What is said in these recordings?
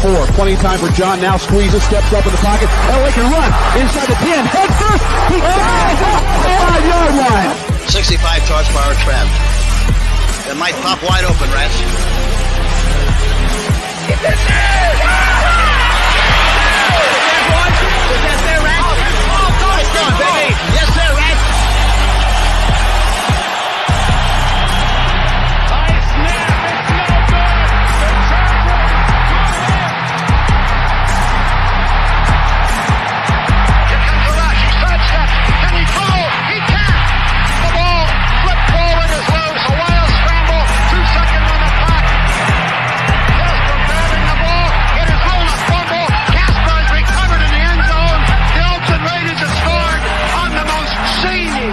4. Plenty of time for John. Now squeezes, steps up in the pocket. LA can run inside the 10. Head first. He got the 5-yard line. 65 horsepower trap. It might pop wide open, Rats. It's in there! Is that there, Rats? Oh, touchdown, baby! Yes, sir, Rats. High snap. It's no good. The Chargers win. Here comes the rush. He sidesteps. Can he throw? He can't. The ball flipped forward as loose. A wild scramble. 2 seconds on the clock. Just preparing the ball. It is rolled a fumble. Casper is recovered in the end zone. The Oakland Raiders have scored on the most seedy.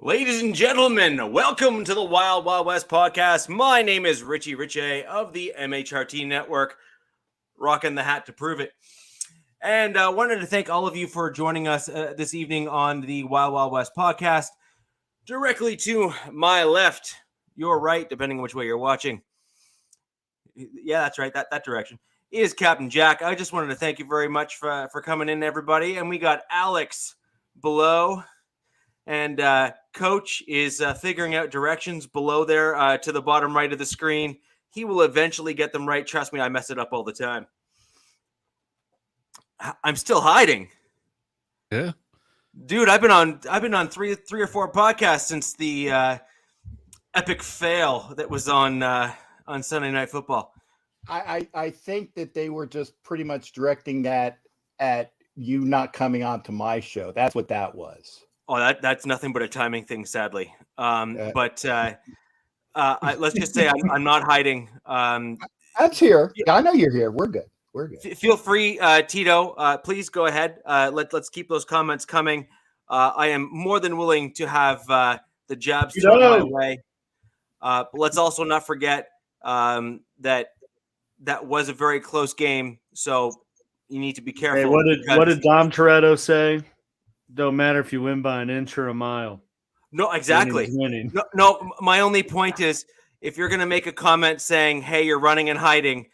Ladies and gentlemen, welcome to the Wild Wild West podcast. My name is Richie Richey of the MHRT Network, rocking the hat to prove it. And I wanted to thank all of you for joining us this evening on the Wild Wild West podcast. Directly to my left, your right, depending on which way you're watching. Yeah, that's right, that direction, is Captain Jack. I just wanted to thank you very much for coming in, everybody. And we got Alex below. And Coach is figuring out directions below there to the bottom right of the screen. He will eventually get them right. Trust me, I mess it up all the time. I'm still hiding. Yeah, dude, I've been on three or four podcasts since the epic fail that was on Sunday Night Football. I think that they were just pretty much directing that at you not coming on to my show. That's what that was. Oh, that's nothing but a timing thing, sadly. But let's just say I'm not hiding. That's here. Yeah, I know you're here. We're good. We're good. Feel free, Tito. Please go ahead. Let's keep those comments coming. I am more than willing to have the jabs thrown my way. But let's also not forget that was a very close game. So you need to be careful. Hey, what did Dom Toretto say? Don't matter if you win by an inch or a mile. No, exactly. Winning. No, my only point is if you're going to make a comment saying, hey, you're running and hiding,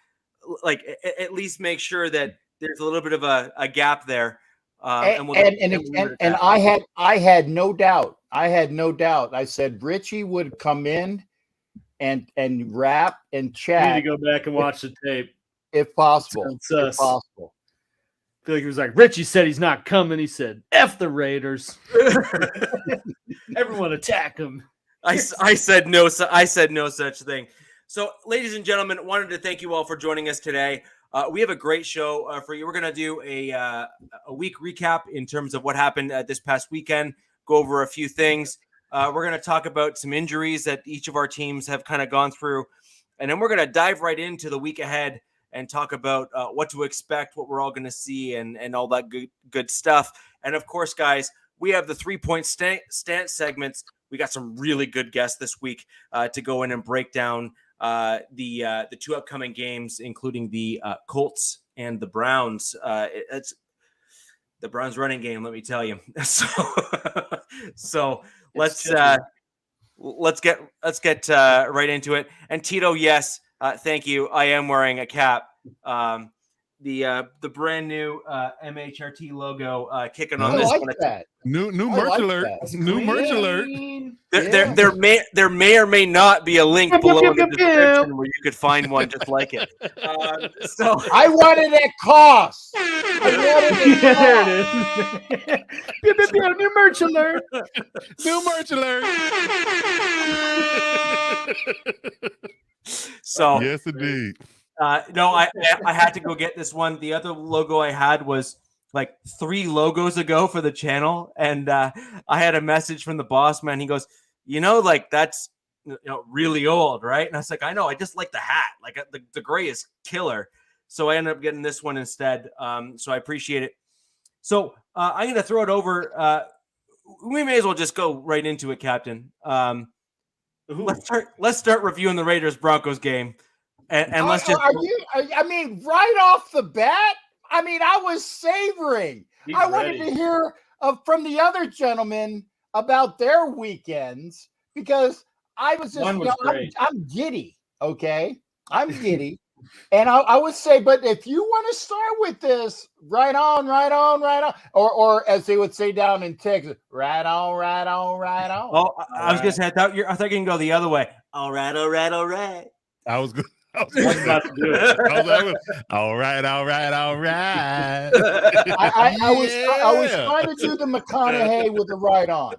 like at least make sure that there's a little bit of a gap there. I had no doubt. I said Richie would come in and rap and chat. You need to go back and watch the tape. If possible. If possible. I feel like he was like, Richie said he's not coming. He said, F the Raiders. Everyone attack him. I said no such thing. So, ladies and gentlemen, wanted to thank you all for joining us today. We have a great show for you. We're going to do a week recap in terms of what happened this past weekend, go over a few things. We're going to talk about some injuries that each of our teams have kind of gone through. And then we're going to dive right into the week ahead and talk about what to expect, what we're all going to see, and all that good stuff. And, of course, guys, we have the 3-point stance segments. We got some really good guests this week to go in and break down the two upcoming games, including the Colts and the Browns. It's the Browns running game, let me tell you. So let's get right into it. And Tito, yes. Thank you. I am wearing a cap. The brand new MHRT logo kicking on this like one. That. New merch alert. New merch alert. There may or may not be a link below in the description where you could find one just like it. So I wanted at cost. There it is. New merch alert. New merch alert. So yes, indeed. No, I had to go get this one. The other logo I had was like 3 logos ago for the channel, and I had a message from the boss man. He goes, like that's really old, right? And I was like, I know. I just like the hat. Like the gray is killer. So I ended up getting this one instead. So I appreciate it. So I'm going to throw it over. We may as well just go right into it, Captain. Let's start reviewing the Raiders Broncos game. And let's just I mean, right off the bat, I mean, I was savoring. He's I wanted ready. to hear from the other gentlemen about their weekends because I was just, Mine was great. I'm giddy. Okay. I'm giddy. And I would say, but if you want to start with this, right on, or as they would say down in Texas, right on. Oh, I was gonna say I thought you can go the other way. All right. I was good. I was about to do it. All right. I was trying to do the McConaughey with the right on.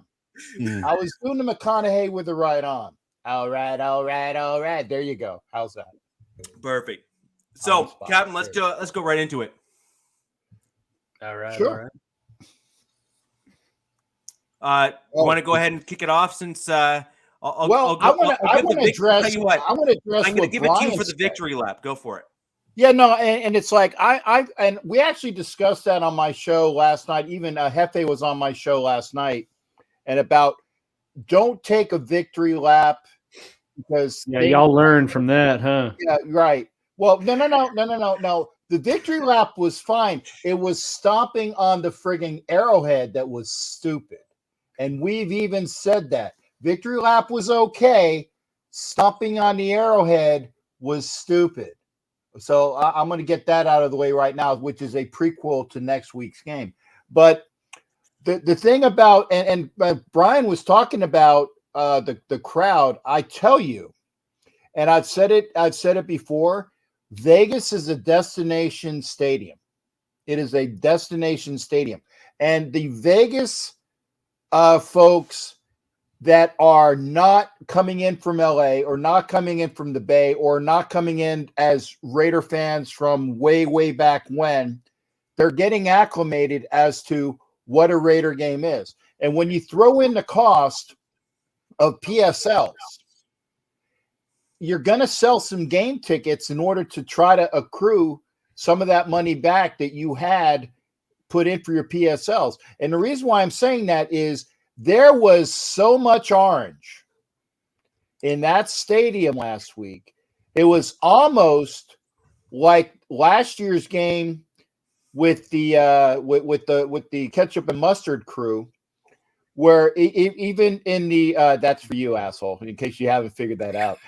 I was doing the McConaughey with the right on. All right. There you go. How's that? Perfect. So, Captain, let's go right into it. All right. Sure. You want to go ahead and kick it off since I want to address. Tell you what, I want to address. I'm going to give it to you for the victory lap. Go for it. Yeah, no, and it's like and we actually discussed that on my show last night. Even Hefe was on my show last night, and about don't take a victory lap because y'all learned from that, huh? Yeah, right. Well, no. The victory lap was fine. It was stomping on the frigging arrowhead that was stupid, and we've even said that victory lap was okay. Stomping on the arrowhead was stupid. So I'm going to get that out of the way right now, which is a prequel to next week's game. But the thing about and Brian was talking about the crowd. I tell you, and I've said it before. Vegas is a destination stadium. It is a destination stadium, and the Vegas folks that are not coming in from LA or not coming in from the Bay or not coming in as Raider fans from way back when, they're getting acclimated as to what a Raider game is. And when you throw in the cost of PSLs, you're going to sell some game tickets in order to try to accrue some of that money back that you had put in for your PSLs. And the reason why I'm saying that is there was so much orange in that stadium last week. It was almost like last year's game with the with the ketchup and mustard crew, where even in the that's for you, asshole, in case you haven't figured that out.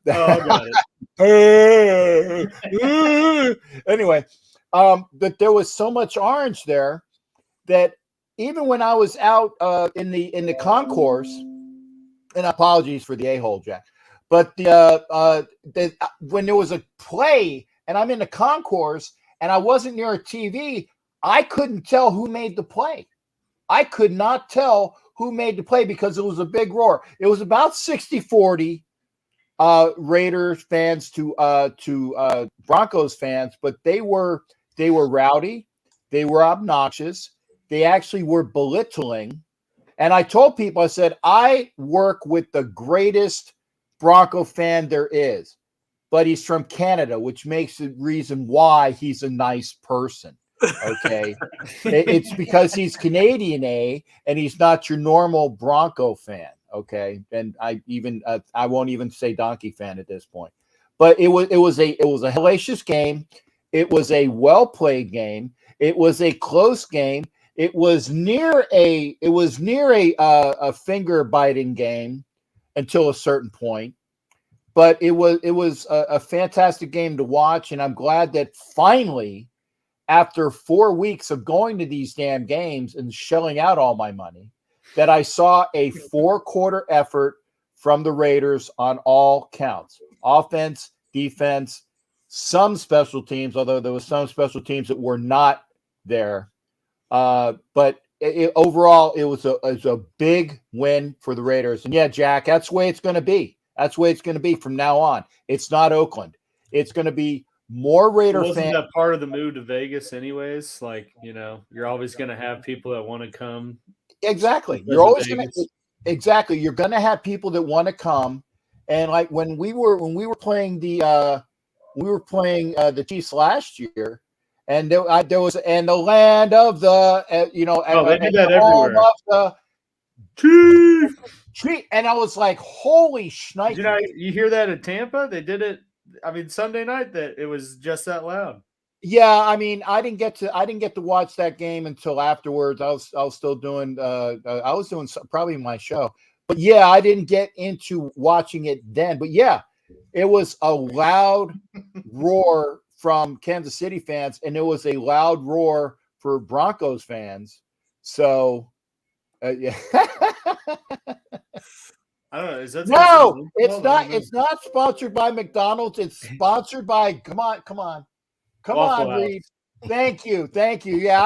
Got it. Anyway, but there was so much orange there that even when I was out in the concourse, and apologies for the a-hole, Jack, but when there was a play and I'm in the concourse and I wasn't near a TV, I couldn't tell who made the play. I could not tell who made the play because it was a big roar. It was about 60-40 Raiders fans to Broncos fans, but they were rowdy, they were obnoxious. They actually were belittling. And I told people, I said, I work with the greatest Bronco fan there is, but he's from Canada, which makes the reason why he's a nice person. Okay. It's because he's Canadian, and he's not your normal Bronco fan. Okay. And I won't even say donkey fan at this point, but it was a hellacious game. It was a well-played game. It was a close game. It was near a finger biting game until a certain point, but it was a fantastic game to watch, and I'm glad that finally, after 4 weeks of going to these damn games and shelling out all my money, that I saw a 4-quarter effort from the Raiders on all counts: offense, defense, some special teams, although there was some special teams that were not there. But overall, it was a big win for the Raiders. And yeah, Jack, that's the way it's going to be. That's the way it's going to be from now on. It's not Oakland. It's going to be more Raider fans. Wasn't that part of the move to Vegas anyways? Like, you're always going to have people that want to come. Exactly. You're always going to exactly. You're going to have people that want to come. And like when we were playing the Chiefs last year, and there was and the land of the they did that everywhere. Chief, and I was like, holy shnikes. You hear that in Tampa? They did it. I mean, Sunday night that it was just that loud. Yeah, I mean, I didn't get to watch that game until afterwards. I was still doing probably my show. But yeah, I didn't get into watching it then. But yeah, it was a loud roar from Kansas City fans, and it was a loud roar for Broncos fans. So yeah. I don't know. Is that No, it's not. It's not sponsored by McDonald's. It's sponsored by. Come on, Waffle House. Reed. Thank you. Yeah,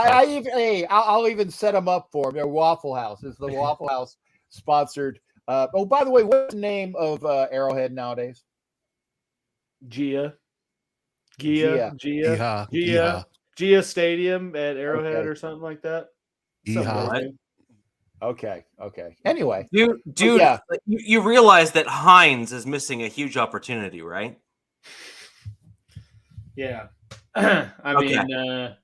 I'll even set them up for them. They're Waffle House. It's the Waffle House sponsored. Oh, by the way, what's the name of Arrowhead nowadays? Gia Stadium at Arrowhead or something like that. Okay. Anyway, dude, yeah. you realize that Heinz is missing a huge opportunity, right? Yeah. I mean,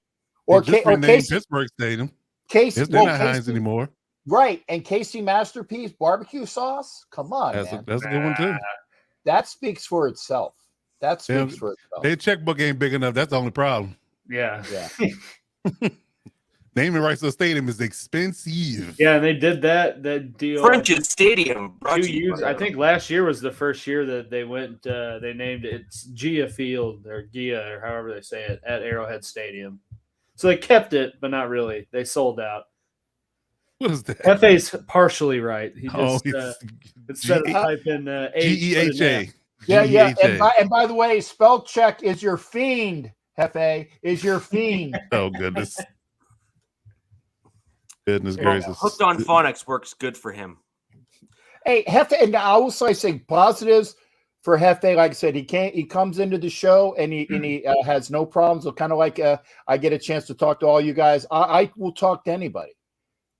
or Casey Pittsburgh Stadium. Casey, they're not Heinz anymore. Right, and Casey Masterpiece barbecue sauce. Come on, that's man. That's a good one too. That speaks for itself. Their checkbook ain't big enough. That's the only problem. Yeah. Naming rights to the stadium is expensive. Yeah, and they did that deal. French's Stadium. 2 years. I think last year was the first year that they went. They named it Gia Field or Gia or however they say it at Arrowhead Stadium. So they kept it, but not really. They sold out. What is that? Hefe's partially right. He just instead of typing Geha. Yeah. And by the way, spell check is your fiend. Hefe is your fiend. Oh goodness. Goodness gracious. Hooked on Phonics works good for him. Hey, Hefe, and I will say positives for Hefe. Like I said, he comes into the show and he has no problems. So kind of like I get a chance to talk to all you guys. I will talk to anybody,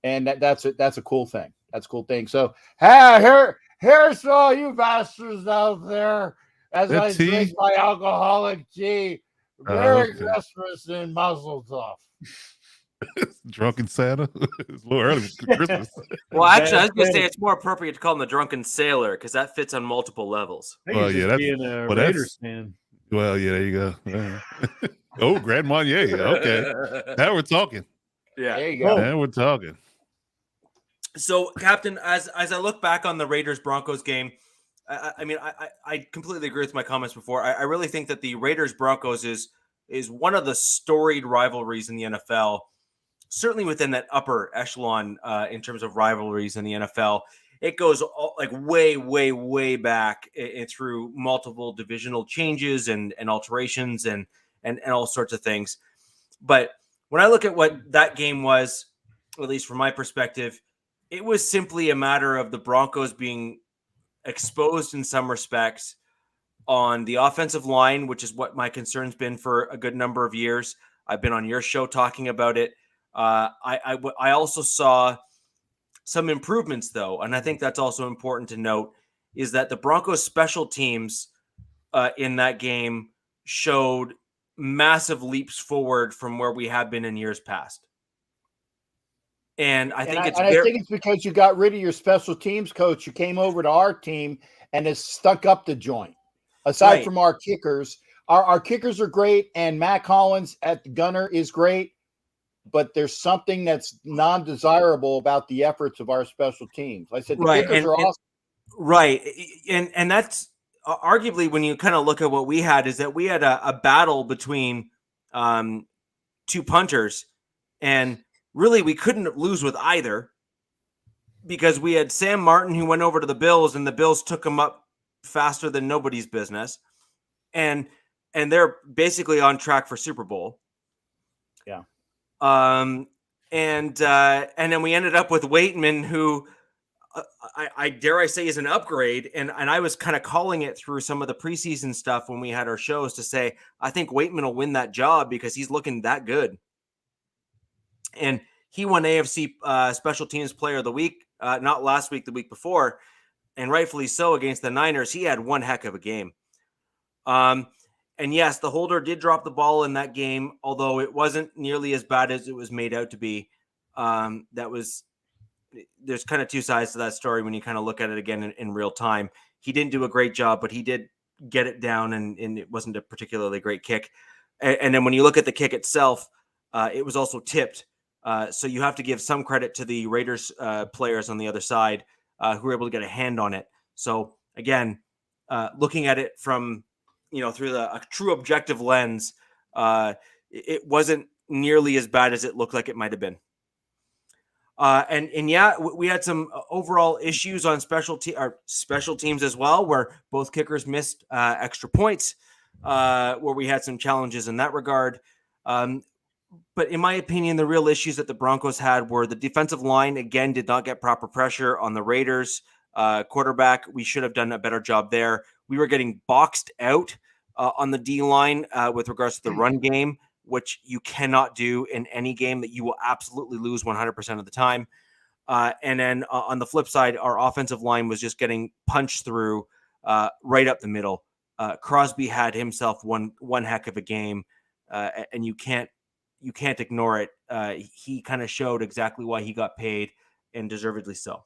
and that's a cool thing. That's a cool thing. So here's all you bastards out there as I drink my alcoholic tea. Merry Christmas and Mazel Tov. Drunken Santa. It's a little early for Christmas. Well, actually, I was going to say it's more appropriate to call him the Drunken Sailor because that fits on multiple levels. Well, yeah, that's Raiders fan. Well, yeah, there you go. Oh, Grand Marnier. Okay, now we're talking. Yeah, there you go. Now we're talking. So, Captain, as I look back on the Raiders Broncos game, I completely agree with my comments before. I really think that the Raiders Broncos is one of the storied rivalries in the NFL. Certainly within that upper echelon in terms of rivalries in the NFL. It goes like way, way, way back through multiple divisional changes and alterations and all sorts of things. But when I look at what that game was, at least from my perspective, it was simply a matter of the Broncos being exposed in some respects on the offensive line, which is what my concern's been for a good number of years. I've been on your show talking about it. I also saw some improvements, though, and I think that's also important to note, is that the Broncos special teams in that game showed massive leaps forward from where we have been in years past. And I think it's because you got rid of your special teams coach. You came over to our team and has stuck up the joint. Aside from our kickers, our kickers are great, and Matt Collins at the gunner is great. But there's something that's non-desirable about the efforts of our special teams. Like I said, the kickers are awesome. Right. And that's arguably when you kind of look at what we had is that we had a battle between two punters, and really we couldn't lose with either because we had Sam Martin who went over to the Bills and the Bills took him up faster than nobody's business. And they're basically on track for Super Bowl. Yeah. And then we ended up with Waitman, who I dare I say is an upgrade. And I was kind of calling it through some of the preseason stuff when we had our shows to say, I think Waitman will win that job because he's looking that good. And he won AFC Special Teams Player of the Week, not last week, the week before, and rightfully so against the Niners. He had one heck of a game. And yes, the holder did drop the ball in that game, although it wasn't nearly as bad as it was made out to be. There's kind of two sides to that story when you kind of look at it again in real time. He didn't do a great job, but he did get it down, and it wasn't a particularly great kick. And then when you look at the kick itself, it was also tipped. So you have to give some credit to the Raiders players on the other side who were able to get a hand on it. So again, looking at it from, through a true objective lens, it wasn't nearly as bad as it looked like it might have been. And yeah, we had some overall issues on special teams as well, where both kickers missed extra points, where we had some challenges in that regard. But in my opinion, the real issues that the Broncos had were the defensive line, again, did not get proper pressure on the Raiders. Quarterback, we should have done a better job there. We were getting boxed out on the D-line with regards to the run game, which you cannot do in any game, that you will absolutely lose 100% of the time. And then on the flip side, our offensive line was just getting punched through right up the middle. Crosby had himself one heck of a game, and you can't ignore it. He kind of showed exactly why he got paid, and deservedly so.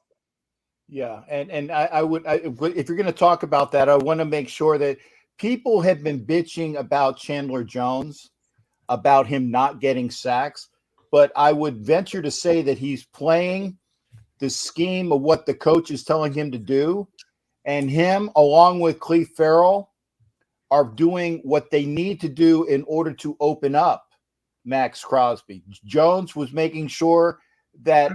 Yeah, and I would, if you're going to talk about that, I want to make sure that people have been bitching about Chandler Jones, about him not getting sacks, but I would venture to say that he's playing the scheme of what the coach is telling him to do, and him, along with Cleve Farrell, are doing what they need to do in order to open up Max Crosby. Jones was making sure that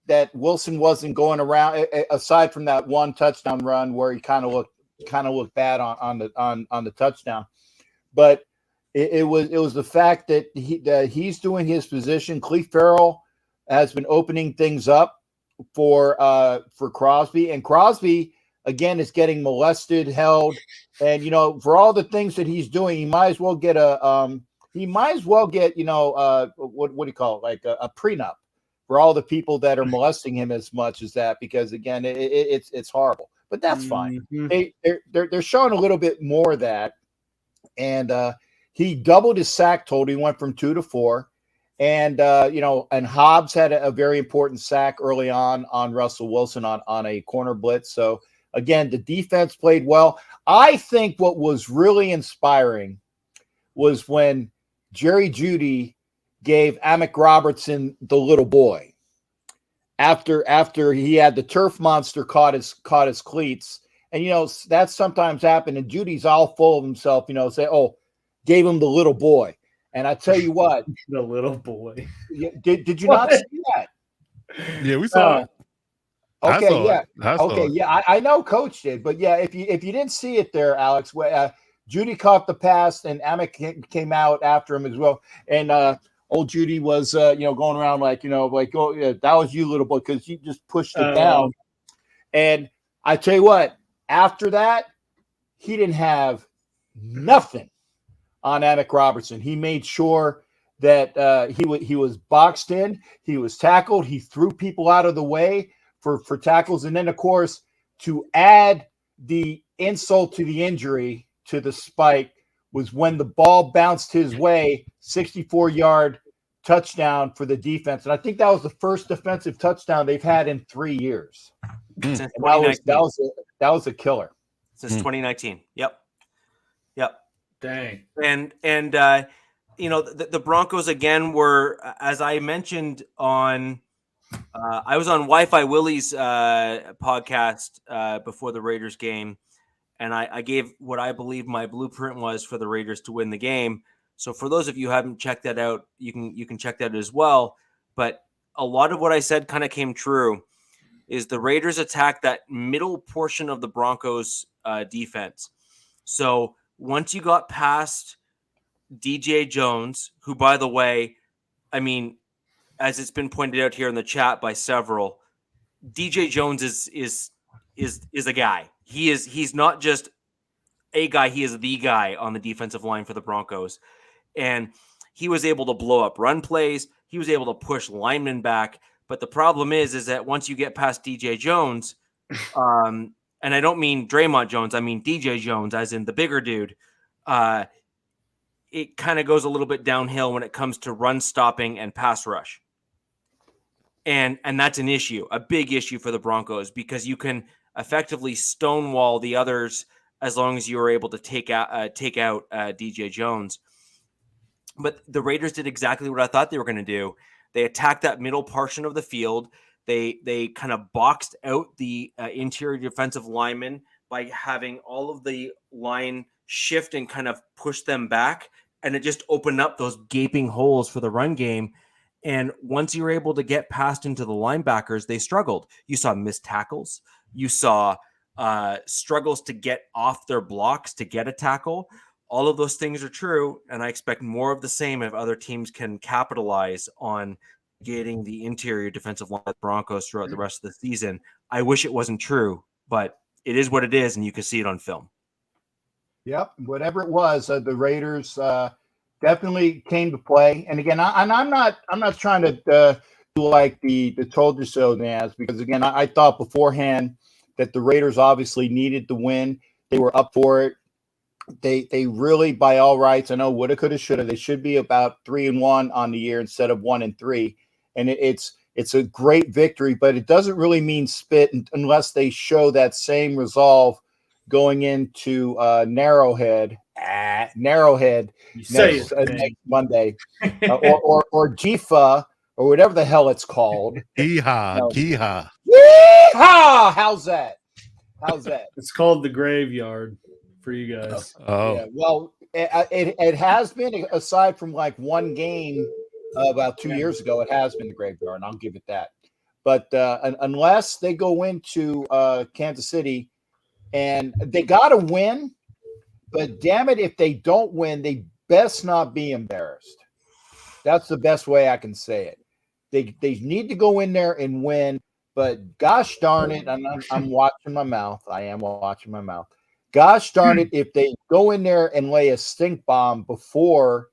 that Wilson wasn't going around, aside from that one touchdown run where he kind of looked bad on the touchdown, but it was the fact that he's doing his position. Cleve Farrell has been opening things up for Crosby, and Crosby again is getting molested, held, and for all the things that he's doing, he might as well get what do you call it, like a prenup for all the people that are molesting him as much as that, because again, it's horrible. But that's fine. They're showing a little bit more of that, and he doubled his sack total. He went from 2 to 4, and and Hobbs had a very important sack early on Russell Wilson on a corner blitz. So again, the defense played well. I think what was really inspiring was when Jerry Jeudy gave Amick Robertson the little boy after he had the turf monster caught his cleats, and that sometimes happened, and Judy's all full of himself, say, oh, gave him the little boy. And I tell you what, the little boy. Did you not see that? Yeah, we saw it. Okay, yeah. I know Coach did, but yeah, if you didn't see it there, Alex, Judy caught the pass, and Amick came out after him as well, and old Judy was going around like oh yeah, that was you, little boy, because you just pushed it down. And I tell you what, after that, he didn't have nothing on Amick Robertson. He made sure that he was boxed in, he was tackled, he threw people out of the way for tackles, and then of course, to add the insult to the injury to the spike, was when the ball bounced his way, 64-yard touchdown for the defense. And I think that was the first defensive touchdown they've had in 3 years. Since that was a killer. Since 2019. Yep. Dang. And the Broncos again were, as I mentioned on I was on Wi-Fi Willie's podcast before the Raiders game, and I gave what I believe my blueprint was for the Raiders to win the game. So for those of you who haven't checked that out, you can check that as well. But a lot of what I said kind of came true. Is the Raiders attack that middle portion of the Broncos defense. So once you got past DJ Jones, who, by the way, I mean, as it's been pointed out here in the chat by several, DJ Jones is a guy. He's not just a guy, he is the guy on the defensive line for the Broncos. And he was able to blow up run plays. He was able to push linemen back. But the problem is that once you get past DJ Jones, and I don't mean Draymond Jones, I mean DJ Jones, as in the bigger dude, it kind of goes a little bit downhill when it comes to run stopping and pass rush. And that's an issue, a big issue for the Broncos, because you can effectively stonewall the others as long as you are able to take out DJ Jones. But the Raiders did exactly what I thought they were going to do. They attacked that middle portion of the field. They kind of boxed out the interior defensive linemen by having all of the line shift and kind of push them back. And it just opened up those gaping holes for the run game. And once you were able to get past into the linebackers, they struggled. You saw missed tackles. You saw struggles to get off their blocks to get a tackle. All of those things are true, and I expect more of the same if other teams can capitalize on getting the interior defensive line of the Broncos throughout the rest of the season. I wish it wasn't true, but it is what it is, and you can see it on film. Yep, whatever it was, the Raiders definitely came to play. And again, I'm not trying to do like the told you so Naz, because again, I thought beforehand that the Raiders obviously needed to win. They were up for it. They really, by all rights, I know woulda, coulda, shoulda. They should be about 3-1 on the year instead of 1-3, and it's a great victory. But it doesn't really mean spit unless they show that same resolve going into Narrowhead next Monday, or Jifa or whatever the hell it's called. Yeehaw. How's that? It's called the Graveyard for you guys. Oh, yeah, well, it has been, aside from like one game about 2 years ago, it has been the Graveyard, and I'll give it that. But unless they go into Kansas City, and they got to win, but damn it, if they don't win, they best not be embarrassed. That's the best way I can say it. They need to go in there and win, but gosh darn it, I'm watching my mouth. I am watching my mouth. Gosh darn it, if they go in there and lay a stink bomb before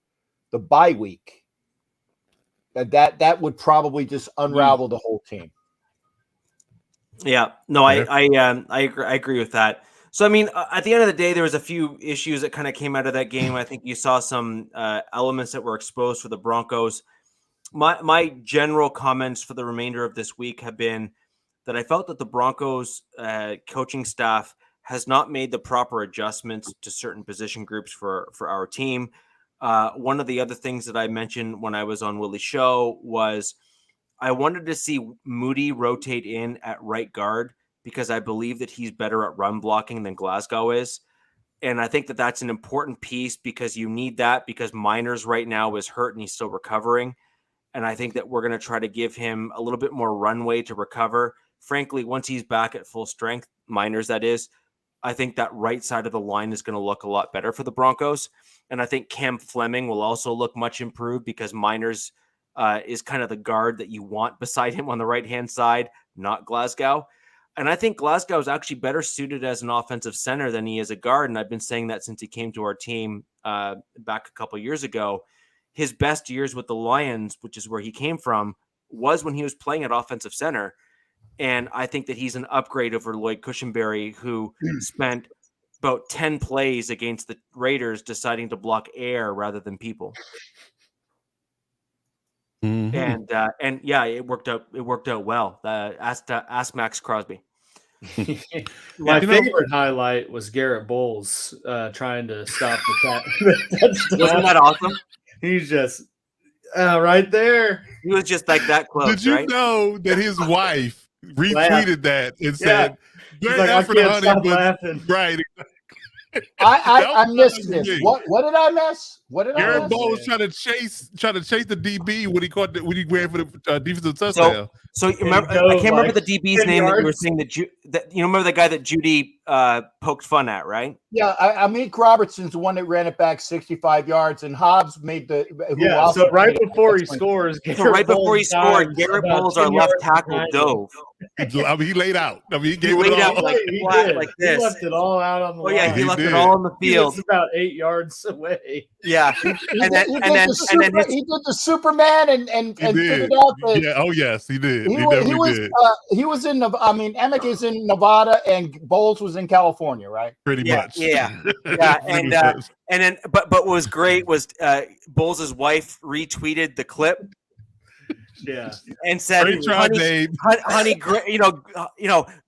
the bye week, that would probably just unravel the whole team. Yeah, no, I agree with that. So, I mean, at the end of the day, there was a few issues that kind of came out of that game. I think you saw some elements that were exposed for the Broncos. My general comments for the remainder of this week have been that I felt that the Broncos coaching staff has not made the proper adjustments to certain position groups for our team. One of the other things that I mentioned when I was on Willie's show was I wanted to see Moody rotate in at right guard because I believe that he's better at run blocking than Glasgow is. And I think that that's an important piece because you need that because Miners right now is hurt and he's still recovering. And I think that we're going to try to give him a little bit more runway to recover. Frankly, once he's back at full strength, Miners that is, I think that right side of the line is going to look a lot better for the Broncos. And I think Cam Fleming will also look much improved because Miners is kind of the guard that you want beside him on the right-hand side, not Glasgow. And I think Glasgow is actually better suited as an offensive center than he is a guard. And I've been saying that since he came to our team back a couple of years ago. His best years with the Lions, which is where he came from, was when he was playing at offensive center. And I think that he's an upgrade over Lloyd Cushenberry, who spent about 10 plays against the Raiders deciding to block air rather than people. mm-hmm. And yeah, it worked out well. Ask Max Crosby. My favorite highlight was Garrett Bowles trying to stop the touchdown. Wasn't that awesome? He's just right there. He was just like that close. Did you right? know that his wife retweeted that and said, "Great effort, honey, laughing." Right. I missed this. What did I miss? Garrett Bowles trying to chase the DB when he ran for the defensive touchdown. So remember, I can't remember the DB's name that you were saying that you remember the guy that Judy poked fun at, right? Yeah, Amik Robertson's the one that ran it back 65 yards, and Hobbs made the. So right before he scores, Garrett Bowles, our left tackle, dove. I mean, he laid out. I mean, he gave laid it out all. like flat, like this. He left it all out on the line. Yeah, he left it all on the He field. was about 8 yards away. Yeah, he did the Superman and figured out that. Yeah. Oh yes, he did. He was in. I mean, Emick is in Nevada and Bowles was in California, right? Pretty much. Yeah. And then, but what was great was Bowles' wife retweeted the clip. Yeah, and said, "Great try, babe. Honey, great,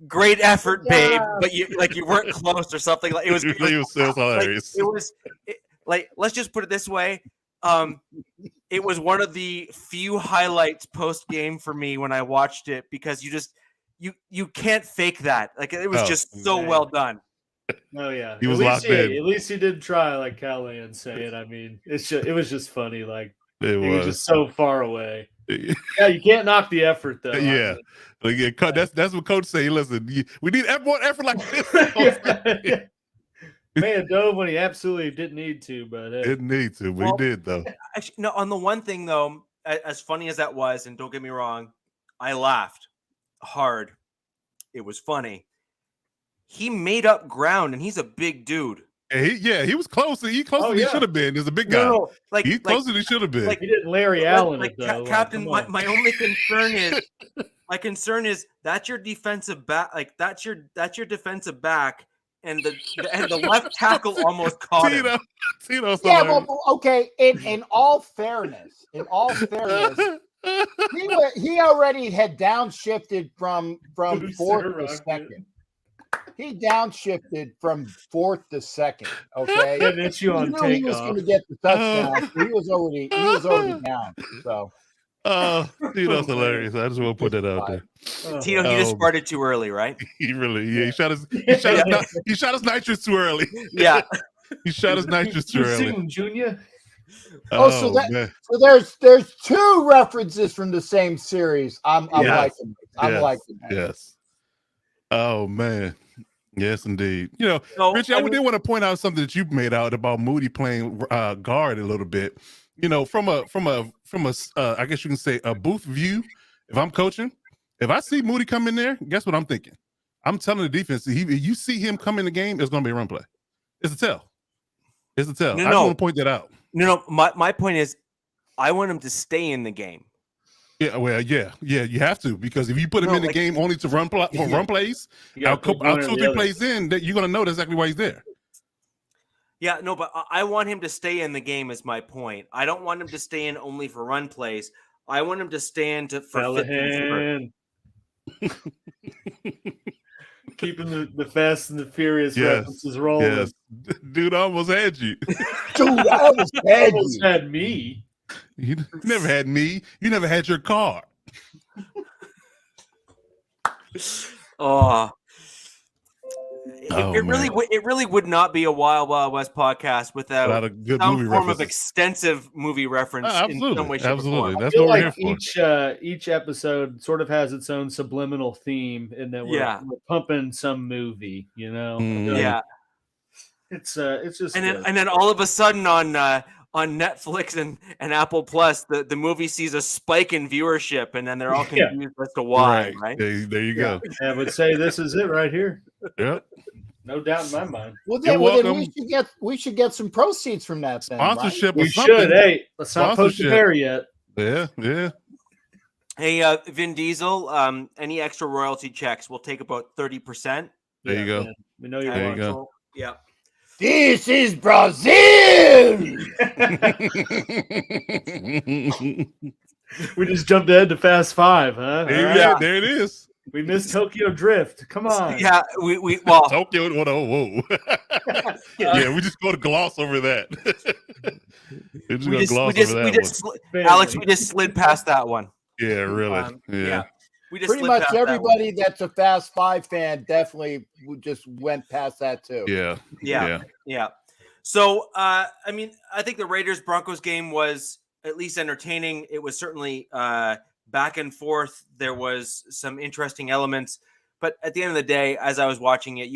great effort, babe. But you weren't close or something. Like it was. It was hilarious. Like, let's just put it this way: It was one of the few highlights post game for me when I watched it, because you can't fake that. Like, it was just so well done. Oh yeah, He was locked in. At least he did try, like Callahan's saying. I mean, it was just funny. Like It he was was. just so far away. Yeah, you can't knock the effort though. Yeah. That's what Coach say. Listen, we need more effort like this. Yeah. Man dove when he absolutely didn't need to, but Didn't need to, but he did though. Actually, no. On the one thing though, as funny as that was, and don't get me wrong, I laughed hard. It was funny. He made up ground, and he's a big dude. And he was closer. He closer than he should have been. There's a big guy. No, He's closer than he should have been. he didn't Larry Allen it though. Captain, my only concern is that's your defensive back. Like that's your defensive back, and the left tackle almost caught him. Tito's Yeah, hilarious. well, okay. In all fairness, he already had downshifted from fourth to second. He downshifted from fourth to second. Okay, He was going to get the touchdown. He was already down. So, Tito's hilarious. I just want to put that out there. Tito, he just started too early, right? He shot his nitrous too early. Yeah, he shot his nitrous too early. Junior. so there's two references from the same series. I'm liking it. I'm liking that. Yes. Oh man. Yes, indeed. Richie, I did want to point out something that you made out about Moody playing guard a little bit. From a I guess you can say a booth view. If I'm coaching, if I see Moody come in there, guess what I'm thinking? I'm telling the defense, you see him come in the game, it's going to be a run play. It's a tell. I just want to point that out. No. My point is, I want him to stay in the game. Yeah, well, yeah, you have to, because if you put him in the game only to run plays, out 2 or 3 plays in, that you're going to know exactly why he's there. Yeah, no, but I want him to stay in the game is my point. I don't want him to stay in only for run plays. I want him to stay in for Callahan. Keeping the Fast and the Furious references rolling. Yes. Dude almost had you. Dude, I almost had me. You never had me. You never had your car. It really would not be a Wild Wild West podcast without a good some movie form references. of extensive movie reference in some way, shape, or form. That's what we're here for. Each episode sort of has its own subliminal theme in that we're pumping some movie, Yeah. It's just and then all of a sudden on Netflix and Apple Plus, the movie sees a spike in viewership, and then they're all confused as to why. Right? There you go. I would say this is it right here. Yep. No doubt in my mind. Well, then we should get some proceeds from that. Then, sponsorship. right? We should. Hey, let's not post the bear yet. Yeah. Hey, Vin Diesel. Any extra royalty checks? We'll take about 30%. There you go. Man. We know you're There you watching. go. Yeah. This is Brazil. We just jumped ahead to Fast Five, huh? There it is. We missed Tokyo Drift. Come on. Yeah, we Tokyo. Whoa. Yeah, we just go to gloss over that. Alex, we just slid past that one. Yeah, really. Yeah. We just Pretty much everybody that's a Fast Five fan definitely just went past that too. Yeah. So, I think the Raiders-Broncos game was at least entertaining. It was certainly back and forth. There was some interesting elements. But at the end of the day, as I was watching it,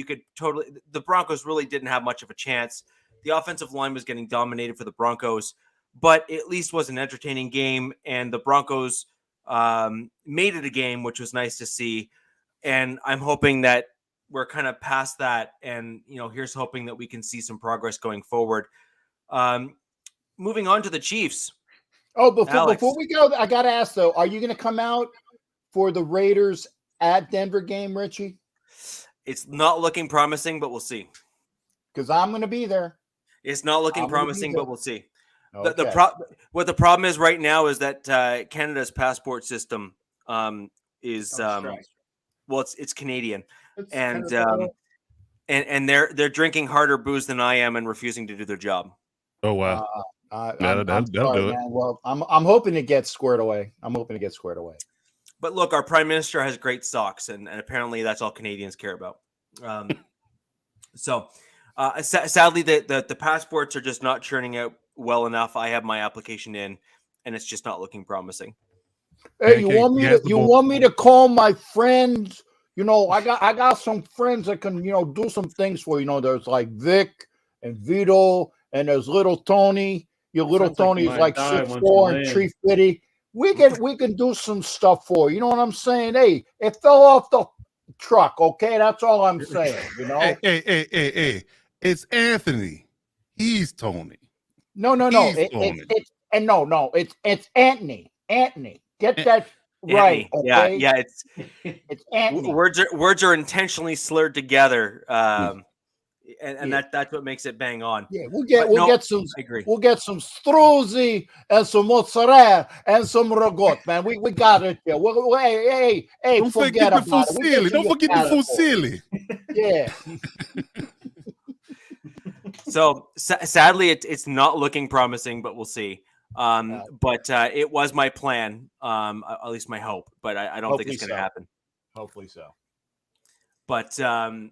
the Broncos really didn't have much of a chance. The offensive line was getting dominated for the Broncos, but it at least was an entertaining game. And the Broncos made it a game, which was nice to see. And I'm hoping that we're kind of past that. And, here's hoping that we can see some progress going forward. Moving on to the Chiefs. Oh, before we go, I got to ask though, are you going to come out for the Raiders at Denver game, Richie? It's not looking promising, but we'll see. Because I'm going to be there. It's not looking promising, but we'll see. Okay. What the problem is right now is that Canada's passport system is it's Canadian, and they're drinking harder booze than I am and refusing to do their job. Oh wow! That'll I'm do sorry, it. man. Well, I'm hoping to get squared away. But look, our prime minister has great socks, and apparently that's all Canadians care about. Sadly, the passports are just not churning out well enough. I have my application in, and it's just not looking promising. Hey, you want me to call my friends? I got some friends that can do some things for you. There's like Vic and Vito, and there's little Tony. Your little Tony is like 6'4" and 350. We can do some stuff for you. You know what I'm saying? Hey, it fell off the truck. Okay, that's all I'm saying. Hey, it's Anthony. He's Tony. No. It's Anthony. Anthony, get that right. Okay? Yeah. It's Anthony. Words are intentionally slurred together. And that's what makes it bang on. Yeah, we'll get some struzzi and some mozzarella and some ragout, man. We got it here. Hey, don't forget the fusilli. Don't forget the fusilli. Yeah. So sadly, it's not looking promising, but we'll see. But it was my plan, at least my hope. But I don't think it's going to happen. Hopefully so. But and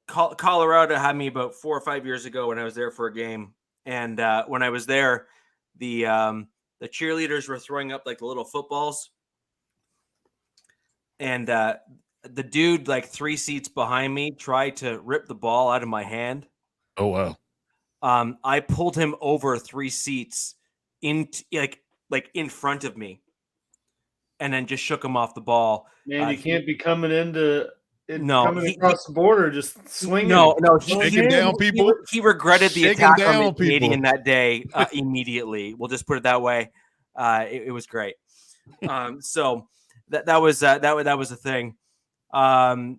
Colorado had me about 4 or 5 years ago when I was there for a game, and when I was there, the cheerleaders were throwing up like the little footballs, and the dude like 3 seats behind me tried to rip the ball out of my hand. Oh wow! I pulled him over 3 seats in in front of me, and then just shook him off the ball. Man, you can't be coming coming across the border, just swinging. No, shaking down people. He regretted the attack on the Canadian that day immediately. We'll just put it that way. It was great. So that was a thing. And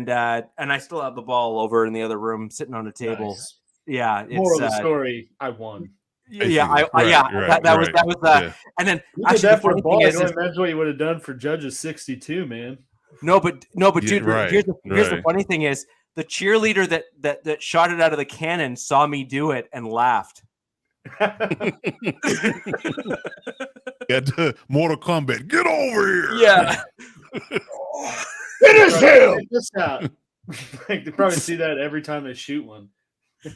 I still have the ball over in the other room, sitting on the table. Nice. Yeah. Moral of the story: I won. Yeah, that was. And then you did that for a ball. Imagine what you would have done for Judges 62, man. No, but dude, here's the funny thing is the cheerleader that shot it out of the cannon saw me do it and laughed. Mortal Kombat, get over here! Yeah, finish him. They probably see that every time they shoot one.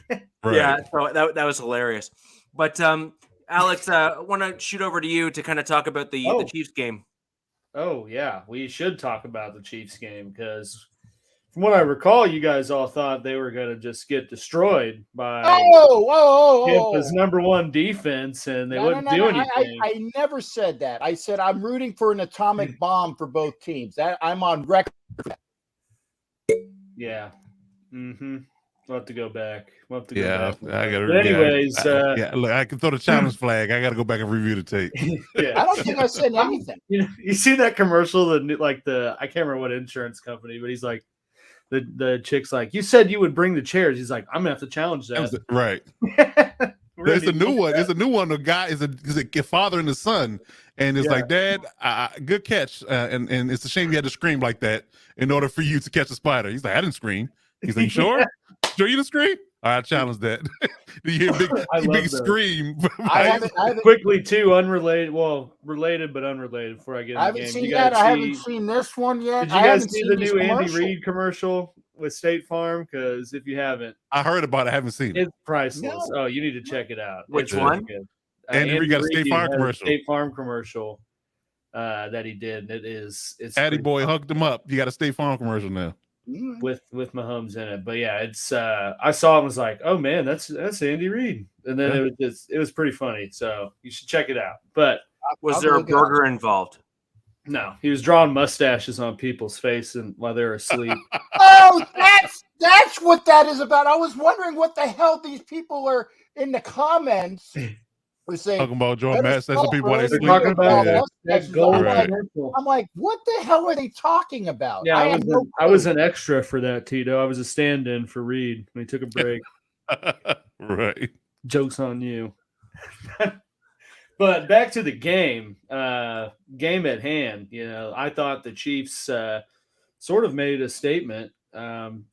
Right. Yeah, so that was hilarious. But Alex, I want to shoot over to you to kind of talk about the Chiefs game. Oh, yeah. We should talk about the Chiefs game because from what I recall, you guys all thought they were going to just get destroyed by Tampa's number one defense, and they wouldn't do anything. I never said that. I said I'm rooting for an atomic bomb for both teams. I'm on record. Yeah. Mm-hmm. We'll have to go back. I got to. But anyways, look, I can throw the challenge flag. I got to go back and review the tape. Yeah. I don't think I said anything. You see that commercial? I can't remember what insurance company, but he's like, the chick's like, you said you would bring the chairs. He's like, I'm gonna have to challenge that. Right. There's a new one. It's a new one. The guy is a father and a son, and it's like, Dad, good catch, and it's a shame you had to scream like that in order for you to catch a spider. He's like, I didn't scream. He's like, sure you didn't scream? I challenge that. You hear big scream. I haven't quickly too unrelated. Well, related but unrelated. Before I get in the game, seen that. I haven't seen this one yet. Did you guys see the new Andy Reid commercial with State Farm? Because if you haven't, I heard about it. I havenn't seen it. It's priceless. No. Oh, you need to check it out. Which one? Andy Reid got a State Farm commercial. State Farm commercial that he did. It's Addy Boy hugged him up. You got a State Farm commercial now. With Mahomes in it, but yeah, it's I saw it and was like, oh man, that's Andy Reid, and then it was pretty funny, so you should check it out. But was there a burger involved? No, he was drawing mustaches on people's face and while they were asleep. Oh, that's what that is about. I was wondering what the hell these people are in the comments. We're saying talking about drawing mustaches on people while they sleep. Talking about that gold. Right. I'm like, what the hell are they talking about? Yeah, I was an extra for that, Tito. I was a stand-in for Reed when he took a break. Right. Joke's on you. But back to the game. Game at hand. I thought the Chiefs sort of made a statement. And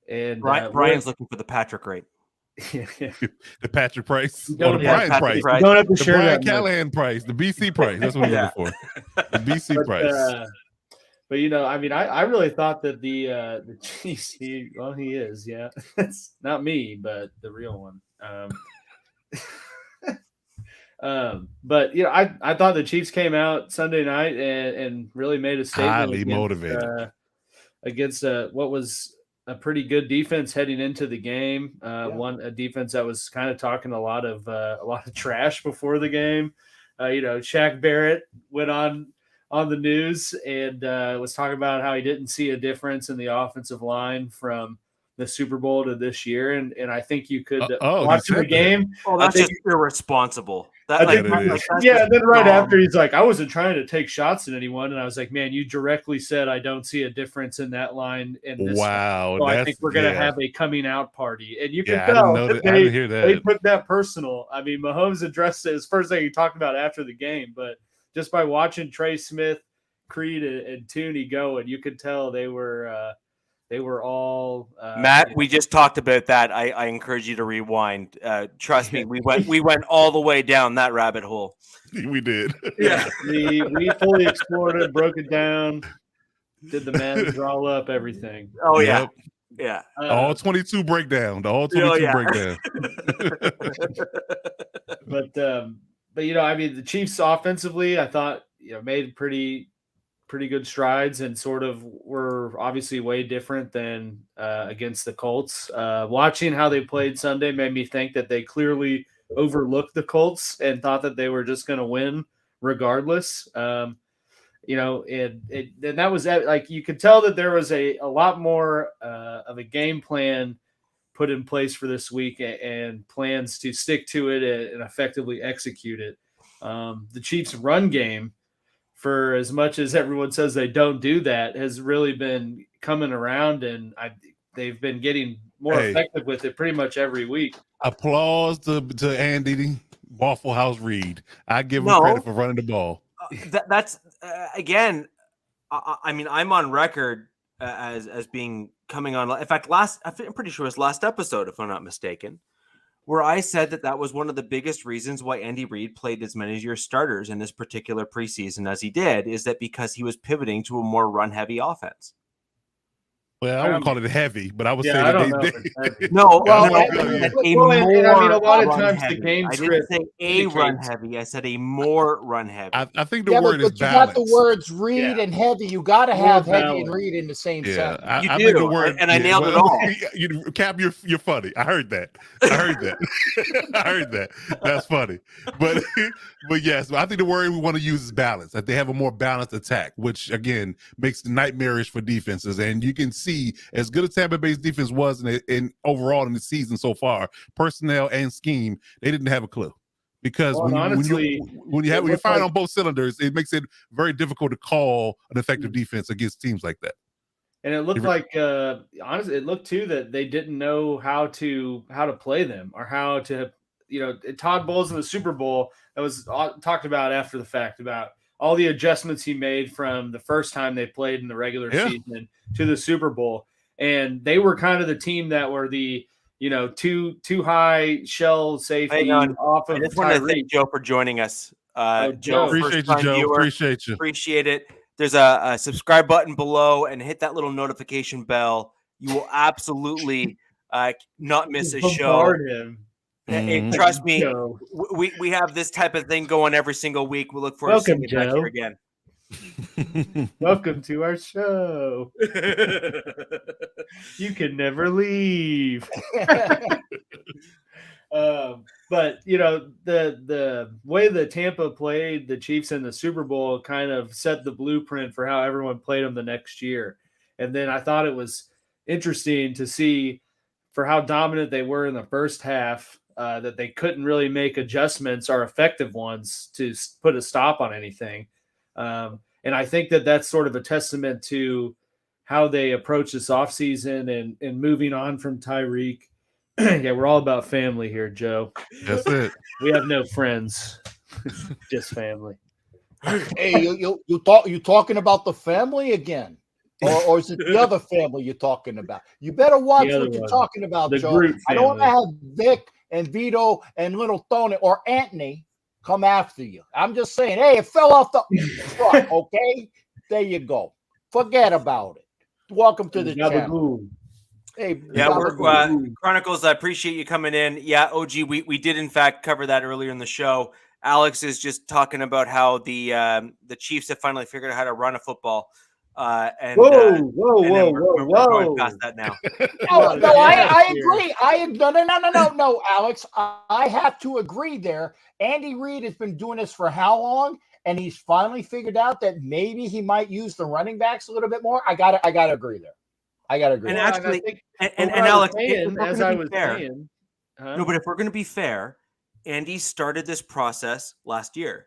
Brian's looking for the Patrick rate. The Patrick Price. Don't Or the Brian Price. Price. You don't have to The share Brian that. Callahan price. The BC price. That's what I'm looking for. The BC price. But I mean, I really thought that the Chiefs. He is, yeah. It's not me, but the real one. But I thought the Chiefs came out Sunday night and really made a statement. Highly motivated against what was a pretty good defense heading into the game. A defense that was kind of talking a lot of trash before the game. Shaq Barrett went on the news and was talking about how he didn't see a difference in the offensive line from the Super Bowl to this year. And I think you could watch the game. Oh, that's just irresponsible. And then right after he's like, I wasn't trying to take shots at anyone. And I was like, man, you directly said I don't see a difference in that line. Wow. So I think we're going to have a coming out party. And you can tell I didn't hear that. They put that personal. I mean, Mahomes addressed it as first thing he talked about after the game, but just by watching Trey Smith, Creed, and Tooney go, and you could tell they were all Matt. We just talked about that. I encourage you to rewind. Trust me, we went all the way down that rabbit hole. We did. Yeah, we fully explored it, broke it down, did the math, draw up everything. Oh yeah, yeah. All 22 breakdown. The all 22 breakdown. But I mean, the Chiefs offensively, I thought made pretty good strides and sort of were obviously way different than against the Colts. Watching how they played Sunday made me think that they clearly overlooked the Colts and thought that they were just going to win regardless. And that was like, you could tell that there was a lot more of a game plan put in place for this week and plans to stick to it and effectively execute it. The Chiefs' run game, for as much as everyone says they don't do that, has really been coming around, and they've been getting more effective with it pretty much every week. Applause to Andy Waffle House Reed. I give him credit for running the ball. That's again. I mean, I'm on record as being coming on. In fact, I'm pretty sure it was last episode, if I'm not mistaken, where I said that was one of the biggest reasons why Andy Reid played as many of your starters in this particular preseason as he did, is that because he was pivoting to a more run-heavy offense. Well, I wouldn't call it heavy, but I would say that they did. No, a lot of times the game script. I didn't say a run heavy. I said a more run heavy. I think the word is but balance. You got the words read and heavy. You got to have heavy and read in the same sentence. I think the word, and I nailed it all. Cap, you're funny. I heard that. I heard that. That's funny. But yes, I think the word we want to use is balance. That they have a more balanced attack, which again makes it nightmarish for defenses. And you can see, as good as Tampa Bay's defense was in overall in the season so far, personnel and scheme, they didn't have a clue. Because when you fire on both cylinders, it makes it very difficult to call an effective defense against teams like that. And it looked like, honestly, it looked too that they didn't know how to play them or how to, Todd Bowles in the Super Bowl, that was talked about after the fact about all the adjustments he made from the first time they played in the regular season to the Super Bowl. And they were kind of the team that were the, too high shell safety off of. I just want to thank Joe for joining us. Joe, appreciate you, Joe. Viewer, appreciate it. There's a subscribe button below and hit that little notification bell. You will absolutely not miss a show. And trust me, we have this type of thing going every single week. We look forward to seeing you back here again. Welcome to our show. You can never leave. But the way that Tampa played the Chiefs in the Super Bowl kind of set the blueprint for how everyone played them the next year. And then I thought it was interesting to see for how dominant they were in the first half, that they couldn't really make adjustments or effective ones to put a stop on anything. And I think that that's sort of a testament to how they approach this offseason and moving on from Tyreek. Yeah, we're all about family here, Joe. That's it. We have no friends, just family. Hey, you talking about the family again? Or is it the other family you're talking about? You better watch what you're talking about, Joe. I don't want to have Vic and Vito and little Tony or Anthony come after you. I'm just saying, hey, it fell off the truck, okay? There you go. Forget about it. Welcome to the channel. Hey, yeah, Chronicles, I appreciate you coming in. Yeah, OG, we did in fact cover that earlier in the show. Alex is just talking about how the Chiefs have finally figured out how to run a football. We're going past that now. No, I agree. No, Alex. I have to agree there. Andy Reid has been doing this for how long? And he's finally figured out that maybe he might use the running backs a little bit more. I gotta agree there. I gotta agree. And actually, and Alex, as I was saying, no, but if we're going to be fair, Andy started this process last year.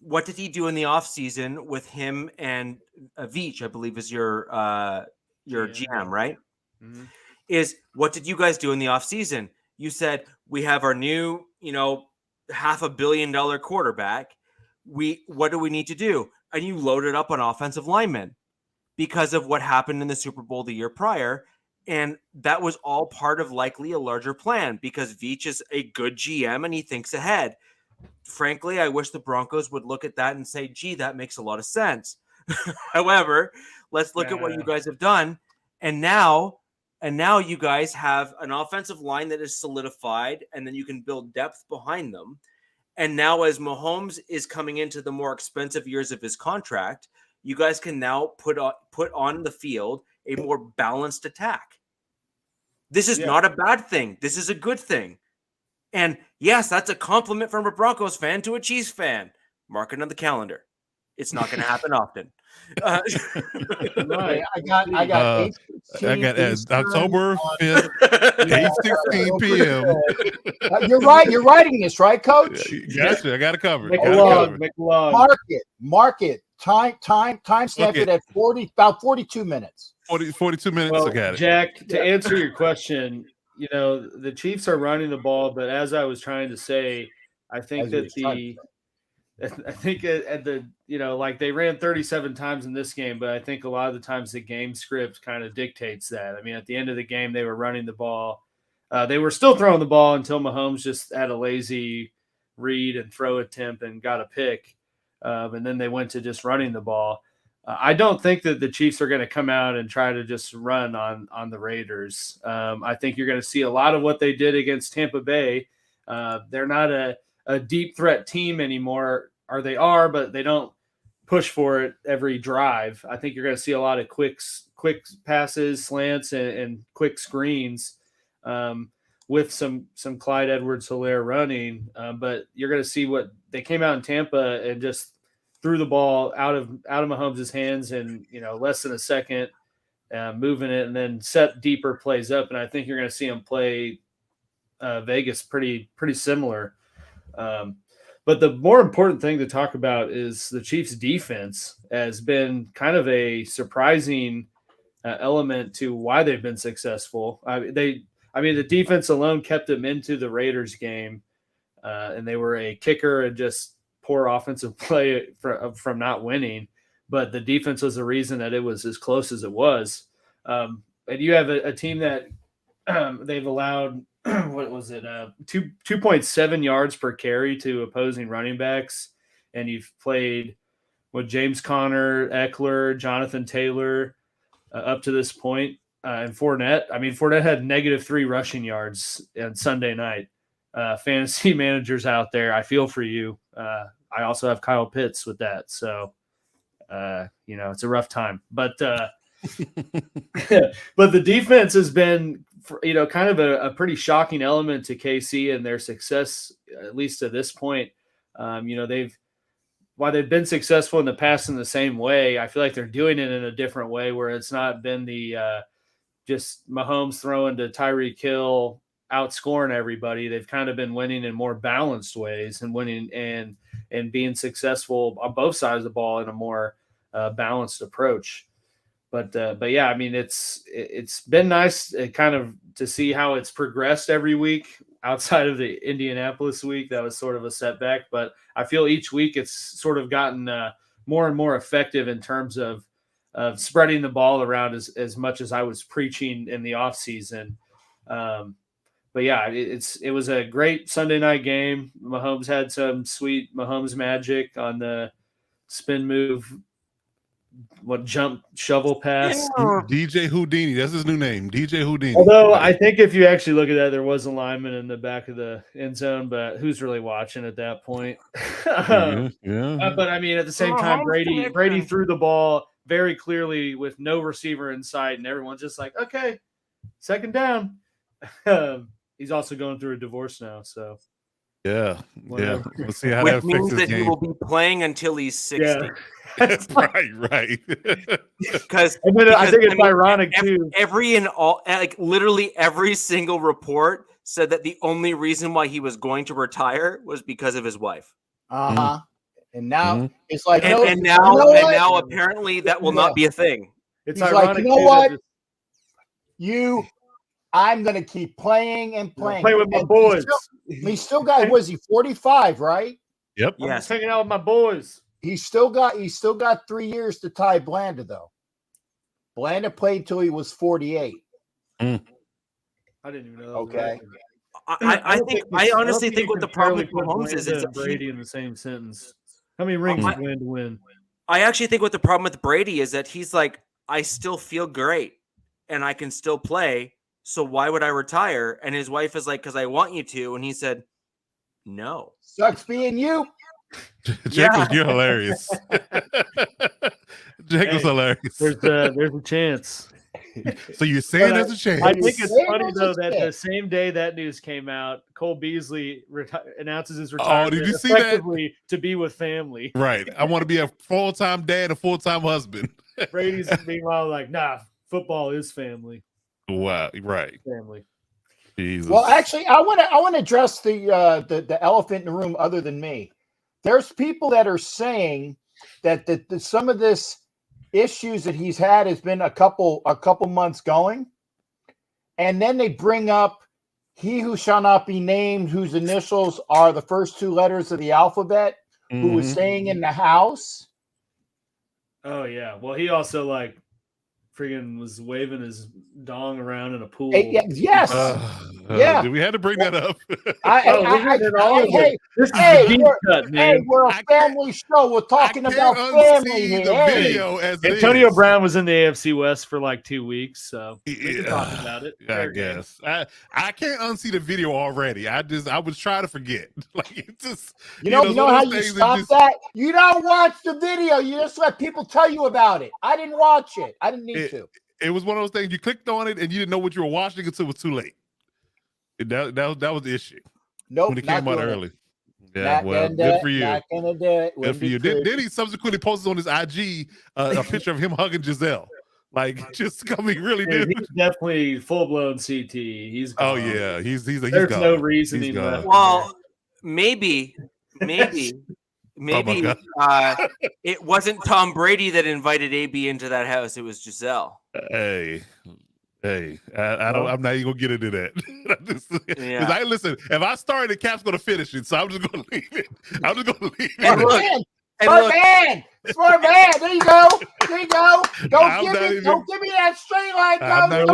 What did he do in the offseason with him and Veach, I believe is your GM, right? Mm-hmm. Is what did you guys do in the offseason? You said we have our new, $500 million quarterback. What do we need to do? And you loaded up on offensive linemen because of what happened in the Super Bowl the year prior. And that was all part of likely a larger plan because Veach is a good GM and he thinks ahead. Frankly, I wish the Broncos would look at that and say, gee, that makes a lot of sense. However, let's look at what you guys have done. And now you guys have an offensive line that is solidified, and then you can build depth behind them. And now as Mahomes is coming into the more expensive years of his contract, you guys can now put on the field a more balanced attack. This is not a bad thing. This is a good thing. And yes, that's a compliment from a Broncos fan to a Chiefs fan. Mark it on the calendar. It's not going to happen often. Right. I got October 5th, 8:16 p.m. You're right. You're writing this, right, Coach? Gotcha. I got to cover it. Mark it. Time stamp it at about 42 minutes. 42 minutes. Well, I got it. Jack, to answer your question, the Chiefs are running the ball, but as I was trying to say, I think that like they ran 37 times in this game, but I think a lot of the times the game script kind of dictates that. I mean, at the end of the game, they were running the ball. They were still throwing the ball until Mahomes just had a lazy read and throw attempt and got a pick. And then they went to just running the ball. I don't think that the Chiefs are going to come out and try to just run on the Raiders. I think you're going to see a lot of what they did against Tampa Bay. They're not a deep threat team anymore, or they are, but they don't push for it every drive. I think you're going to see a lot of quick passes, slants, and quick screens with some Clyde Edwards-Helaire running. But you're going to see what they came out in Tampa and just threw the ball out of Mahomes' hands in less than a second, moving it, and then set deeper plays up. And I think you're going to see them play Vegas pretty similar. But the more important thing to talk about is the Chiefs' defense has been kind of a surprising element to why they've been successful. The defense alone kept them into the Raiders game, and they were a kicker and just poor offensive play from not winning. But the defense was the reason that it was as close as it was. And you have a team that they've allowed – what was it? 2.7 yards per carry to opposing running backs. And you've played with James Conner, Eckler, Jonathan Taylor up to this point. And Fournette. I mean, Fournette had -3 rushing yards on Sunday night. Fantasy managers out there, I feel for you. I also have Kyle Pitts with that. So, it's a rough time. But but the defense has been kind of a pretty shocking element to KC and their success, at least to this point. While they've been successful in the past in the same way, I feel like they're doing it in a different way where it's not been the just Mahomes throwing to Tyreek Hill, outscoring everybody. They've kind of been winning in more balanced ways and winning and being successful on both sides of the ball in a more balanced approach. But yeah, I mean, it's been nice kind of to see how it's progressed every week outside of the Indianapolis week. That was sort of a setback, but I feel each week it's sort of gotten more and more effective in terms of spreading the ball around as much as I was preaching in the offseason. But yeah, it was a great Sunday night game. Mahomes had some sweet Mahomes magic on the spin move, jump shovel pass. DJ Houdini, that's his new name, DJ Houdini. Although I think if you actually look at that, there was a lineman in the back of the end zone, but who's really watching at that point? Yeah. But I mean, at the same time, Brady threw the ball very clearly with no receiver in sight, and everyone's just like, okay, second down. He's also going through a divorce now, so yeah. We'll see how Which that means affects his that he game. will be playing until he's 60. Yeah. right. Because I think it's ironic too. Literally every single report said that the only reason why he was going to retire was because of his wife. Uh-huh. And now it's like, and now apparently that will not be a thing. It's He's ironic. like, you know what? I'm going to keep playing and playing. Play with my boys. He still got, was he 45, right? Yep. I'm just hanging out with my boys. He still got 3 years to tie Blanda, though. Blanda played till he was 48. I didn't even know. Okay. I honestly think what the problem with Mahomes is that Brady in the same sentence. How many rings did Blanda win? I actually think what the problem with Brady is that he's like, I still feel great and I can still play. So why would I retire? And his wife is like, because I want you to. And he said, no. Sucks being you. Jake, you're hilarious. Jake was hilarious. There's a chance. So you're saying there's a chance? I think it's funny though that the same day that news came out, Cole Beasley announces his retirement. Oh, did you see that? To be with family. Right. I want to be a full-time dad, a full-time husband. Brady's meanwhile like, nah, football is family. Wow. Right. Family. Jesus. Well, actually, I want to address the elephant in the room. Other than me, there's people that are saying that some of this issues that he's had has been a couple months going, and then they bring up he who shall not be named, whose initials are the first two letters of the alphabet, who was staying in the house. Oh yeah. Well, he also friggin' was waving his dong around in a pool. Yes. We had to bring that up. We're a family show. We're talking about family here. Antonio Brown was in the AFC West for 2 weeks, so we can talk about it. I guess. I can't unsee the video already. I was trying to forget. It's just you know how you stop that? You don't watch the video. You just let people tell you about it. I didn't watch it. I didn't need to. It was one of those things you clicked on it and you didn't know what you were watching until it was too late. That was the issue. Nope, when it came out early. Yeah, well, good for you. Good for you. Then he subsequently posted on his IG a picture of him hugging Giselle. Just coming really good. He's definitely full blown CT. He's gone. Oh yeah, he's there's gone. no reasoning left. Well, maybe it wasn't Tom Brady that invited AB into that house. It was Giselle. Hey, I'm not even gonna get into that. Listen, if I started, the Cap's gonna finish it, so I'm just gonna leave it. Smart man. There you go. Don't give me that straight line. No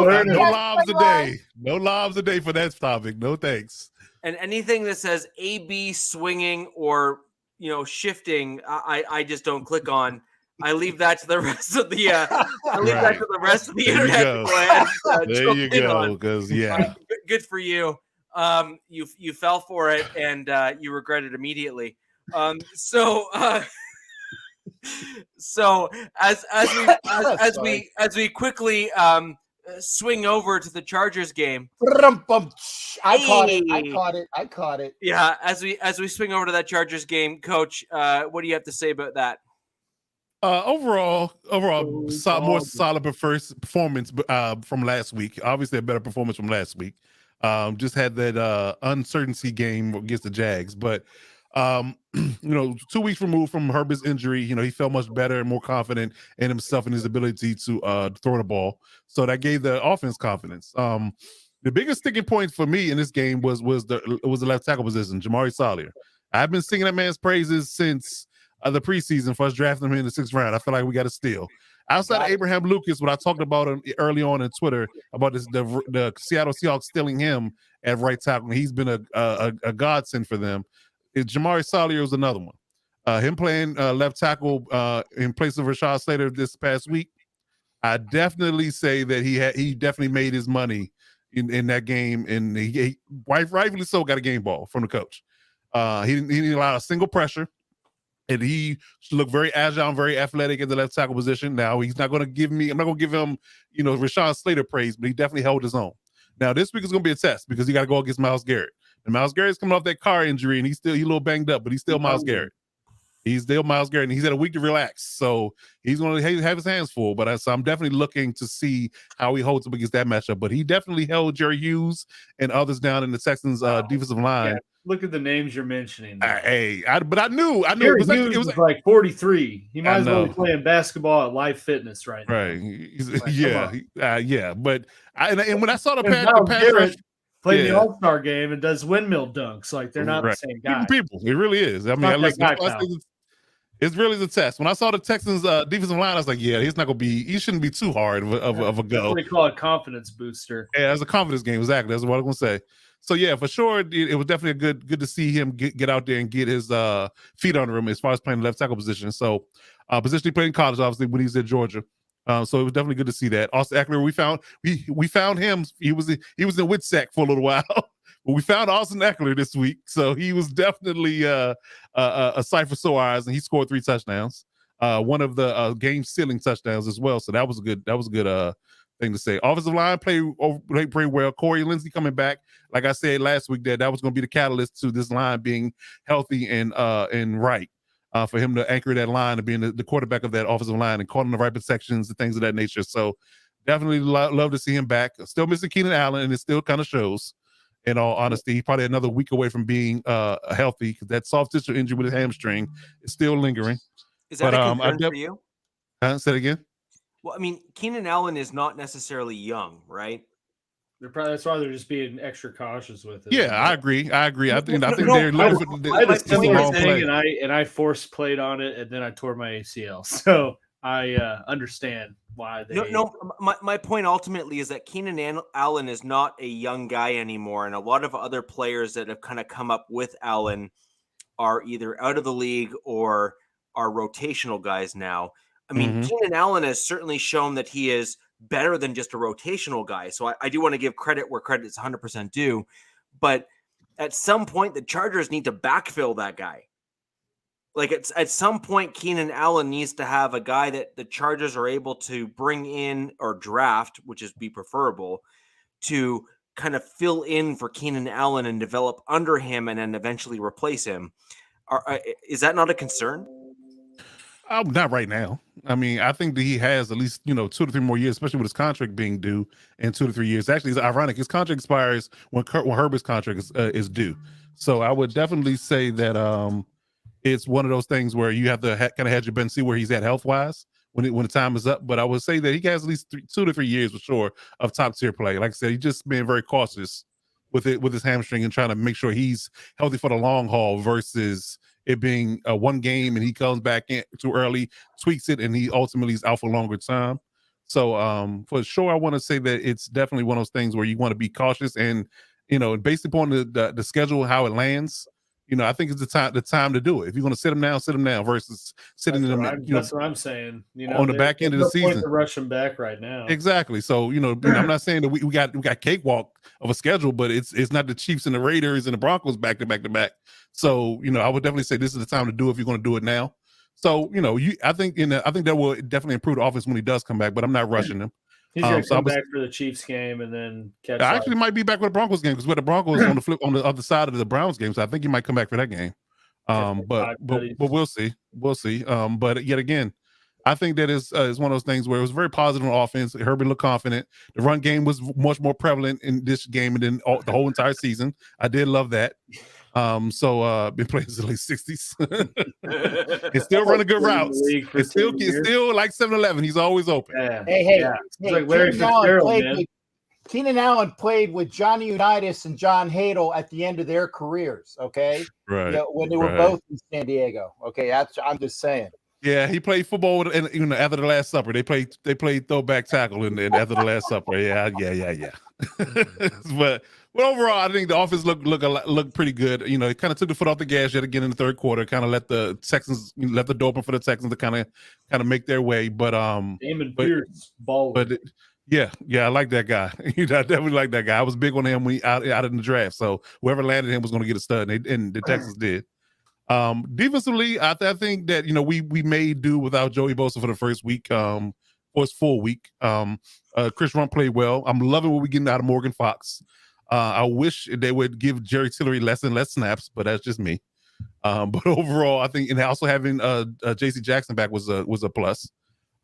lobs today. No lobs today for that topic. No thanks. And anything that says AB swinging or shifting, I just don't click on. I leave that to the rest of the. Internet. There you go. Because good for you. You fell for it and you regret it immediately. So as we quickly swing over to the Chargers game. I caught it. Yeah, as we swing over to that Chargers game, Coach, what do you have to say about that? Overall, more solid performance from last week. Obviously, a better performance from last week. Just had that uncertainty game against the Jags, but 2 weeks removed from Herbert's injury, he felt much better and more confident in himself and his ability to throw the ball. So that gave the offense confidence. The biggest sticking point for me in this game was the left tackle position, Jamari Salyer. I've been singing that man's praises since the preseason for us drafting him in the 6th round. I feel like we got a steal. Outside of Abraham Lucas, what I talked about early on in Twitter about the Seattle Seahawks stealing him at right tackle, he's been a godsend for them. Jamari Salyer was another one. Him playing left tackle in place of Rashad Slater this past week, I definitely say that he definitely made his money in that game, and he rightfully so got a game ball from the coach. He didn't allow a single pressure. And he looked very agile and very athletic at the left tackle position. Now, he's not going to give me – I'm not going to give him, Rashawn Slater praise, but he definitely held his own. Now, this week is going to be a test because he got to go against Myles Garrett. And Myles Garrett's coming off that car injury, and he's a little banged up, but he's still Myles Garrett. He's still Myles Garrett, and he's had a week to relax. So he's going to have his hands full. But so I'm definitely looking to see how he holds up against that matchup. But he definitely held Jerry Hughes and others down in the Texans' defensive line. Yeah. Look at the names you're mentioning. But I knew Jerry Hughes was like 43. He might as well be playing basketball at Life Fitness right now. Right. But when I saw the pass played the All-Star game and does windmill dunks, like they're not the same guy. People, it really is. I mean, it's really the test. When I saw the Texans defensive line, I was like, he's not going to be. He shouldn't be too hard of a go. That's what they call a confidence booster. Yeah, it's a confidence game. Exactly. That's what I'm going to say. So yeah, for sure, it was definitely good to see him get out there and get his feet under him as far as playing the left tackle position. So, position he played in college, obviously when he was at Georgia. So it was definitely good to see that. Austin Eckler, we found him. He was in Witsec for a little while, but we found Austin Eckler this week. So he was definitely a sight for sore eyes, and he scored 3 touchdowns. One of the game-sealing touchdowns as well. So that was a good thing to say. Offensive line played pretty well. Corey Lindsey coming back. Like I said last week, that was going to be the catalyst to this line being healthy and right for him to anchor that line and being the quarterback of that offensive line and calling the right protections and things of that nature. So definitely love to see him back. Still missing Keenan Allen, and it still kind of shows. In all honesty, he's probably another week away from being healthy because that soft tissue injury with his hamstring is still lingering. Is that a concern for you? Say it again. Well, I mean, Keenan Allen is not necessarily young, right? That's why they're just being extra cautious with it. Yeah, I agree. I think they're looking for. I had a similar thing, and I force played on it, and then I tore my ACL. So I understand why they. No. My point ultimately is that Keenan Allen is not a young guy anymore, and a lot of other players that have kind of come up with Allen are either out of the league or are rotational guys now. I mean, Keenan Allen has certainly shown that he is better than just a rotational guy. So I do want to give credit where credit is 100% due. But at some point, the Chargers need to backfill that guy. Like at some point, Keenan Allen needs to have a guy that the Chargers are able to bring in or draft, which is be preferable, to kind of fill in for Keenan Allen and develop under him and then eventually replace him. Is that not a concern? Not right now. I mean, I think that he has at least 2 to 3 more years, especially with his contract being due in 2 to 3 years. Actually, it's ironic. His contract expires when Herbert's contract is due. So I would definitely say that it's one of those things where you have to kind of hedge your bet and see where he's at health wise when the time is up. But I would say that he has at least 2 to 3 years for sure of top tier play. Like I said, he's just being very cautious with his hamstring and trying to make sure he's healthy for the long haul versus it being one game and he comes back in too early, tweaks it, and he ultimately is out for longer time. So for sure, I want to say that it's definitely one of those things where you want to be cautious and, based upon the schedule, how it lands, I think it's the time to do it. If you're going to sit him down versus sitting them. That's what I'm saying. On the back end of the season, point to rush him back right now. Exactly. So I'm not saying that we got cakewalk of a schedule, but it's not the Chiefs and the Raiders and the Broncos back to back to back. So I would definitely say this is the time to do it if you're going to do it now. So I think that will definitely improve the offense when he does come back, but I'm not rushing him. He's going to come back for the Chiefs game and then catch. I actually might be back with the Broncos game because we're the Broncos on the other side of the Browns game, so I think he might come back for that game. But we'll see. But yet again, I think that is one of those things where it was very positive on offense. Herbert looked confident. The run game was much more prevalent in this game and then the whole entire season. I did love that. Been playing since the late 60s. It's still running good routes. It's still like 7-Eleven. He's always open. Yeah. Hey, it's like Larry Fitzgerald, Keenan Allen played with Johnny Unitas and John Hadel at the end of their careers. Okay, right? When they were both in San Diego. Okay, I'm just saying. Yeah, he played football, and after the Last Supper, they played throwback tackle, and after the Last Supper, yeah. but overall, I think the offense looked pretty good. It kind of took the foot off the gas yet again in the third quarter. Kind of let the Texans left the door open for the Texans to kind of make their way. But Damon Pierce ball. But yeah, I like that guy. I definitely like that guy. I was big on him when out in the draft. So whoever landed him was going to get a stud, and the Texans did. Defensively, I think that we may do without Joey Bosa for the first week, for his full week. Chris Rumph played well. I'm loving what we're getting out of Morgan Fox. I wish they would give Jerry Tillery less and less snaps, but that's just me. But overall, I think, and also having J.C. Jackson back was a plus.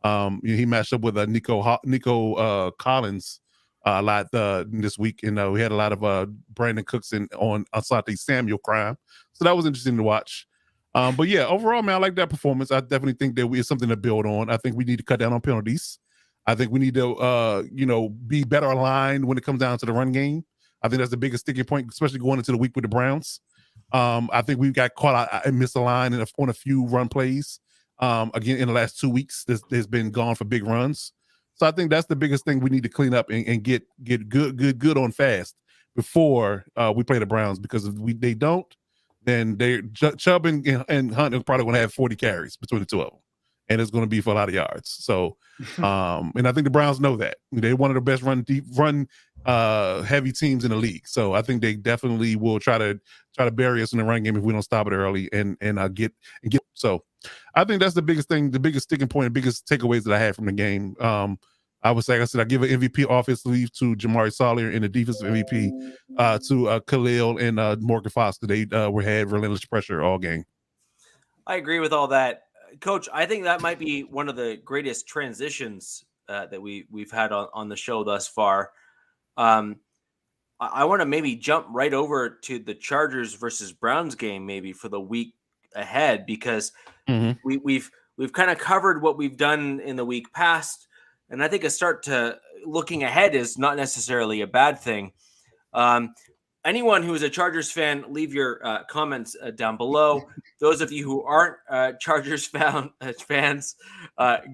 He matched up with Nico Collins a lot this week. We had a lot of Brandon Cooks on Asante Samuel crime. So that was interesting to watch. But yeah, overall, man, I like that performance. I definitely think that it's something to build on. I think we need to cut down on penalties. I think we need to, be better aligned when it comes down to the run game. I think that's the biggest sticking point, especially going into the week with the Browns. I think we got caught out and misaligned on a few run plays. Again, in the last 2 weeks, there's been gone for big runs. So I think that's the biggest thing we need to clean up and get good on fast before we play the Browns, because if they don't, then Chubb and Hunt are probably going to have 40 carries between the two of them, and it's going to be for a lot of yards. So, and I think the Browns know that. They're one of the best run heavy teams in the league. So I think they definitely will try to bury us in the run game if we don't stop it early and get. So I think that's the biggest thing, the biggest sticking point, the biggest takeaways that I had from the game. I would say, like I said, I give an MVP offensively to Jamari Salyer and the defensive MVP to Khalil and Morgan Fox. They had relentless pressure all game. I agree with all that, Coach. I think that might be one of the greatest transitions that we've had on the show thus far. I want to maybe jump right over to the Chargers versus Browns game, maybe for the week ahead, because we've kind of covered what we've done in the week past. And I think a start to looking ahead is not necessarily a bad thing. Anyone who is a Chargers fan, leave your comments down below. Those of you who aren't Chargers fans,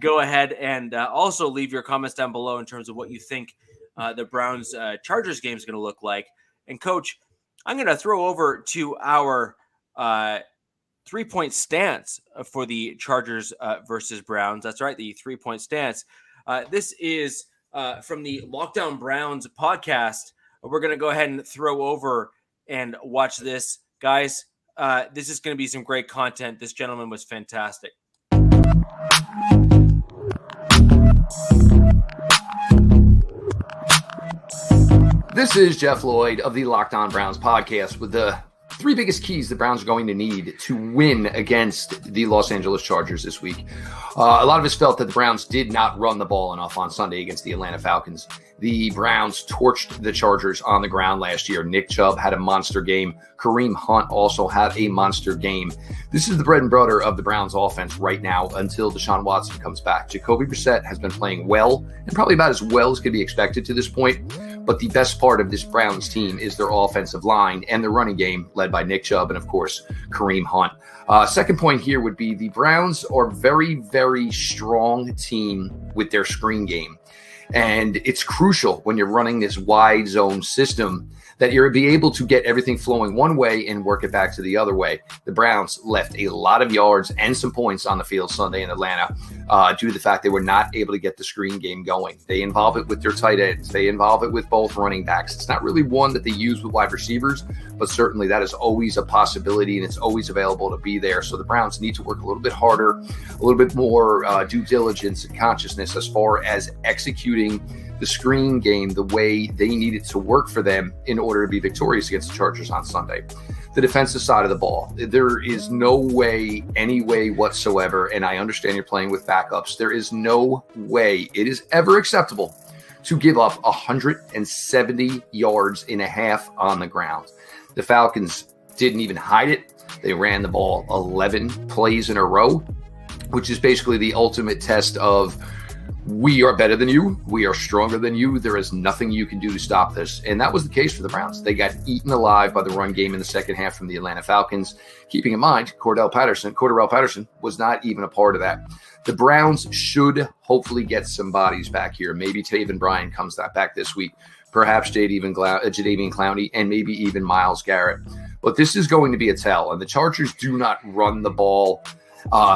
go ahead and also leave your comments down below in terms of what you think the Browns Chargers game is going to look like. And Coach, I'm going to throw over to our 3-point stance for the Chargers versus Browns. That's right, the 3-point stance. This is from the Lockdown Browns podcast. We're going to go ahead and throw over and watch this. Guys, this is going to be some great content. This gentleman was fantastic. This is Jeff Lloyd of the Lockdown Browns podcast with the 3 biggest keys the Browns are going to need to win against the Los Angeles Chargers this week. A lot of us felt that the Browns did not run the ball enough on Sunday against the Atlanta Falcons. The Browns torched the Chargers on the ground last year. Nick Chubb had a monster game. Kareem Hunt also had a monster game. This is the bread and butter of the Browns offense right now until Deshaun Watson comes back. Jacoby Brissett has been playing well, and probably about as well as could be expected to this point. But the best part of this Browns team is their offensive line and their running game, led by Nick Chubb and, of course, Kareem Hunt. Second point here would be the Browns are very, very strong team with their screen game. And it's crucial when you're running this wide zone system that you'll be able to get everything flowing one way and work it back to the other way. The Browns left a lot of yards and some points on the field Sunday in Atlanta due to the fact they were not able to get the screen game going. They involve it with their tight ends. They involve it with both running backs. It's not really one that they use with wide receivers, but certainly that is always a possibility and it's always available to be there. So the Browns need to work a little bit harder, a little bit more due diligence and consciousness as far as executing the screen game the way they need it to work for them in order to be victorious against the Chargers on Sunday. The defensive side of the ball, there is no way, any way whatsoever, and I understand you're playing with backups, there is no way it is ever acceptable to give up 170 yards and a half on the ground. The Falcons didn't even hide it. They ran the ball 11 plays in a row, which is basically the ultimate test of we are better than you. We are stronger than you. There is nothing you can do to stop this. And that was the case for the Browns. They got eaten alive by the run game in the second half from the Atlanta Falcons. Keeping in mind, Cordarrelle Patterson was not even a part of that. The Browns should hopefully get some bodies back here. Maybe Taven Bryan comes back this week. Perhaps Jadeveon Clowney, and maybe even Myles Garrett. But this is going to be a tell. And the Chargers do not run the ball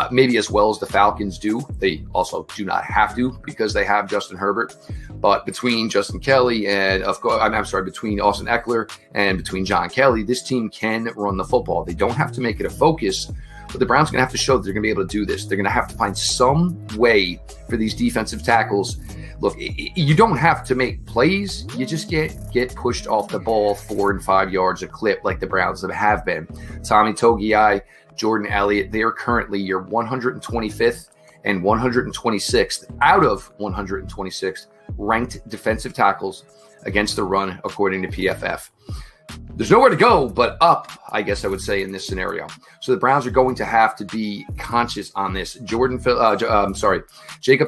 maybe as well as the Falcons do. They also do not have to because they have Justin Herbert. But between Justin Kelly and, between Austin Eckler and between John Kelly, this team can run the football. They don't have to make it a focus, but the Browns are going to have to show that they're going to be able to do this. They're going to have to find some way for these defensive tackles. Look, you don't have to make plays. You just get pushed off the ball 4 and 5 yards a clip like the Browns have been. Tommy Togiai, Jordan Elliott, they are currently your 125th and 126th out of 126th ranked defensive tackles against the run, according to PFF. There's nowhere to go but up, I guess I would say, in this scenario. So the Browns are going to have to be conscious on this. Jacob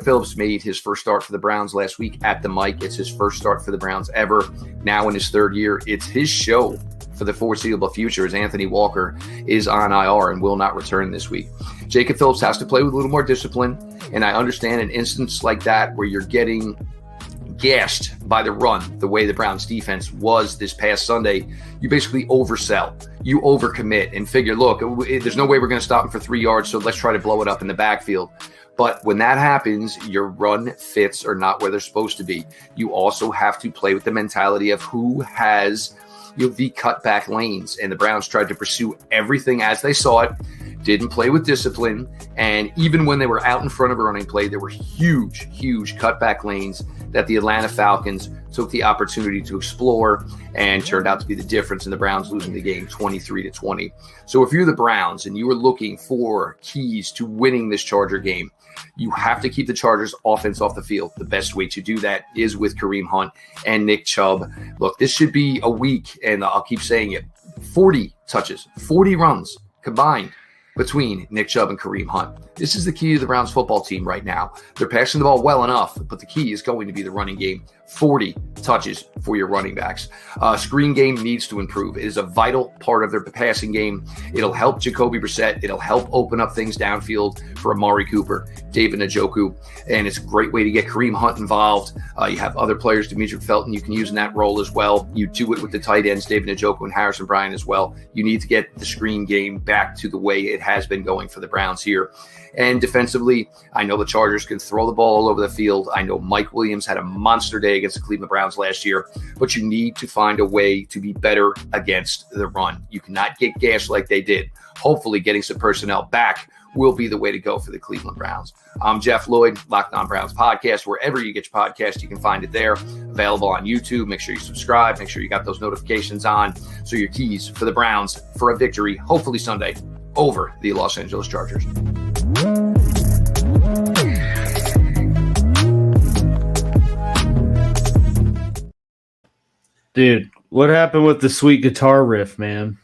Phillips made his first start for the Browns last week at the mic. It's his first start for the Browns ever. Now in his third year, it's his show for the foreseeable future as Anthony Walker is on IR and will not return this week. Jacob Phillips has to play with a little more discipline, and I understand an instance like that where you're getting gashed by the run, the way the Browns defense was this past Sunday. You basically oversell, you overcommit and figure, look, there's no way we're going to stop him for 3 yards, so let's try to blow it up in the backfield. But when that happens, your run fits are not where they're supposed to be. You also have to play with the mentality of who has the cutback lanes, and the Browns tried to pursue everything as they saw it, didn't play with discipline, and even when they were out in front of a running play, there were huge cutback lanes that the Atlanta Falcons took the opportunity to explore and turned out to be the difference in the Browns losing the game 23-20. So if you're the Browns and you are looking for keys to winning this Charger game, you have to keep the Chargers offense off the field. The best way to do that is with Kareem Hunt and Nick Chubb. Look, this should be a week, and I'll keep saying it, 40 touches, 40 runs combined between Nick Chubb and Kareem Hunt. This is the key to the Browns football team right now. They're passing the ball well enough, but the key is going to be the running game. 40 touches for your running backs. Screen game needs to improve. It is a vital part of their passing game. It'll help Jacoby Brissett. It'll help open up things downfield for Amari Cooper, David Njoku, and it's a great way to get Kareem Hunt involved. You have other players, Demetric Felton, you can use in that role as well. You do it with the tight ends, David Njoku and Harrison Bryant as well. You need to get the screen game back to the way it has been going for the Browns here. And defensively, I know the Chargers can throw the ball all over the field. I know Mike Williams had a monster day against the Cleveland Browns last year, but you need to find a way to be better against the run. You cannot get gashed like they did. Hopefully getting some personnel back will be the way to go for the Cleveland Browns. I'm Jeff Lloyd, Locked On Browns podcast. Wherever you get your podcast, you can find it there. Available on YouTube. Make sure you subscribe. Make sure you got those notifications on. So your keys for the Browns for a victory, hopefully Sunday, over the Los Angeles Chargers. Dude, what happened with the sweet guitar riff, man?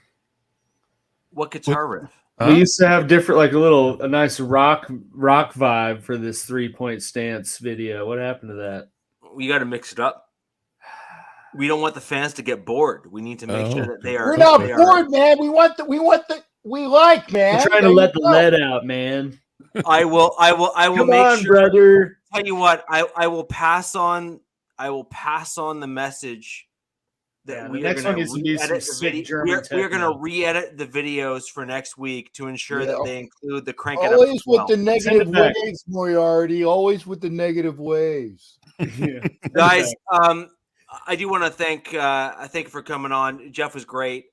What guitar riff? We used to have different, like a nice rock vibe for this 3-point stance video. What happened to that? We got to mix it up. We don't want the fans to get bored. We need to make sure that they are. We're not bored, man. We like, man. We're trying to let the lead out, man. I will Come make on, sure, brother. Tell you what, I will pass on the message that we are going to re-edit the video. We're going to re-edit the videos for next week to ensure that they include the crank it up. Always with the negative waves, Moriarty. Always with the negative waves. Guys, I do want to thank you for coming on. Jeff was great.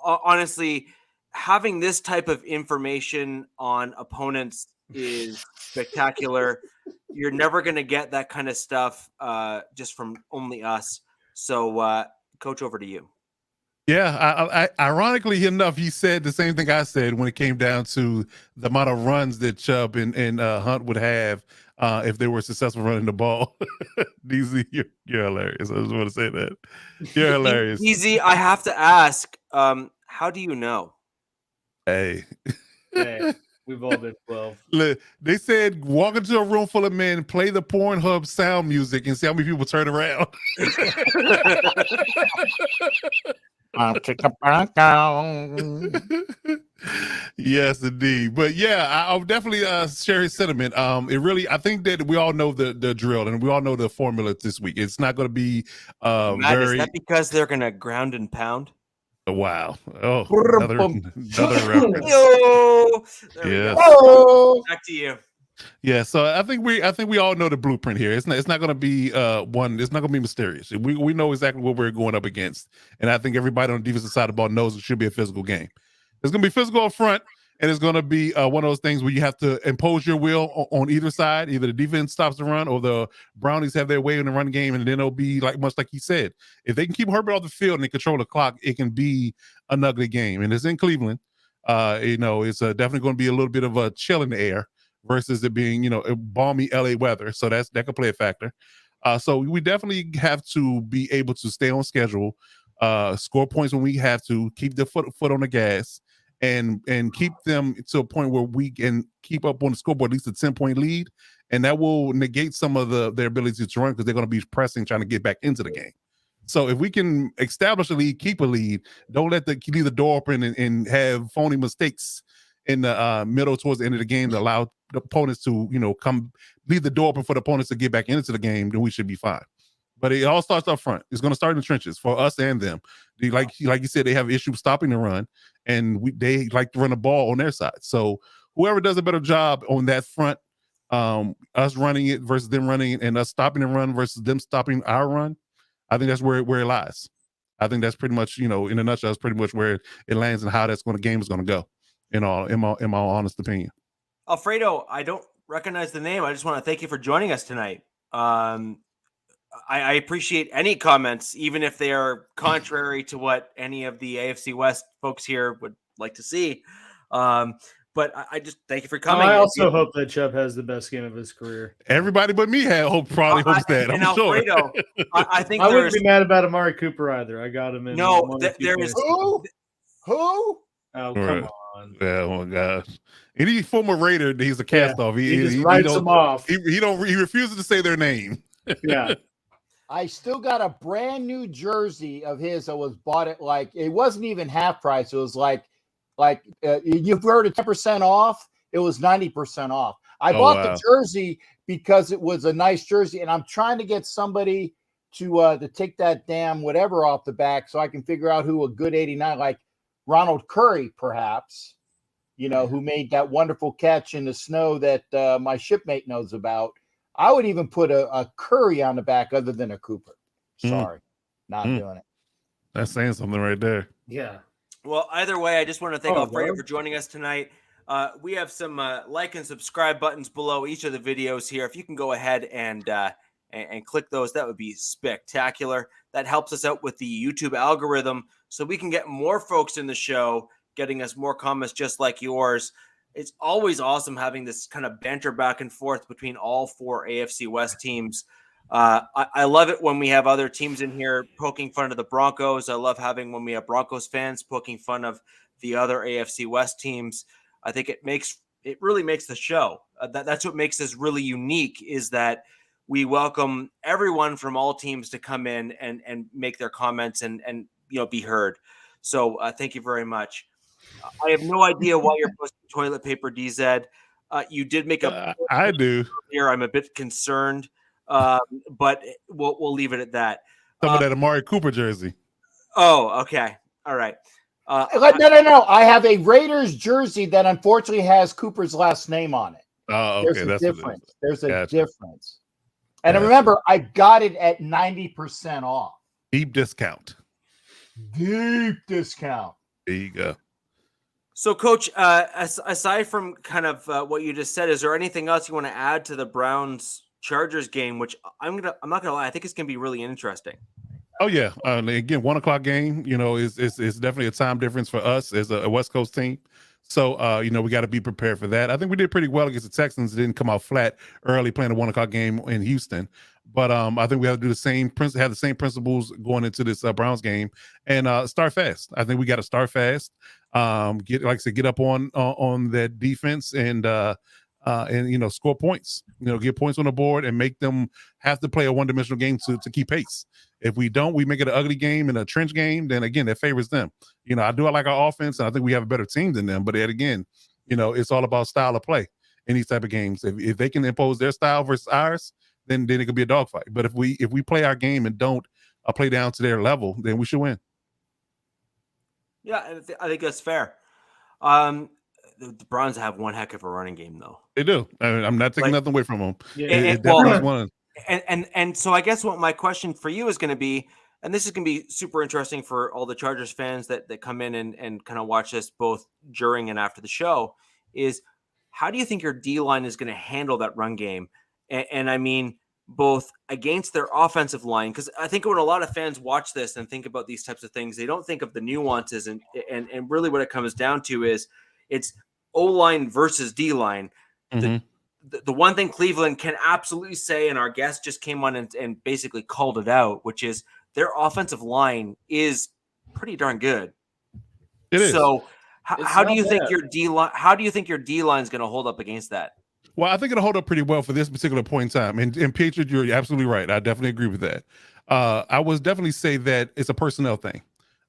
Honestly, having this type of information on opponents is spectacular. You're never going to get that kind of stuff just from only us. So, Coach, over to you. Yeah, I ironically enough, he said the same thing I said when it came down to the amount of runs that Chubb and Hunt would have if they were successful running the ball. DZ, you're hilarious. I just want to say that. You're hilarious. DZ, I have to ask, how do you know? Hey. We've all been 12. Look, they said walk into a room full of men, play the Pornhub sound music, and see how many people turn around. Yes, indeed. But yeah, I'll definitely share his sentiment. I think that we all know the drill and we all know the formula this week. It's not going to be Matt, is that because they're going to ground and pound? Wow. Oh, another reference. Yeah. Back to you. Yeah, so I think we all know the blueprint here. It's not going to be one. It's not going to be mysterious. We know exactly what we're going up against, and I think everybody on the defensive side of the ball knows it should be a physical game. It's going to be physical up front, and it's going to be one of those things where you have to impose your will on either side. Either the defense stops the run, or the Brownies have their way in the run game, and then it'll be much like he said. If they can keep Herbert off the field and they control the clock, it can be an ugly game. And it's in Cleveland. It's definitely going to be a little bit of a chill in the air versus it being, balmy LA weather. So that could play a factor. So we definitely have to be able to stay on schedule, score points when we have to, keep the foot on the gas, and keep them to a point where we can keep up on the scoreboard, at least a 10-point lead. And that will negate some of their ability to run because they're going to be pressing, trying to get back into the game. So if we can establish a lead, keep a lead, don't leave the door open and have phony mistakes in the middle towards the end of the game to allow the opponents to, leave the door open for the opponents to get back into the game, then we should be fine. But it all starts up front. It's going to start in the trenches for us and them. Like you said, they have issues stopping the run, and they like to run the ball on their side. So whoever does a better job on that front, us running it versus them running it, and us stopping the run versus them stopping our run, I think that's where it lies. I think that's pretty much, in a nutshell, that's pretty much where it lands and how game is going to go. In my honest opinion. Alfredo, I don't recognize the name. I just want to thank you for joining us tonight. I appreciate any comments, even if they are contrary to what any of the AFC West folks here would like to see. But I just thank you for coming. I also hope that Chubb has the best game of his career. Everybody but me probably hopes that. I'm Alfredo, sure. I think I wouldn't be mad about Amari Cooper either. I got him in. No, there is who? Oh, come on. Oh my gosh! Any former Raider, he's a cast off. He just writes them off. He refuses to say their name. Yeah. I still got a brand new jersey of his that was bought at it wasn't even half price. It was you've heard of 10% off. It was 90% off. I bought the jersey because it was a nice jersey, and I'm trying to get somebody to take that damn whatever off the back so I can figure out who a good 89 like Ronald Curry, perhaps, who made that wonderful catch in the snow that my shipmate knows about. I would even put a Curry on the back other than a Cooper. Sorry, not doing it. That's saying something right there. Yeah. Well, either way, I just want to thank Alfredo for joining us tonight. We have some like and subscribe buttons below each of the videos here. If you can go ahead and click those, that would be spectacular. That helps us out with the YouTube algorithm so we can get more folks in the show, getting us more comments just like yours. It's always awesome having this kind of banter back and forth between all four AFC West teams. I love it when we have other teams in here poking fun of the Broncos. I love having when we have Broncos fans poking fun of the other AFC West teams. I think it really makes the show. That's what makes this really unique, is that we welcome everyone from all teams to come in and make their comments and be heard. So thank you very much. I have no idea why you're posting toilet paper, DZ. You did make I do. Here, I'm a bit concerned, but we'll leave it at that. Some of that Amari Cooper jersey. Oh, okay. All right. No. I have a Raiders jersey that unfortunately has Cooper's last name on it. Oh, okay. There's a difference. There's a difference. And Gotcha. Remember, I got it at 90% off. Deep discount. Deep discount. There you go. So, Coach, aside from kind of what you just said, is there anything else you want to add to the Browns Chargers game? Which I'm not gonna lie, I think it's gonna be really interesting. Oh yeah, again, 1 o'clock game. It's definitely a time difference for us as a West Coast team. So we got to be prepared for that. I think we did pretty well against the Texans. It didn't come out flat early playing a 1 o'clock game in Houston. But I think we have to do have the same principles going into this Browns game and start fast. I think we got to start fast. Get up on that defense and score points. Get points on the board and make them have to play a one-dimensional game to keep pace. If we don't, we make it an ugly game and a trench game. Then again, that favors them. I like our offense, and I think we have a better team than them. But yet again, it's all about style of play in these type of games. If they can impose their style versus ours, then it could be a dogfight. But if we play our game and don't play down to their level, then we should win. Yeah, I think that's fair. The Browns have one heck of a running game, though. They do. I'm not taking nothing away from them. Yeah. And so I guess what my question for you is going to be, and this is going to be super interesting for all the Chargers fans that come in and kind of watch this both during and after the show, is how do you think your D-line is going to handle that run game? And I mean, both against their offensive line, because I think when a lot of fans watch this and think about these types of things, they don't think of the nuances, and really what it comes down to is it's O-line versus D-line. Mm-hmm. The one thing Cleveland can absolutely say, and our guest just came on and basically called it out, which is their offensive line is pretty darn good. It is. So how do you think your D-line? How do you think your D-line is going to hold up against that? Well, I think it'll hold up pretty well for this particular point in time. And Patriot, you're absolutely right. I definitely agree with that. I would definitely say that it's a personnel thing.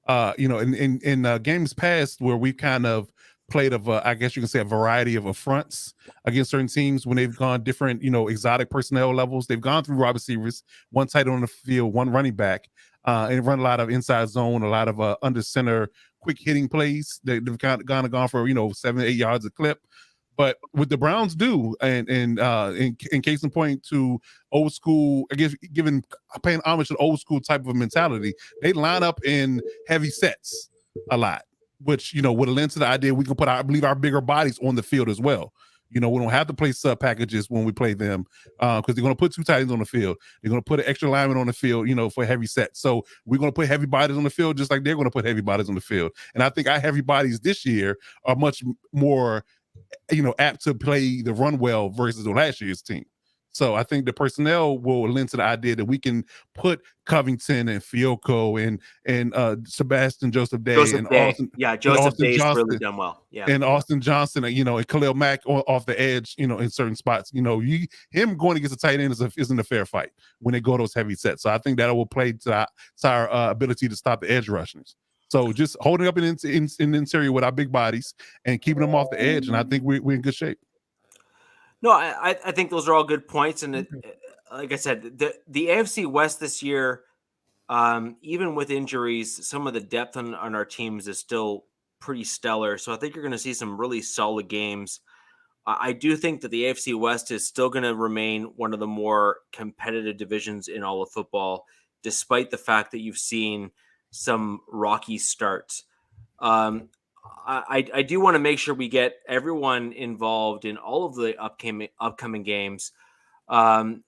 In games past where we've kind of played I guess you can say a variety of fronts against certain teams when they've gone different, exotic personnel levels. They've gone through wide receivers, one tight end on the field, one running back, and run a lot of inside zone, a lot of under center, quick hitting plays. They've gone for 7-8 yards a clip. But what the Browns do, and in case in point to old school, I guess paying homage to the old school type of mentality, they line up in heavy sets a lot, which would lend to the idea we can put our bigger bodies on the field as well. We don't have to play sub packages when we play them because they're going to put two tight ends on the field. They're going to put an extra lineman on the field, for heavy sets. So we're going to put heavy bodies on the field just like they're going to put heavy bodies on the field. And I think our heavy bodies this year are much more apt to play the run well versus the last year's team. So I think the personnel will lend to the idea that we can put Covington and Fiocco and Sebastian Joseph Day and Austin. Yeah, Joseph Day's really done well. Yeah, and Austin Johnson, and Khalil Mack off the edge, in certain spots. Him going against a tight end isn't a fair fight when they go those heavy sets. So I think that will play to our ability to stop the edge rushers. So just holding up in the interior with our big bodies and keeping them off the edge, and I think we're in good shape. No, I think those are all good points. And like I said, the AFC West this year, even with injuries, some of the depth on our teams is still pretty stellar. So I think you're going to see some really solid games. I do think that the AFC West is still going to remain one of the more competitive divisions in all of football, despite the fact that you've seen some rocky starts. I do want to make sure we get everyone involved in all of the upcoming games.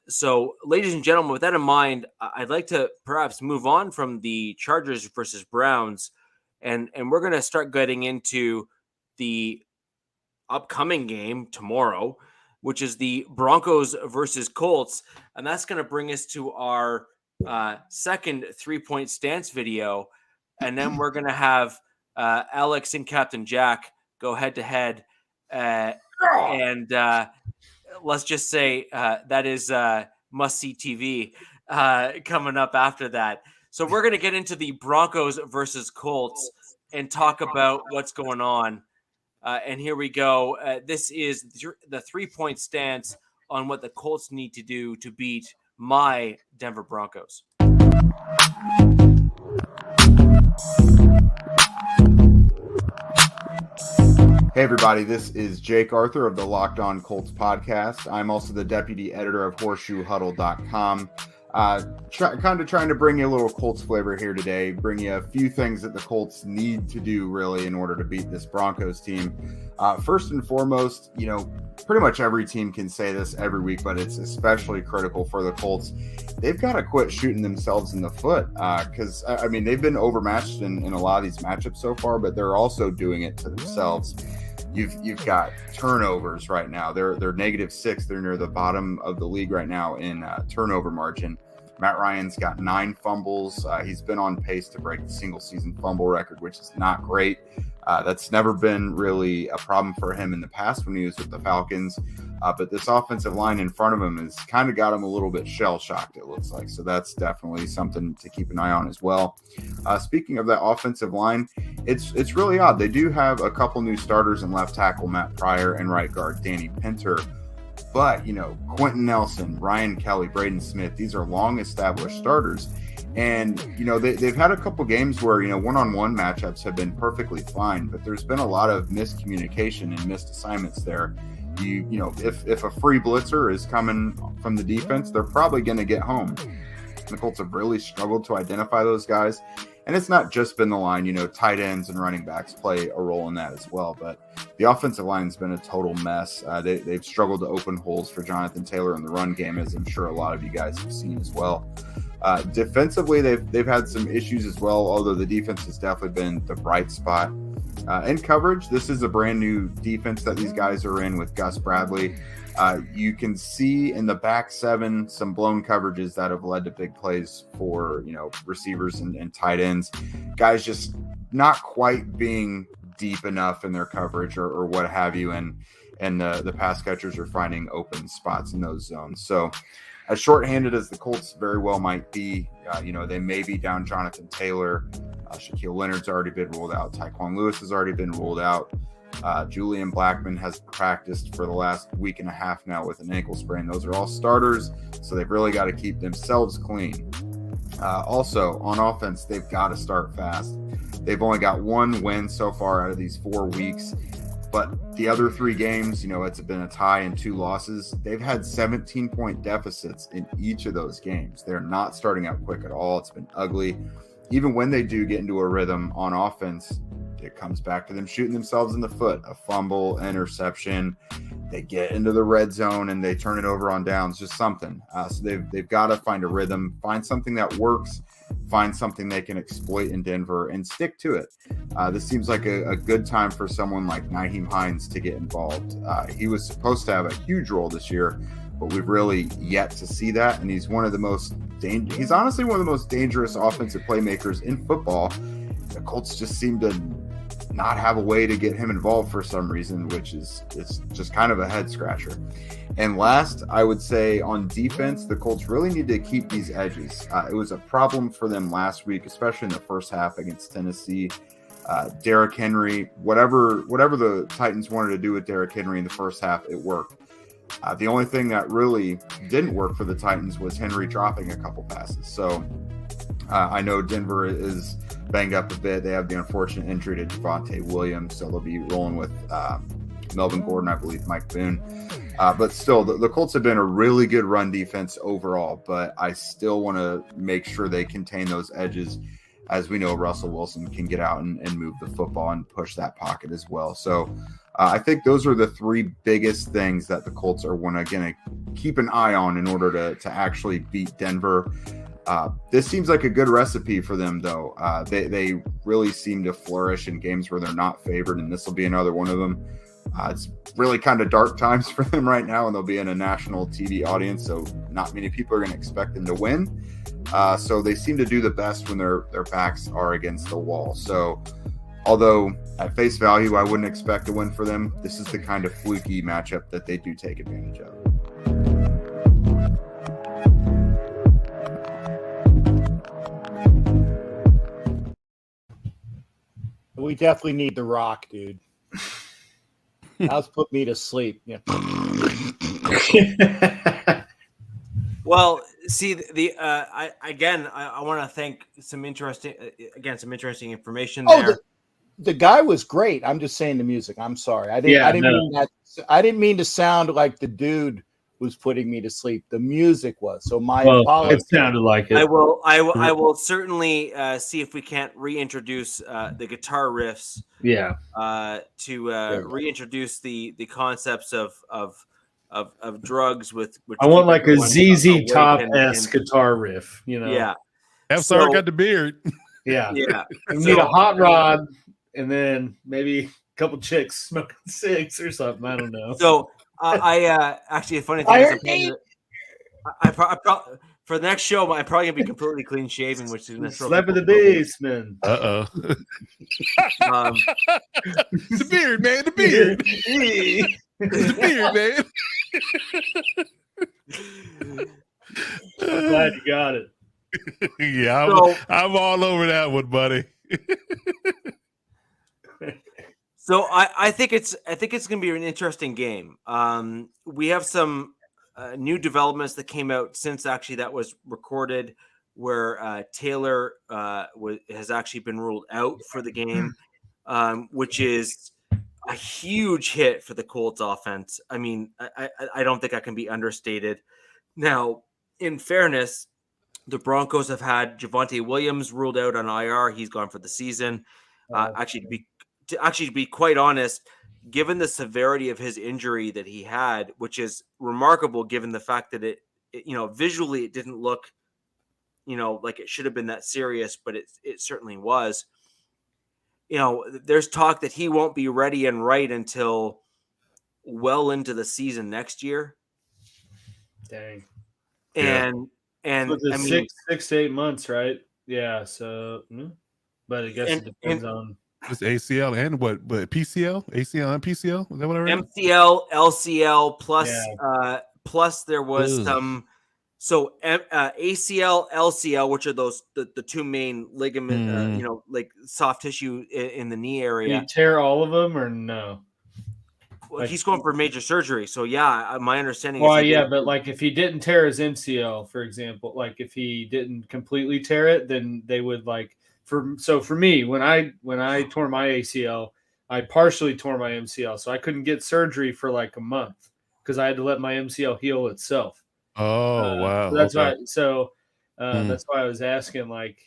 So, ladies and gentlemen, with that in mind, I'd like to perhaps move on from the Chargers versus Browns, and we're going to start getting into the upcoming game tomorrow, which is the Broncos versus Colts, and that's going to bring us to our second 3-point stance video, and then we're going to have Alex and Captain Jack go head to head, and let's just say that is must-see TV coming up after that. So we're going to get into the Broncos versus Colts and talk about what's going on. And here we go. This is the 3-point stance on what the Colts need to do to beat my Denver Broncos. Hey everybody, this is Jake Arthur of the Locked On Colts podcast. I'm also the deputy editor of horseshoehuddle.com. Kind of trying to bring you a little Colts flavor here today, bring you a few things that the Colts need to do really in order to beat this Broncos team. First and foremost, pretty much every team can say this every week, but it's especially critical for the Colts. They've got to quit shooting themselves in the foot because, they've been overmatched in a lot of these matchups so far, but they're also doing it to themselves. You've got turnovers right now. They're -6. They're near the bottom of the league right now in turnover margin. Matt Ryan's got 9 fumbles. He's been on pace to break the single season fumble record, which is not great. That's never been really a problem for him in the past when he was with the Falcons. But this offensive line in front of him has kind of got him a little bit shell-shocked, it looks like. So that's definitely something to keep an eye on as well. Speaking of that offensive line, it's really odd. They do have a couple new starters in left tackle, Matt Pryor, and right guard, Danny Pinter. But, Quentin Nelson, Ryan Kelly, Braden Smith, these are long-established starters. And, they've had a couple games where, one-on-one matchups have been perfectly fine, but there's been a lot of miscommunication and missed assignments there. If a free blitzer is coming from the defense, they're probably going to get home. The Colts have really struggled to identify those guys. And it's not just been the line, tight ends and running backs play a role in that as well. But the offensive line's been a total mess. They've struggled to open holes for Jonathan Taylor in the run game, as I'm sure a lot of you guys have seen as well. Defensively, they've had some issues as well, although the defense has definitely been the bright spot. In coverage, this is a brand new defense that these guys are in with Gus Bradley. You can see in the back 7 some blown coverages that have led to big plays for receivers and tight ends. Guys just not quite being deep enough in their coverage or what have you, and the pass catchers are finding open spots in those zones. So as shorthanded as the Colts very well might be, they may be down Jonathan Taylor. Shaquille Leonard's already been ruled out. Tyquan Lewis has already been ruled out. Julian Blackman has practiced for the last week and a half now with an ankle sprain. Those are all starters, so they've really got to keep themselves clean. Also, on offense, they've got to start fast. They've only got 1 win so far out of these 4 weeks, but the other 3 games, it's been a tie and 2 losses. They've had 17-point deficits in each of those games. They're not starting out quick at all. It's been ugly. Even when they do get into a rhythm on offense, it comes back to them shooting themselves in the foot. A fumble, interception. They get into the red zone and they turn it over on downs, just something. So they've got to find a rhythm, find something that works, find something they can exploit in Denver and stick to it. This seems like a good time for someone like Nyheim Hines to get involved. He was supposed to have a huge role this year, but we've really yet to see that. And he's he's honestly one of the most dangerous offensive playmakers in football. The Colts just seem to not have a way to get him involved for some reason, which is just kind of a head scratcher. And last, I would say on defense, the Colts really need to keep these edges. It was a problem for them last week, especially in the first half against Tennessee. Derrick Henry, whatever the Titans wanted to do with Derrick Henry in the first half, it worked. The only thing that really didn't work for the Titans was Henry dropping a couple passes. So I know Denver is banged up a bit. They have the unfortunate injury to Javonte Williams, so they'll be rolling with Melvin Gordon, I believe, Mike Boone. But still, the Colts have been a really good run defense overall, but I still want to make sure they contain those edges. As we know, Russell Wilson can get out and move the football and push that pocket as well. So I think those are the 3 biggest things that the Colts are going to keep an eye on in order to actually beat Denver. This seems like a good recipe for them, though. They really seem to flourish in games where they're not favored, and this will be another one of them. It's really kind of dark times for them right now, and they'll be in a national TV audience, so not many people are going to expect them to win. So they seem to do the best when their backs are against the wall. So although at face value, I wouldn't expect a win for them, this is the kind of fluky matchup that they do take advantage of. We definitely need The Rock, dude. That's put me to sleep. Yeah. Well, see, I want to thank some interesting information there. The guy was great. I'm just saying the music. I'm sorry. I didn't mean to sound like the dude was putting me to sleep. The music was. So my apologies. It sounded like it. I will certainly see if we can't reintroduce the guitar riffs. Yeah. To reintroduce the concepts of drugs with. I want like a ZZ Top-esque guitar riff. Yeah. Sorry, got the beard. Yeah. Yeah. You need a hot rod and then maybe a couple chicks smoking cigs or something. I don't know. So I actually, a funny thing is For the next show, I'm probably gonna be completely clean shaven, which is gonna slap in the basement. The beard, man. The beard. The beard, man. I'm glad you got it. Yeah, I'm all over that one, buddy. So I think it's going to be an interesting game. We have some new developments that came out since actually that was recorded, where Taylor has actually been ruled out for the game, which is a huge hit for the Colts offense. I mean, I don't think I can be understated. Now, in fairness, the Broncos have had Javonte Williams ruled out on IR. He's gone for the season. Actually, to be quite honest, given the severity of his injury that he had, which is remarkable given the fact that it visually it didn't look, like it should have been that serious, but it certainly was. There's talk that he won't be ready and right until well into the season next year. Dang. And so I mean, 6 to 8 months, right? Yeah. So, but I guess it depends on. It's ACL and what? But PCL, ACL and PCL. Is that what I read? MCL, LCL plus there was some. So ACL, LCL, which are the two main ligament, like soft tissue in the knee area. Did he tear all of them or no? Well, he's going for major surgery. So yeah, my understanding. Well, yeah, but like if he didn't tear his MCL, for example, like if he didn't completely tear it, then they would like. For me, when I tore my ACL, I partially tore my MCL, so I couldn't get surgery for like a month because I had to let my MCL heal itself. Oh wow! So that's why. So that's why I was asking, like,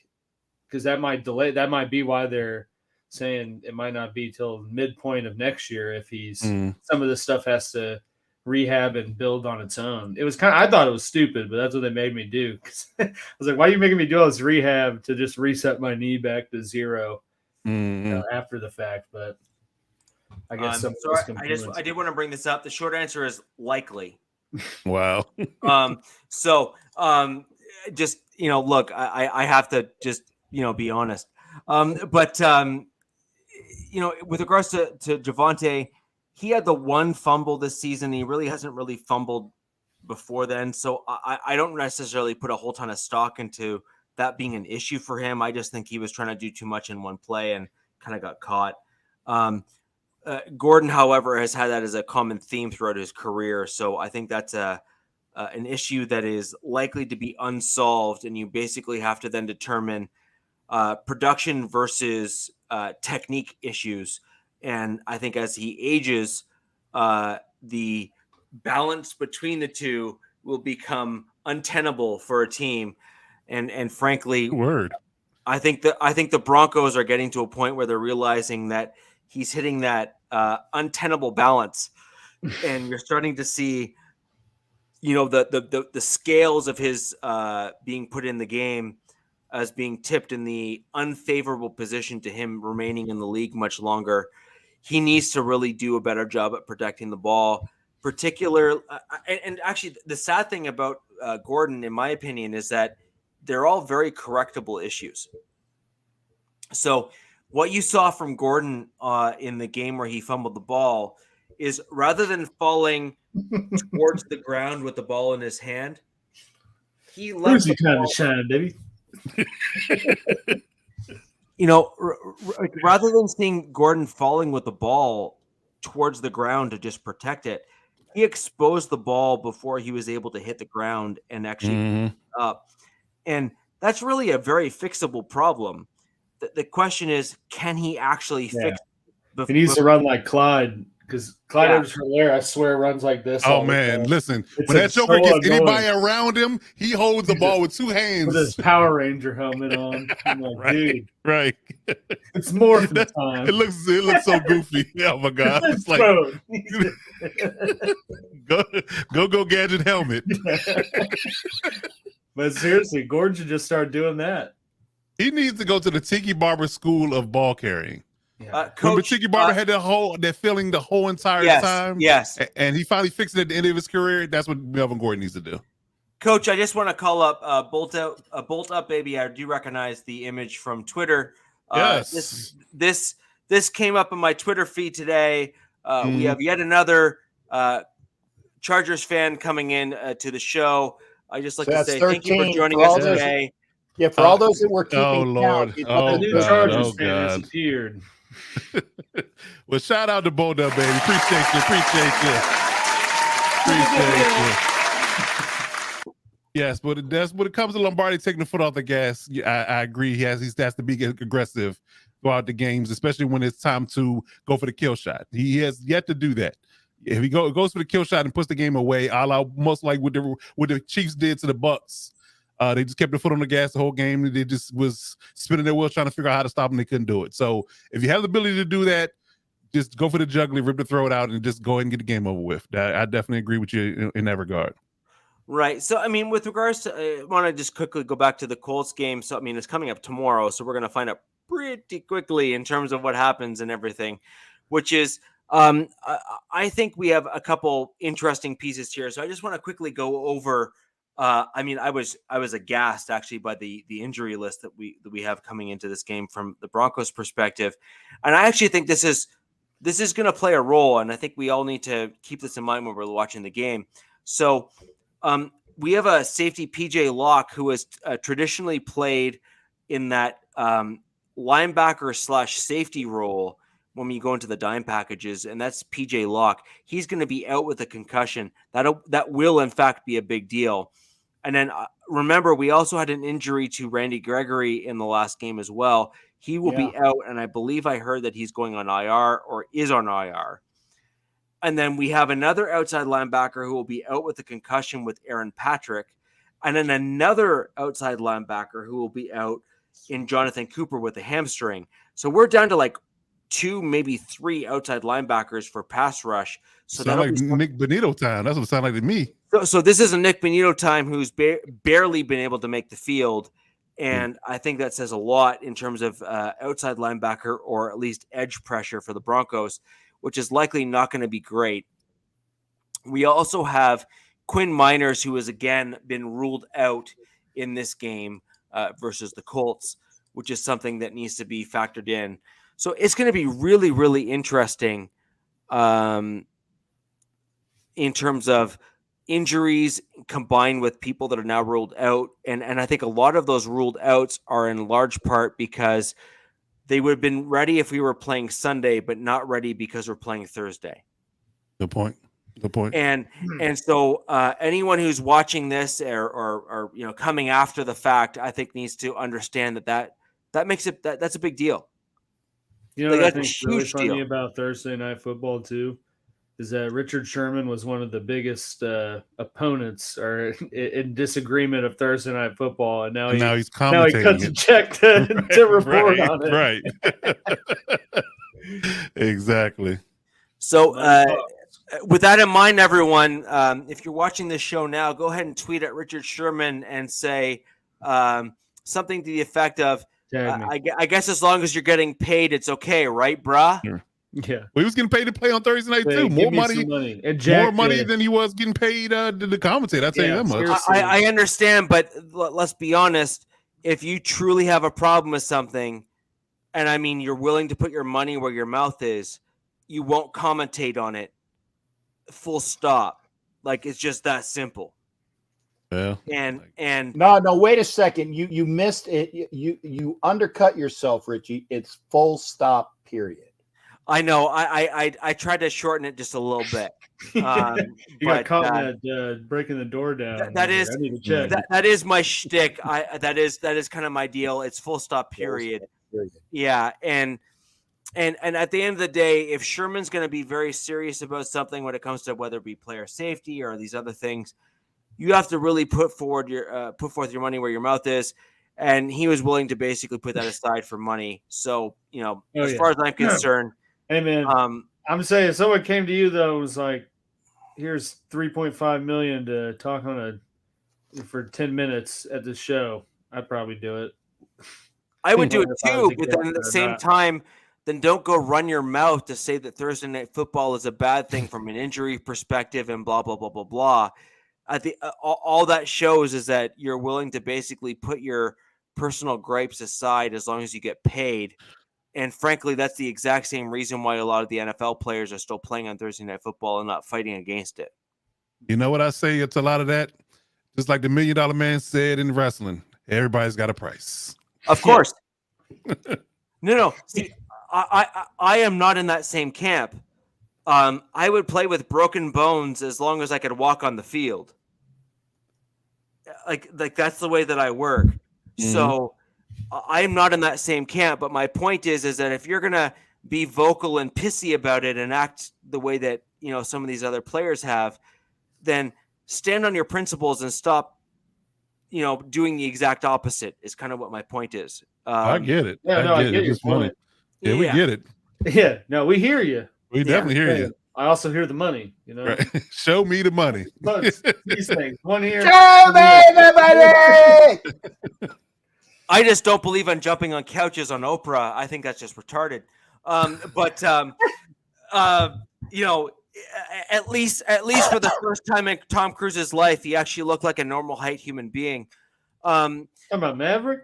because that might delay. That might be why they're saying it might not be till midpoint of next year if he's some of this stuff has to rehab and build on its own. It was I thought it was stupid, but that's what they made me do. I was like, why are you making me do all this rehab to just reset my knee back to zero after the fact? But I guess I did want to bring this up. The short answer is likely. Wow. Just look, I have to just be honest. But with regards to Javonte, he had the one fumble this season. He really hasn't really fumbled before then. So I don't necessarily put a whole ton of stock into that being an issue for him. I just think he was trying to do too much in one play and kind of got caught. Gordon, however, has had that as a common theme throughout his career. So I think that's an issue that is likely to be unsolved. And you basically have to then determine production versus technique issues. And I think as he ages, the balance between the two will become untenable for a team. And frankly, I think the Broncos are getting to a point where they're realizing that he's hitting that untenable balance, and you're starting to see, the scales of his being put in the game as being tipped in the unfavorable position to him remaining in the league much longer. He needs to really do a better job at protecting the ball, and actually the sad thing about Gordon, in my opinion, is that they're all very correctable issues. So what you saw from Gordon in the game where he fumbled the ball is rather than falling towards the ground with the ball in his hand, he left the ball. Shine, baby. Rather than seeing Gordon falling with the ball towards the ground to just protect it, he exposed the ball before he was able to hit the ground and actually up. And that's really a very fixable problem. The question is, can he actually fix it? He needs to run like Clyde, because Clyde Edwards-Helaire, I swear, runs like this. Oh man, listen, when that Joker gets anybody around him, he holds the ball with two hands with his Power Ranger helmet on. I'm like, dude, right. It's morphin' time. It looks so goofy. Oh my god, it's like go gadget helmet. But seriously, Gordon should just start doing that. He needs to go to the Tiki Barber School of Ball Carrying. Coach, remember Tiki Barber had that feeling the whole entire time? Yes. And he finally fixed it at the end of his career. That's what Melvin Gordon needs to do. Coach, I just want to call up Bolt Up Baby. I do recognize the image from Twitter. Yes. This came up in my Twitter feed today. We have yet another Chargers fan coming in to the show. I just like to say 13, thank you for joining us today. Yeah, for all those that were keeping oh Lord, count, The new Chargers fan God. has appeared. Well, shout out to Bold Up, baby. Appreciate you. Yes, but that's when it comes to Lombardi taking the foot off the gas. I agree. He has to be aggressive throughout the games, especially when it's time to go for the kill shot. He has yet to do that. If he goes for the kill shot and puts the game away, a la most like what the Chiefs did to the Bucs. They just kept their foot on the gas the whole game. They just was spinning their wheels trying to figure out how to stop them. They couldn't do it. So if you have the ability to do that, just go for the juggler, rip the throat out, and just go ahead and get the game over with. I definitely agree with you in that regard. Right. So, I mean, with regards to, I want to just quickly go back to the Colts game. So, I mean, it's coming up tomorrow. So we're going to find out pretty quickly in terms of what happens and everything, which is, I think we have a couple interesting pieces here. So I just want to quickly go over, I mean, I was aghast actually by the injury list that we have coming into this game from the Broncos perspective. And I actually think this is going to play a role. And I think we all need to keep this in mind when we're watching the game. So, we have a safety, PJ Locke, who has traditionally played in that linebacker / safety role when we go into the dime packages, and that's PJ Locke. He's going to be out with a concussion. That will, in fact, be a big deal. And then remember, we also had an injury to Randy Gregory in the last game as well. He will be out, and I believe I heard that he's going on IR or is on IR. And then we have another outside linebacker who will be out with a concussion with Aaron Patrick. And then another outside linebacker who will be out in Jonathan Cooper with a hamstring. So we're down to like 2, maybe 3 outside linebackers for pass rush. So sound like Nick Benito time. That's what it sounds like to me. So this is a Nick Benito time who's barely been able to make the field. And I think that says a lot in terms of outside linebacker or at least edge pressure for the Broncos, which is likely not going to be great. We also have Quinn Miners, who has again been ruled out in this game versus the Colts, which is something that needs to be factored in. So it's going to be really, really interesting in terms of injuries combined with people that are now ruled out. And I think a lot of those ruled outs are in large part because they would have been ready if we were playing Sunday, but not ready because we're playing Thursday. Good point. And so anyone who's watching this or coming after the fact, I think needs to understand that makes it that's a big deal. You know, what I think's really funny about Thursday Night Football too is that Richard Sherman was one of the biggest opponents or in disagreement of Thursday Night Football, and now he's commentating. Now he cuts a check to report on it. Right. Exactly. So, with that in mind, everyone, if you're watching this show now, go ahead and tweet at Richard Sherman and say something to the effect of, I guess as long as you're getting paid, it's okay, right, brah? Sure. Yeah. Well, he was getting paid to play on Thursday night too. More money than he was getting paid to commentate. I'll tell you that much. I understand, but let's be honest. If you truly have a problem with something, and I mean you're willing to put your money where your mouth is, you won't commentate on it. Full stop. Like it's just that simple. Yeah. And no, wait a second. You missed it. You undercut yourself, Richie. It's full stop. Period. I know. I tried to shorten it just a little bit. You got caught in that breaking the door down. That is my shtick. That is kind of my deal. It's full stop. Period. Yeah, and at the end of the day, if Sherman's going to be very serious about something when it comes to whether it be player safety or these other things, you have to really put forth your money where your mouth is. And he was willing to basically put that aside for money. So, as far as I'm concerned. Hey, man, I'm saying if someone came to you, though, and was like, here's $3.5 million to talk for 10 minutes at the show, I'd probably do it. I would do it too, but then at the same time, then don't go run your mouth to say that Thursday Night Football is a bad thing from an injury perspective and blah, blah, blah, blah, blah. I think all that shows is that you're willing to basically put your personal gripes aside as long as you get paid. And frankly, that's the exact same reason why a lot of the NFL players are still playing on Thursday Night Football and not fighting against it. You know what I say? It's a lot of that. Just like the $1 Million Man said in wrestling, everybody's got a price. Of course. No. See, I am not in that same camp. I would play with broken bones as long as I could walk on the field. Like that's the way that I work. Mm-hmm. So I am not in that same camp. But my point is that if you're gonna be vocal and pissy about it and act the way that some of these other players have, then stand on your principles and stop, doing the exact opposite. Is kind of what my point is. I get it. Yeah, I get your point. Yeah, we get it. Yeah, no, we hear you. We definitely hear you. I also hear the money, Right. Show me the money. These things. One here. Show me the money! I just don't believe on jumping on couches on Oprah. I think that's just retarded. At least for the first time in Tom Cruise's life, he actually looked like a normal height human being. Talking about Maverick?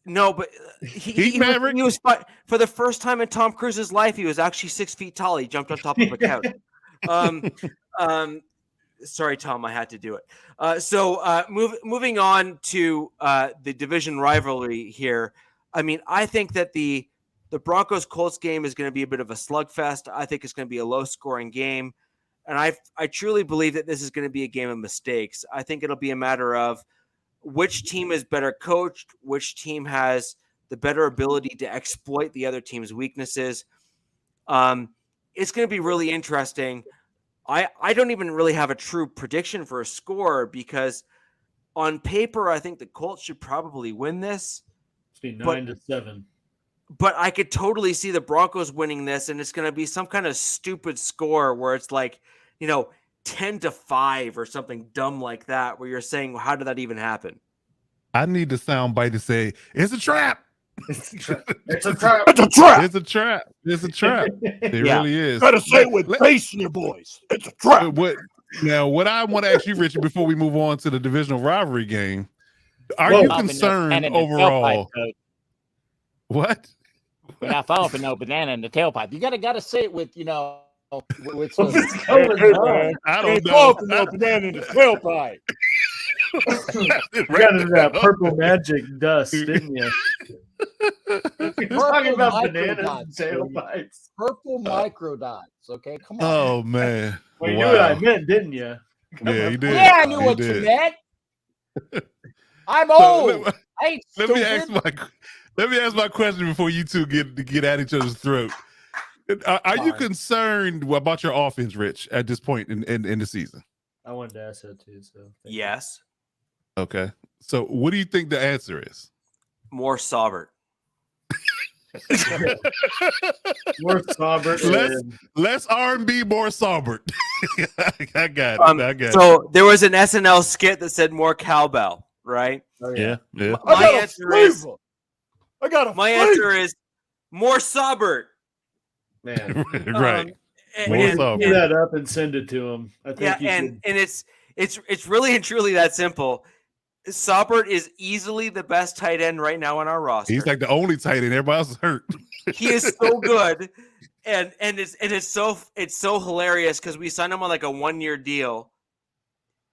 No, but he was for the first time in Tom Cruise's life. He was actually 6 feet tall. He jumped on top of a couch. Sorry, Tom, I had to do it. Moving on to the division rivalry here. I mean, I think that the Broncos Colts game is going to be a bit of a slugfest. I think it's going to be a low scoring game, and I truly believe that this is going to be a game of mistakes. I think it'll be a matter of which team is better coached, which team has the better ability to exploit the other team's weaknesses. It's going to be really interesting. I don't even really have a true prediction for a score because on paper, I think the Colts should probably win this. It's be 9-7. But I could totally see the Broncos winning this, and it's going to be some kind of stupid score where it's like, 10-5 or something dumb like that, where you're saying, well, how did that even happen? I need the soundbite to say, it's a trap. It's a trap. It's a trap. It's a trap. It's a trap. It's a trap. It really is. Gotta say it with bass in your voice. It's a trap. What I want to ask you, Richard, before we move on to the divisional rivalry game, are you concerned overall? What? We're not falling for no banana in the tailpipe. You gotta say it with with some, I don't know. No banana in the tailpipe. You got into that purple magic dust, didn't you? You're talking about bananas and tailpipes. Purple microdots. Okay, come on. Oh man. Well, you knew what I meant, didn't you? Yeah, you did. Yeah, I knew what you meant. I'm old. Let me ask my question before you two get at each other's throat. Are you concerned about your offense, Rich, at this point in the season? I wanted to ask that too. So yes. Okay. So what do you think the answer is? More Saubert. More Saubert. Less R&B, more Saubert. I got it. I got it. So there was an SNL skit that said more cowbell, right? Oh, yeah. My answer is more Saubert. Man, right. Get that up and send it to him. I think and it's really and truly that simple. Saubert is easily the best tight end right now on our roster. He's like the only tight end. Everybody else is hurt. He is so good, and it's so hilarious because we signed him on like a 1-year deal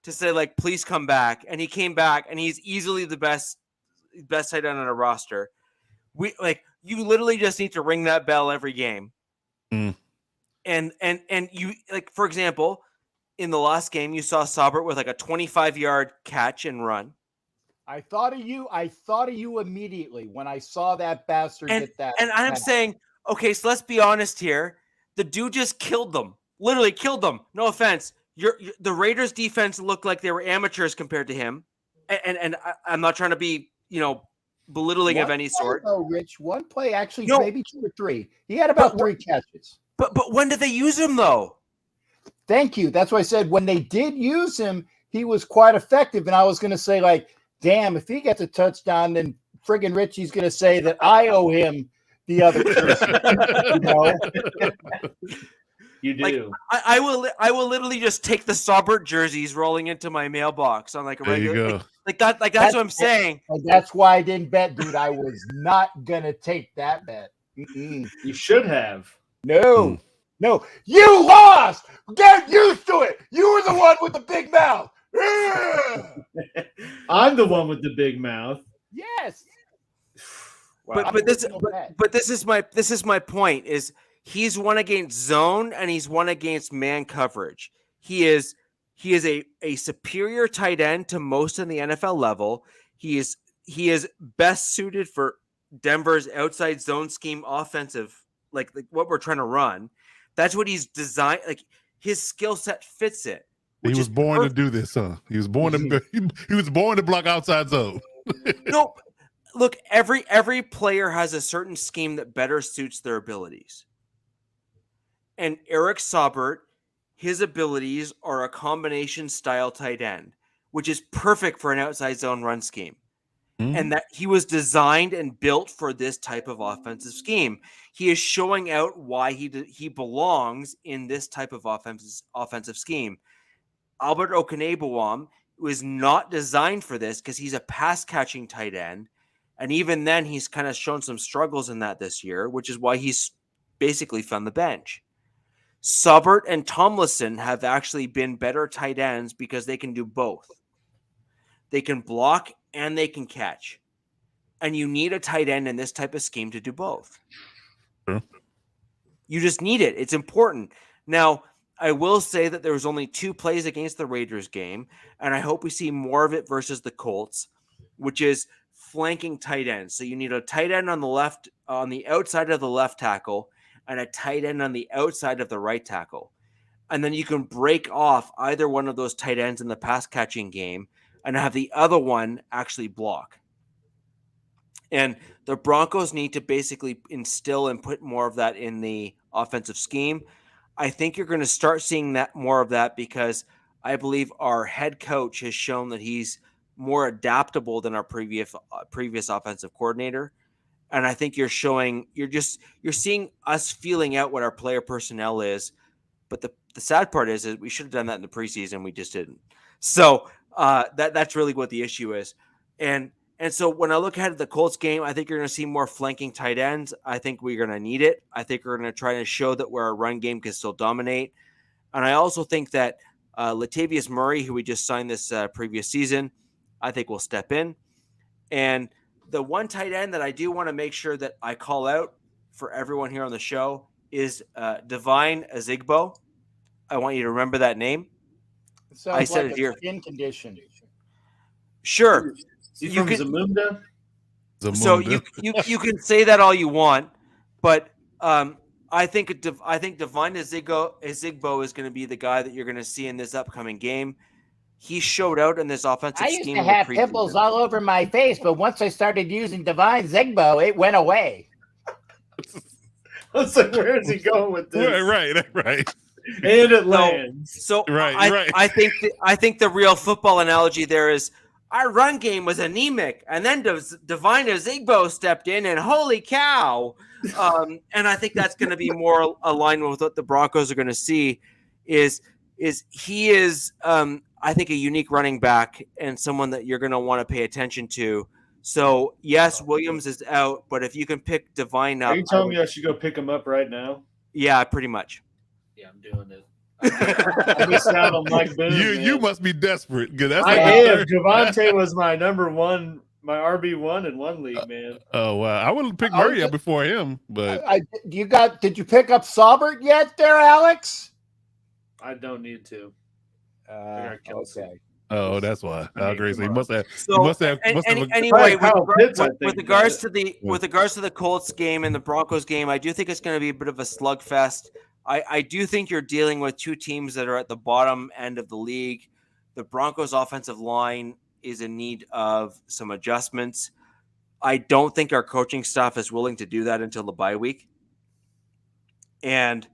to say like please come back, and he came back, and he's easily the best tight end on our roster. You literally just need to ring that bell every game. Mm. And you for example, in the last game, you saw Saubert with like a 25-yard catch and run. I thought of you immediately when I saw that bastard get that. And I'm saying, okay, so let's be honest here. The dude just killed them. Literally killed them. No offense. The Raiders defense looked like they were amateurs compared to him. And I'm not trying to be, belittling of any sort. Oh, Rich, one play, actually, maybe 2 or 3. He had about 3 catches. But when did they use him though? Thank you. That's why I said when they did use him, he was quite effective. And I was going to say, like, damn, if he gets a touchdown, then friggin' Richie's going to say that I owe him the other. You do. Like, I will literally just take the Saubert jerseys rolling into my mailbox on like a regular. There you go. That's what I'm saying. And that's why I didn't bet, dude. I was not gonna take that bet. You should have. No, no, you lost. Get used to it. You were the one with the big mouth. I'm the one with the big mouth. Yes. Wow. But this is my point is he's won against zone and he's won against man coverage. He is a superior tight end to most in the NFL level. He is best suited for Denver's outside zone scheme offensive, like what we're trying to run. That's what he's designed. Like his skill set fits it. He was born to do this, huh? He was born to he was born to block outside zone. No, look, every player has a certain scheme that better suits their abilities. And Eric Saubert, his abilities are a combination style tight end, which is perfect for an outside zone run scheme. And that he was designed and built for this type of offensive scheme. He is showing out why he belongs in this type of offensive scheme. Albert Okanebowam was not designed for this because he's a pass-catching tight end. And even then, he's kind of shown some struggles in that this year, which is why he's basically from the bench. Saubert and Tomlinson have actually been better tight ends because they can do both. They can block and they can catch. And you need a tight end in this type of scheme to do both. Sure. You just need it. It's important. Now, I will say that there was only 2 plays against the Raiders game, and I hope we see more of it versus the Colts, which is flanking tight ends. So you need a tight end on the left, on the outside of the left tackle, and a tight end on the outside of the right tackle. And then you can break off either one of those tight ends in the pass catching game and have the other one actually block. And the Broncos need to basically instill and put more of that in the offensive scheme. I think you're going to start seeing that more of that because I believe our head coach has shown that he's more adaptable than our previous offensive coordinator. And I think you're seeing us feeling out what our player personnel is. But the sad part is we should have done that in the preseason. We just didn't. So that's really what the issue is. And so when I look ahead at the Colts game, I think you're going to see more flanking tight ends. I think we're going to need it. I think we're going to try to show that where our run game can still dominate. And I also think that Latavius Murray, who we just signed this previous season, I think will step in. And the one tight end that I do want to make sure that I call out for everyone here on the show is Divine Ezigbo. I want you to remember that name. It sounds like a skin condition. Sure. Is he from Zamunda? So you can say that all you want, but I think Divine Ezigbo is going to be the guy that you're going to see in this upcoming game. He showed out in this offensive scheme. I used to have pimples all over my face, but once I started using Divine Ezigbo, it went away. I was like, where is he going with this? Right. And it lands. So I think the real football analogy there is our run game was anemic, and then Divine Ezigbo stepped in, and holy cow! And I think that's going to be more aligned with what the Broncos are going to see. Is he is I think a unique running back and someone that you're going to want to pay attention to. So yes, Williams is out, but if you can pick Divine up, are you telling me I should go pick him up right now? Yeah, pretty much. Yeah, I'm doing it. I miss out on Mike Boone. You must be desperate. That's I am. Javonte was my number one, my RB1 in one league, man. Oh wow, I would have picked Murray up before him, but did you pick up Saubert yet, there, Alex? I don't need to. Okay. Oh, that's why. I agree. So he must have. Anyway, with regards to the Colts game and the Broncos game, I do think it's going to be a bit of a slugfest. I do think you're dealing with 2 teams that are at the bottom end of the league. The Broncos offensive line is in need of some adjustments. I don't think our coaching staff is willing to do that until the bye week. And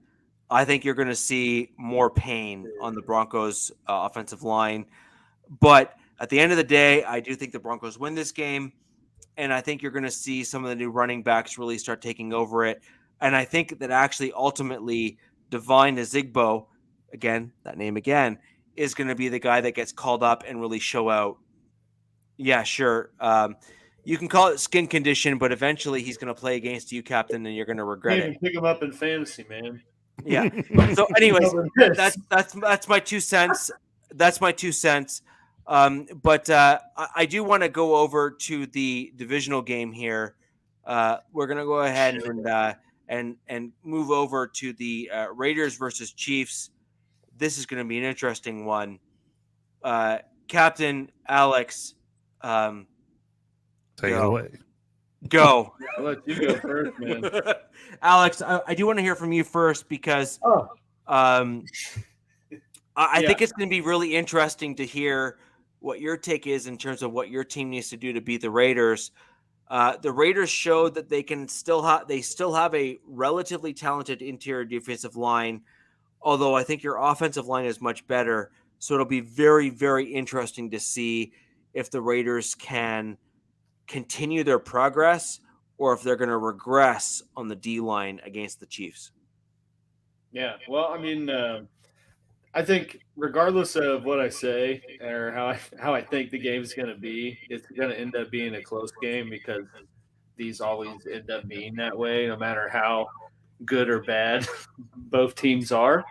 I think you're going to see more pain on the Broncos offensive line. But at the end of the day, I do think the Broncos win this game. And I think you're going to see some of the new running backs really start taking over it. And I think that actually ultimately Divine Azigbo, again, that name again, is going to be the guy that gets called up and really show out. Yeah, sure. You can call it skin condition, but eventually he's going to play against you, Captain, and you're going to regret it. Pick him up in fantasy, man. Yeah. So, anyways, that's my 2 cents. That's my 2 cents. But I do want to go over to the divisional game here. We're going to go ahead and move over to the Raiders versus Chiefs. This is going to be an interesting one. Captain Alex, take it away. Go. I'll let you go first, man. Alex, I do want to hear from you first because I think it's going to be really interesting to hear what your take is in terms of what your team needs to do to beat the Raiders. The Raiders showed that they still have a relatively talented interior defensive line, although I think your offensive line is much better. So it'll be very, very interesting to see if the Raiders can continue their progress or if they're going to regress on the D line against the Chiefs. Yeah, well, I mean, I think regardless of what I say or how I think the game is going to be, it's going to end up being a close game because these always end up being that way, no matter how good or bad both teams are.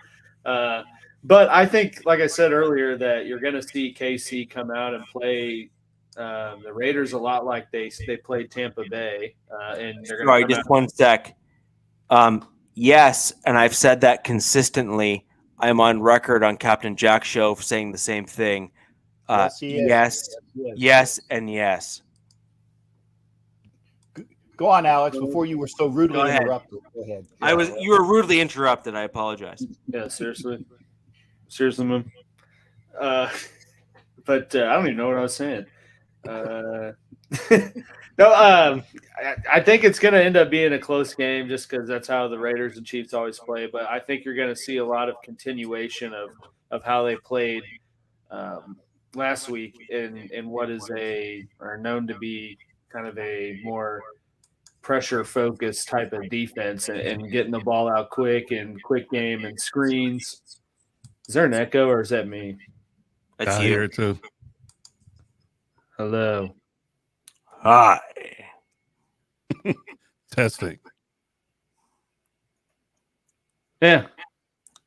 But I think, like I said earlier, that you're going to see KC come out and play the Raiders a lot like they played Tampa Bay. And they're Sorry, just one sec. Yes, and I've said that consistently. I'm on record on Captain Jack's show for saying the same thing. Yes, and yes. Go on, Alex, before you were so rudely interrupted. Go ahead. You were rudely interrupted. I apologize. Yeah, seriously, man. But I don't even know what I was saying. I think it's going to end up being a close game just because that's how the Raiders and Chiefs always play. But I think you're going to see a lot of continuation of how they played last week in what is known to be kind of a more pressure-focused type of defense and getting the ball out quick and quick game and screens. Is there an echo or is that me? That's I you. hear it too. Hello. Hi. Testing. Yeah,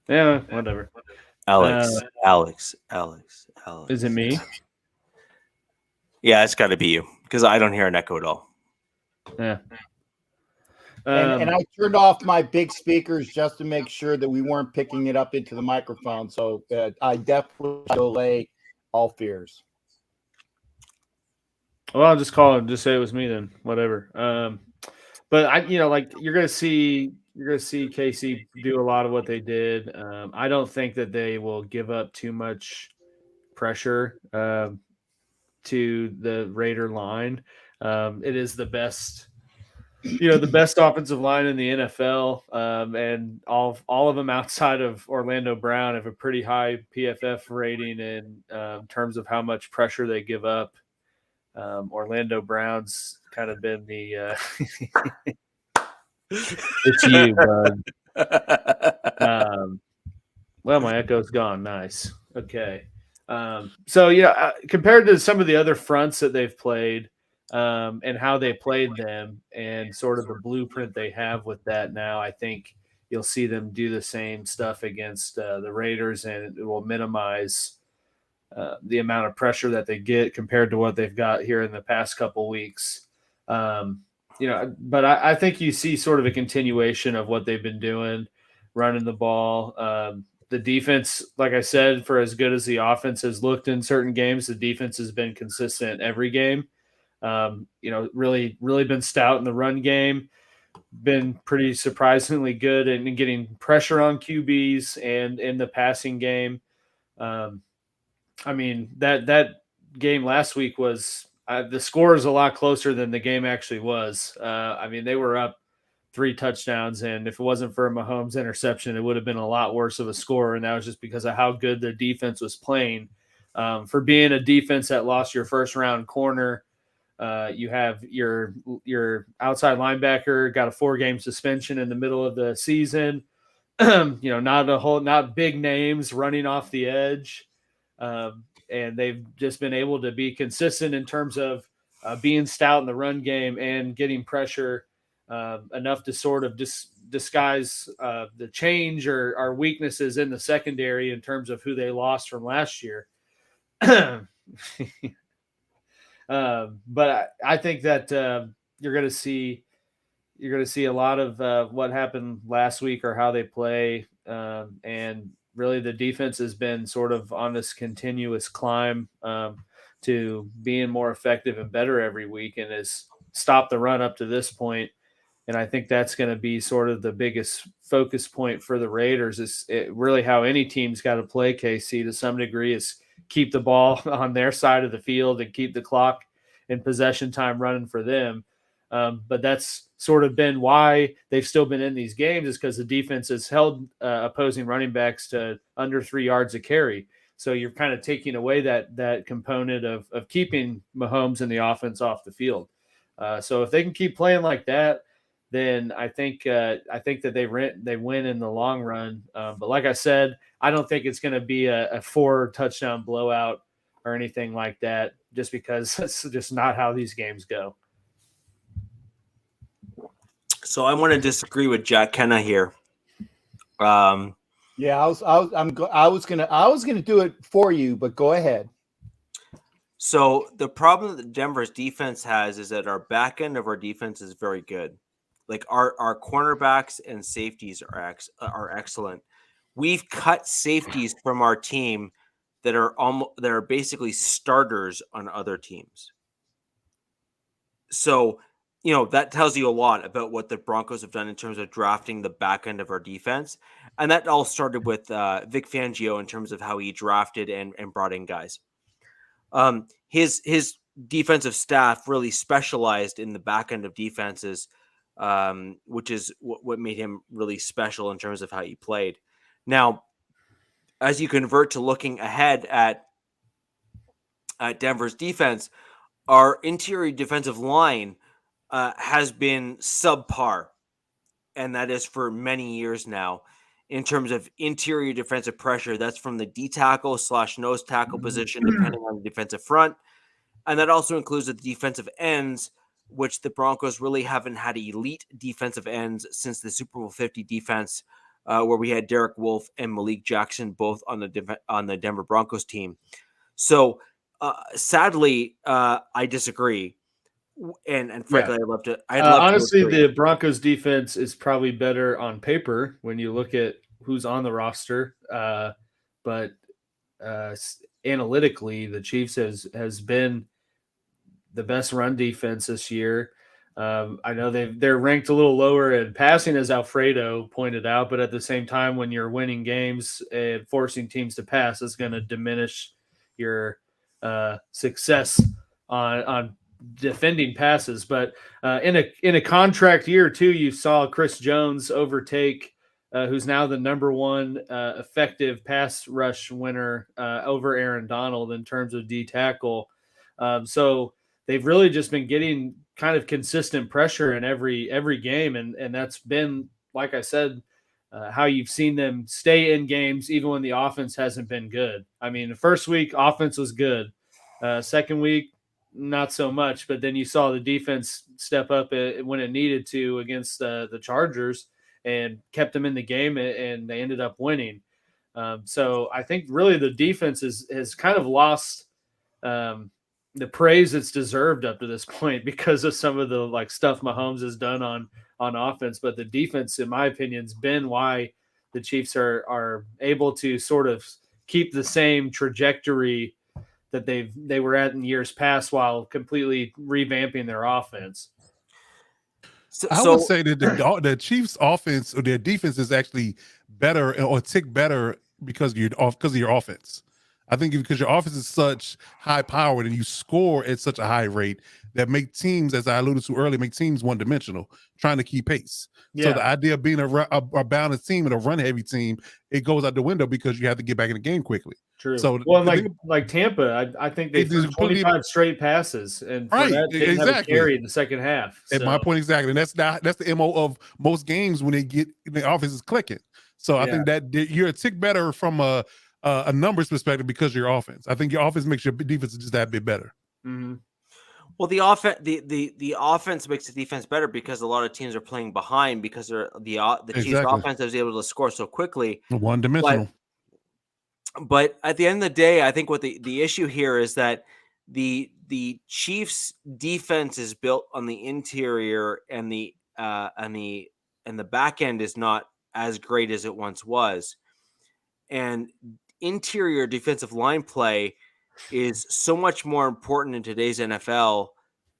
whatever. Alex. Is it me? Yeah, it's got to be you because I don't hear an echo at all. Yeah. And I turned off my big speakers just to make sure that we weren't picking it up into the microphone. So I definitely allay all fears. Well, I'll just call him. Just say it was me then. Whatever. But you're gonna see KC do a lot of what they did. I don't think that they will give up too much pressure to the Raider line. It is the best, the best offensive line in the NFL, and all of them outside of Orlando Brown have a pretty high PFF rating in terms of how much pressure they give up. Orlando Brown's kind of been the it's you, bud. Well, my echo's gone. Nice. Okay. So compared to some of the other fronts that they've played, and how they played them and sort of the blueprint they have with that now, I think you'll see them do the same stuff against the Raiders, and it will minimize the amount of pressure that they get compared to what they've got here in the past couple weeks. But I think you see sort of a continuation of what they've been doing, running the ball. The defense, like I said, for as good as the offense has looked in certain games, the defense has been consistent every game. Really, really been stout in the run game, been pretty surprisingly good in getting pressure on QBs and in the passing game. That game last week was the score is a lot closer than the game actually was. They were up 3 touchdowns, and if it wasn't for a Mahomes interception, it would have been a lot worse of a score. And that was just because of how good the defense was playing. For being a defense that lost your first round corner, you have your outside linebacker got a 4-game suspension in the middle of the season. not big names running off the edge. And they've just been able to be consistent in terms of being stout in the run game and getting pressure enough to sort of disguise the change or weaknesses in the secondary in terms of who they lost from last year. But I think that you're going to see a lot of what happened last week or how they play, and really the defense has been sort of on this continuous climb to being more effective and better every week, and has stopped the run up to this point. And I think that's going to be sort of the biggest focus point for the Raiders. Is really how any team's got to play KC to some degree, is keep the ball on their side of the field and keep the clock and possession time running for them. But that's sort of been why they've still been in these games, is because the defense has held opposing running backs to under 3 yards a carry. So you're kind of taking away that component of keeping Mahomes and the offense off the field. So if they can keep playing like that, then I think that they win in the long run. But like I said, I don't think it's going to be a 4-touchdown blowout or anything like that, just because that's just not how these games go. So I want to disagree with Jack Kenna here. Yeah, I was gonna do it for you, but go ahead. So the problem that Denver's defense has is that our back end of our defense is very good. Like our cornerbacks and safeties are excellent. We've cut safeties from our team that are basically starters on other teams. So, that tells you a lot about what the Broncos have done in terms of drafting the back end of our defense. And that all started with Vic Fangio in terms of how he drafted and brought in guys. His defensive staff really specialized in the back end of defenses, which is what made him really special in terms of how he played. Now, as you convert to looking ahead at Denver's defense, our interior defensive line has been subpar, and that is for many years now. In terms of interior defensive pressure, that's from the D tackle / nose tackle position, depending on the defensive front. And that also includes the defensive ends, which the Broncos really haven't had elite defensive ends since the Super Bowl 50 defense, where we had Derek Wolfe and Malik Jackson both on the Denver Broncos team. So sadly, I disagree. And frankly, yeah. I'd love honestly, to agree. the Broncos defense is probably better on paper when you look at who's on the roster. But analytically, the Chiefs has been the best run defense this year. I know they're ranked a little lower in passing, as Alfredo pointed out, but at the same time, when you're winning games and forcing teams to pass, it's going to diminish your success on defending passes. But in a contract year too, you saw Chris Jones overtake who's now the number one effective pass rush winner over Aaron Donald in terms of D tackle. So they've really just been getting kind of consistent pressure in every game, and that's been, like I said, how you've seen them stay in games even when the offense hasn't been good. I mean, the first week offense was good, second week not so much, but then you saw the defense step up when it needed to against the Chargers and kept them in the game, and they ended up winning. So I think really the defense has kind of lost the praise it's deserved up to this point because of some of the stuff Mahomes has done on offense. But the defense, in my opinion, has been why the Chiefs are able to sort of keep the same trajectory that they were at in years past while completely revamping their offense. I would say that the Chiefs' offense or their defense is actually better or tick better because of your offense. I think because your offense is such high powered and you score at such a high rate that make teams, as I alluded to earlier, make teams one dimensional, trying to keep pace. Yeah. So the idea of being a balanced team and a run heavy team, it goes out the window because you have to get back in the game quickly. True. So like Tampa, I think they threw 25 straight passes, and for that, they didn't have a carry in the second half. At my point, exactly, and that's the MO of most games when the offense is clicking. So I think that you're a tick better from a numbers perspective because of your offense. I think your offense makes your defense just that bit better. Mm-hmm. Well, the offense makes the defense better because a lot of teams are playing behind because the Chiefs' offense is able to score so quickly. One dimensional. But at the end of the day, I think what the issue here is that the Chiefs' defense is built on the interior, and the back end is not as great as it once was. And interior defensive line play is so much more important in today's NFL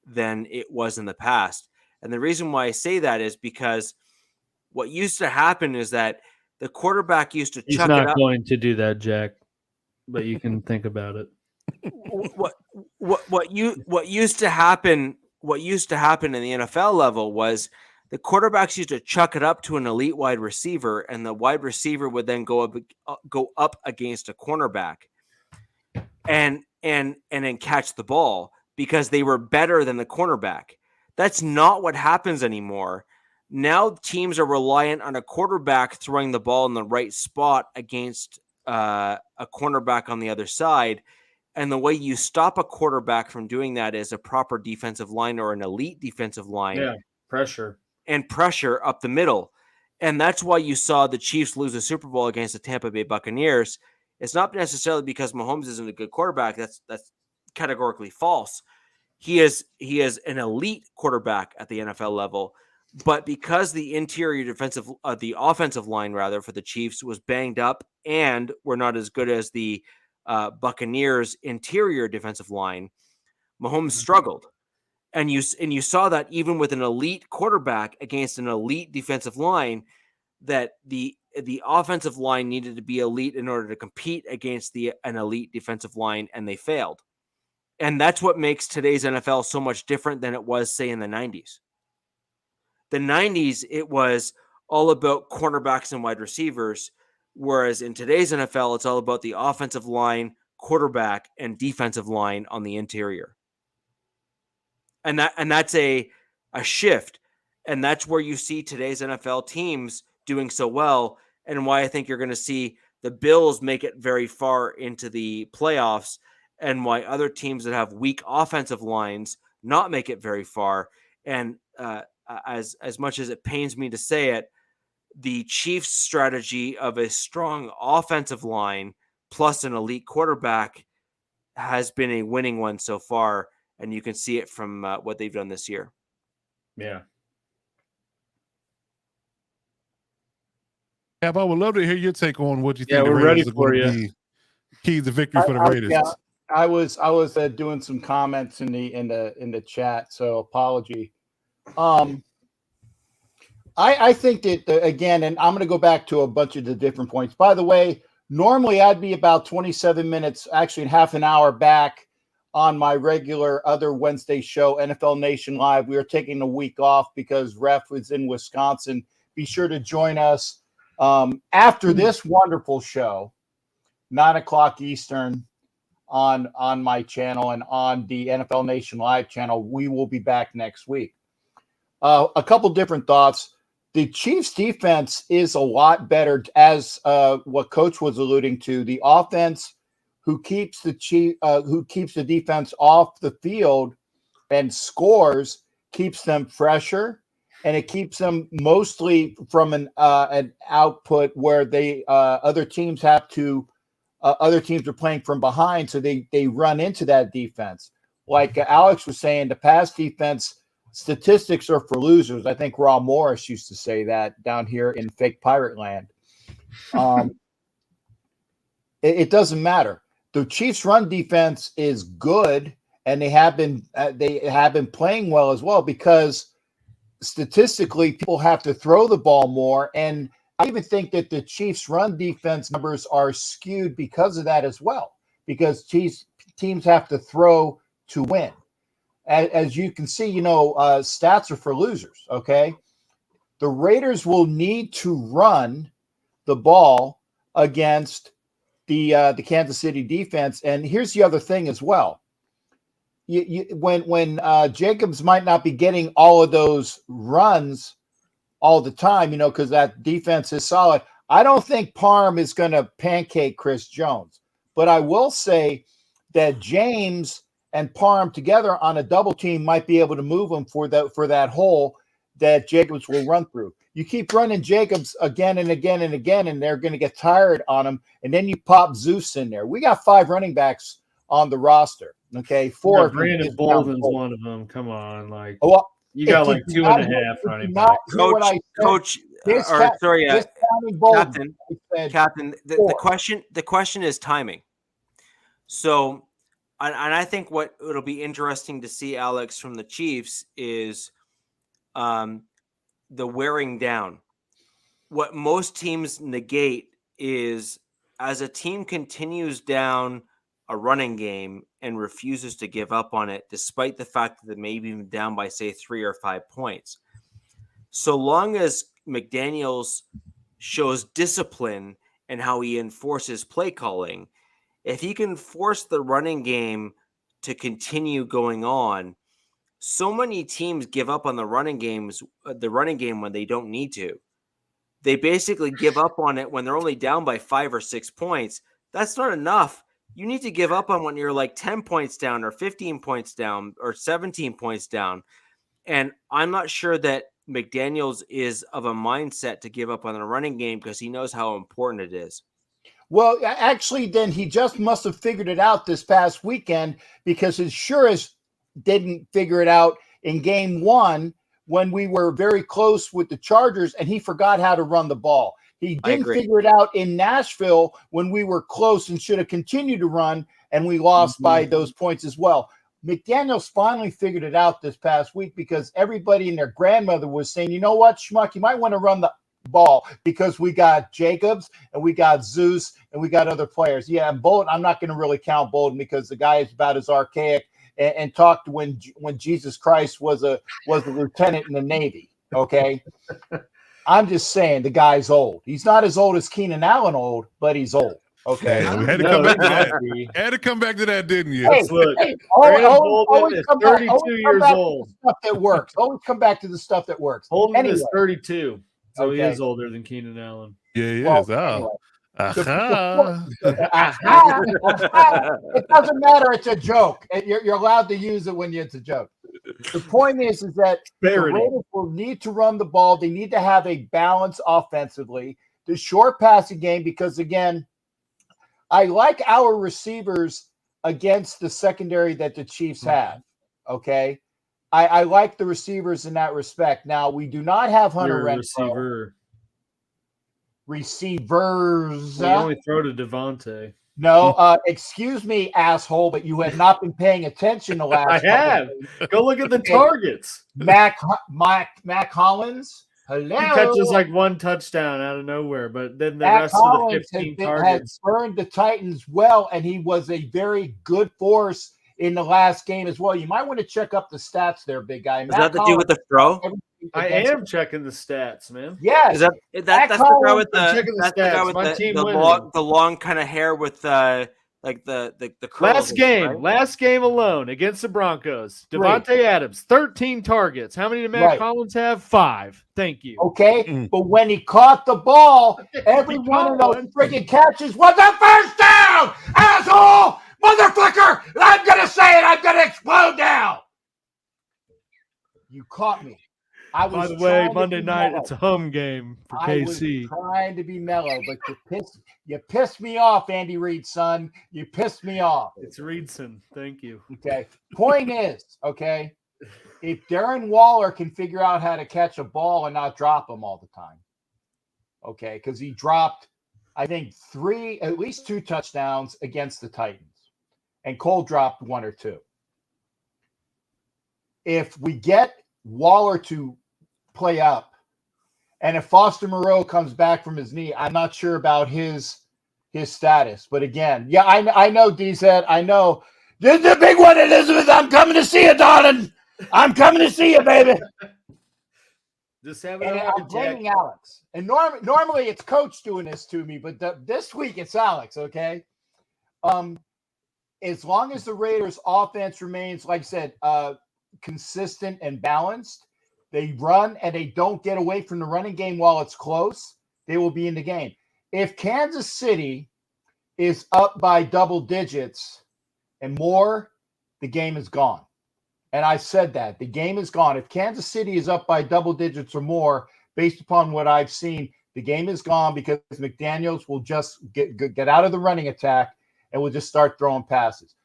than it was in the past. And the reason why I say that is because what used to happen is that the quarterback used to He's chuck it up. not going to do that, Jack, but you can think about it. What used to happen in the NFL level was the quarterbacks used to chuck it up to an elite wide receiver, and the wide receiver would then go up against a cornerback and then catch the ball because they were better than the cornerback. That's not what happens anymore. Now teams are reliant on a quarterback throwing the ball in the right spot against a cornerback on the other side. And the way you stop a quarterback from doing that is a proper defensive line or an elite defensive line. Yeah, pressure up the middle. And that's why you saw the Chiefs lose the Super Bowl against the Tampa Bay Buccaneers. It's not necessarily because Mahomes isn't a good quarterback. That's categorically false. He is an elite quarterback at the NFL level, but because the the offensive line rather for the Chiefs was banged up and were not as good as the Buccaneers interior defensive line, Mahomes struggled. And you saw that even with an elite quarterback against an elite defensive line, that the offensive line needed to be elite in order to compete against an elite defensive line, and they failed. And that's what makes today's NFL so much different than it was, say, in the 90s. The 90s, it was all about cornerbacks and wide receivers, whereas in today's NFL, it's all about the offensive line, quarterback, and defensive line on the interior. And that's a shift. And that's where you see today's NFL teams doing so well, and why I think you're going to see the Bills make it very far into the playoffs, and why other teams that have weak offensive lines not make it very far. And as much as it pains me to say it, the Chiefs' strategy of a strong offensive line plus an elite quarterback has been a winning one so far, and you can see it from what they've done this year. Yeah. I would love to hear your take on what you think. Yeah, the we're Raiders ready are for going to you. be key to victory for the Raiders. I was doing some comments in the chat, so apology. I think that again, and I'm going to go back to a bunch of the different points. By the way, normally I'd be about 27 minutes, actually half an hour back on my regular other Wednesday show, NFL Nation Live. We are taking a week off because Ref was in Wisconsin. Be sure to join us after this wonderful show, 9:00 Eastern on my channel and on the NFL Nation Live channel. We will be back next week. A couple different thoughts. The Chiefs defense is a lot better, as what Coach was alluding to. The offense who keeps the defense off the field and scores keeps them fresher, and it keeps them mostly from an output where they other teams are playing from behind, so they run into that defense. Like Alex was saying, the pass defense statistics are for losers. I think Raw Morris used to say that down here in fake pirate land. It doesn't matter. The Chiefs' run defense is good, and they have been playing well as well, because statistically people have to throw the ball more, and I even think that the Chiefs' run defense numbers are skewed because of that as well, because teams have to throw to win. As you can see, stats are for losers, okay? The Raiders will need to run the ball against the Kansas City defense. And here's the other thing as well. When Jacobs might not be getting all of those runs all the time, because that defense is solid, I don't think Parm is going to pancake Chris Jones, but I will say that James and Parm together on a double team might be able to move him for that hole that Jacobs will run through. You keep running Jacobs again and again and again, and they're going to get tired on him, and then you pop Zeus in there. We got 5 running backs on the roster, okay? 4. Brandon Bolden's one of them. Come on, like you got like 2.5 running backs. Captain. The question is timing. So, and I think what it'll be interesting to see, Alex, from the Chiefs is the wearing down. What most teams negate is as a team continues down a running game and refuses to give up on it, despite the fact that they may be down by, say, 3 or 5 points. So long as McDaniels shows discipline in how he enforces play calling, if he can force the running game to continue going on, so many teams give up on the running game when they don't need to. They basically give up on it when they're only down by 5 or 6 points. That's not enough. You need to give up on when you're like 10 points down or 15 points down or 17 points down. And I'm not sure that McDaniels is of a mindset to give up on the running game because he knows how important it is. Well, actually, then he just must have figured it out this past weekend, because it sure as didn't figure it out in game 1 when we were very close with the Chargers and he forgot how to run the ball. He didn't figure it out in Nashville when we were close and should have continued to run, and we lost by those points as well. McDaniels finally figured it out this past week because everybody and their grandmother was saying, you know what, Schmuck, you might want to run the ball because we got Jacobs and we got Zeus and we got other players. Yeah, and Bolden, I'm not going to really count Bolden because the guy is about as archaic and talked when Jesus Christ was a lieutenant in the Navy, okay? I'm just saying the guy's old. He's not as old as Keenan Allen old, but he's old. Okay. We had to come back to that. Had to come back to that, didn't you? Hey, Bolden is 32 years old. Stuff that works. Always come back to the stuff that works. Bolden is 32, so he is older than Keenan Allen. Yeah, he is. Anyway. It doesn't matter. It's a joke. You're allowed to use it when it's a joke. The point is that the Raiders will need to run the ball. They need to have a balance offensively. The short passing game, because again, I like our receivers against the secondary that the Chiefs have. Okay, I like the receivers in that respect. Now we do not have Hunter Renfrow. Receivers. We only throw to Devontae. No, excuse me, asshole, but you have not been paying attention the last. I have. Go look at the targets. Mac Hollins. Hello. He catches like 1 touchdown out of nowhere, but then the rest of the 15 targets has burned the Titans well, and he was a very good force in the last game as well. You might want to check up the stats there, big guy. Does that have to do with the throw? I am checking the stats, man. Yes. That's the guy with the long kind of hair with like the curls. Last game alone against the Broncos. Devontae Adams, 13 targets. How many did Matt Collins have? 5. Thank you. Okay, but when he caught the ball, every one of those freaking catches was a first down, asshole, motherfucker. I'm gonna say it. I'm gonna explode now. You caught me. By the way, Monday night it's a home game for KC. I was trying to be mellow, but you pissed me off, Andy Reid, son. You pissed me off. It's Reedson. Thank you. Okay. Point is, okay, if Darren Waller can figure out how to catch a ball and not drop him all the time, okay, because he dropped, I think, at least 2 touchdowns against the Titans, and Cole dropped 1 or 2. If we get Waller to play up, and if Foster Moreau comes back from his knee, I'm not sure about his status. But again, yeah, I know, DZ, I know. This is the big one, Elizabeth. I'm coming to see you, darling. I'm coming to see you, baby. Just have I'm blaming Alex. And normally it's Coach doing this to me, but this week it's Alex, okay? As long as the Raiders' offense remains, like I said, consistent and balanced, they run and they don't get away from the running game while it's close, they will be in the game. if Kansas City is up by double digits and more, the game is gone. And I said that. The game is gone. If Kansas City is up by double digits or more, based upon what I've seen, the game is gone because McDaniels will just get out of the running attack and will just start throwing passes.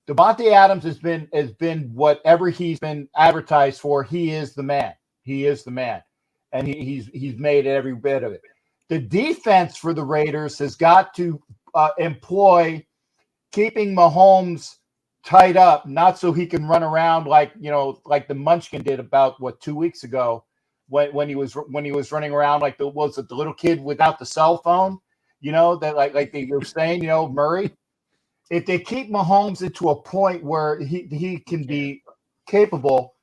Davante Adams has been whatever he's been advertised for. He is the man. He is the man. And he's made every bit of it. The defense for the Raiders has got to employ keeping Mahomes tied up, not so he can run around like the Munchkin did about 2 weeks ago when he was running around like the little kid without the cell phone, that like they were saying, Murray. If they keep Mahomes into a point where he can be capable,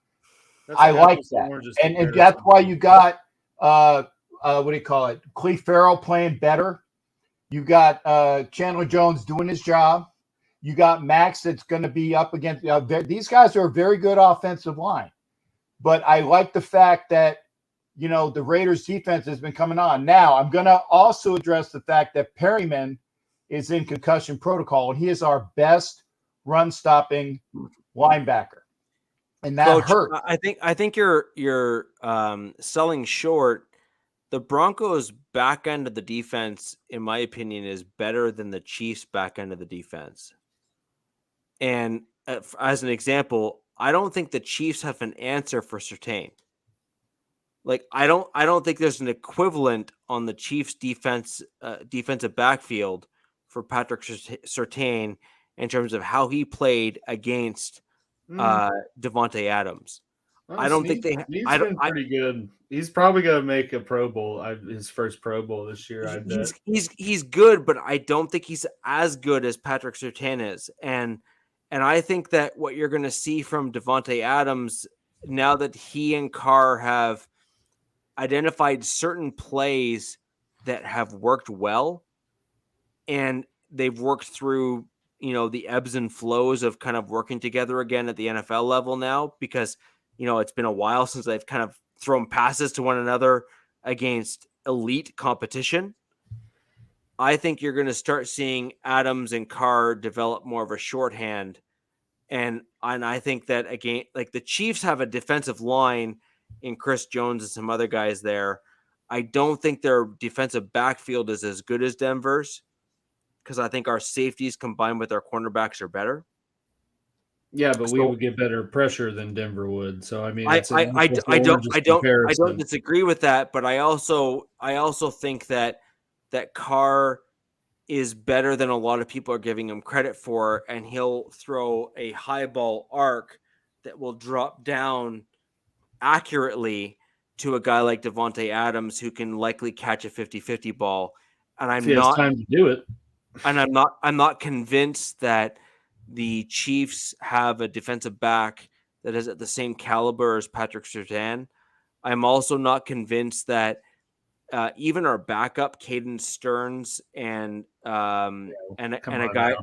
I like that. And that's why you got what do you call it? Cleve Farrell playing better. You got Chandler Jones doing his job. You got Max that's going to be up against these guys are a very good offensive line. But I like the fact that, the Raiders defense has been coming on. Now, I'm going to also address the fact that Perryman is in concussion protocol, and he is our best run-stopping linebacker. And that hurts. I think you're selling short. The Broncos' back end of the defense, in my opinion, is better than the Chiefs' back end of the defense. And as an example, I don't think the Chiefs have an answer for Surtain. Like I don't think there's an equivalent on the Chiefs' defensive backfield for Patrick Surtain in terms of how he played against Davante Adams. I don't think they. He's been pretty good. He's probably going to make a Pro Bowl, his first Pro Bowl this year. I bet he's good, but I don't think he's as good as Patrick Surtain is. And I think that what you're going to see from Davante Adams now that he and Carr have identified certain plays that have worked well, and they've worked through the ebbs and flows of kind of working together again at the NFL level now, because it's been a while since they've kind of thrown passes to one another against elite competition. I think you're going to start seeing Adams and Carr develop more of a shorthand. And I think that, again, like the Chiefs have a defensive line in Chris Jones and some other guys there. I don't think their defensive backfield is as good as Denver's, because I think our safeties combined with our cornerbacks are better. Yeah, but we would get better pressure than Denver would. So I mean, I don't disagree with that, but I also think that Carr is better than a lot of people are giving him credit for, and he'll throw a high ball arc that will drop down accurately to a guy like Davante Adams, who can likely catch a 50-50 ball. And I'm not time to do it. And I'm not convinced that the Chiefs have a defensive back that is at the same caliber as Patrick Surtain. I'm also not convinced that even our backup, Caden Stearns, and a guy.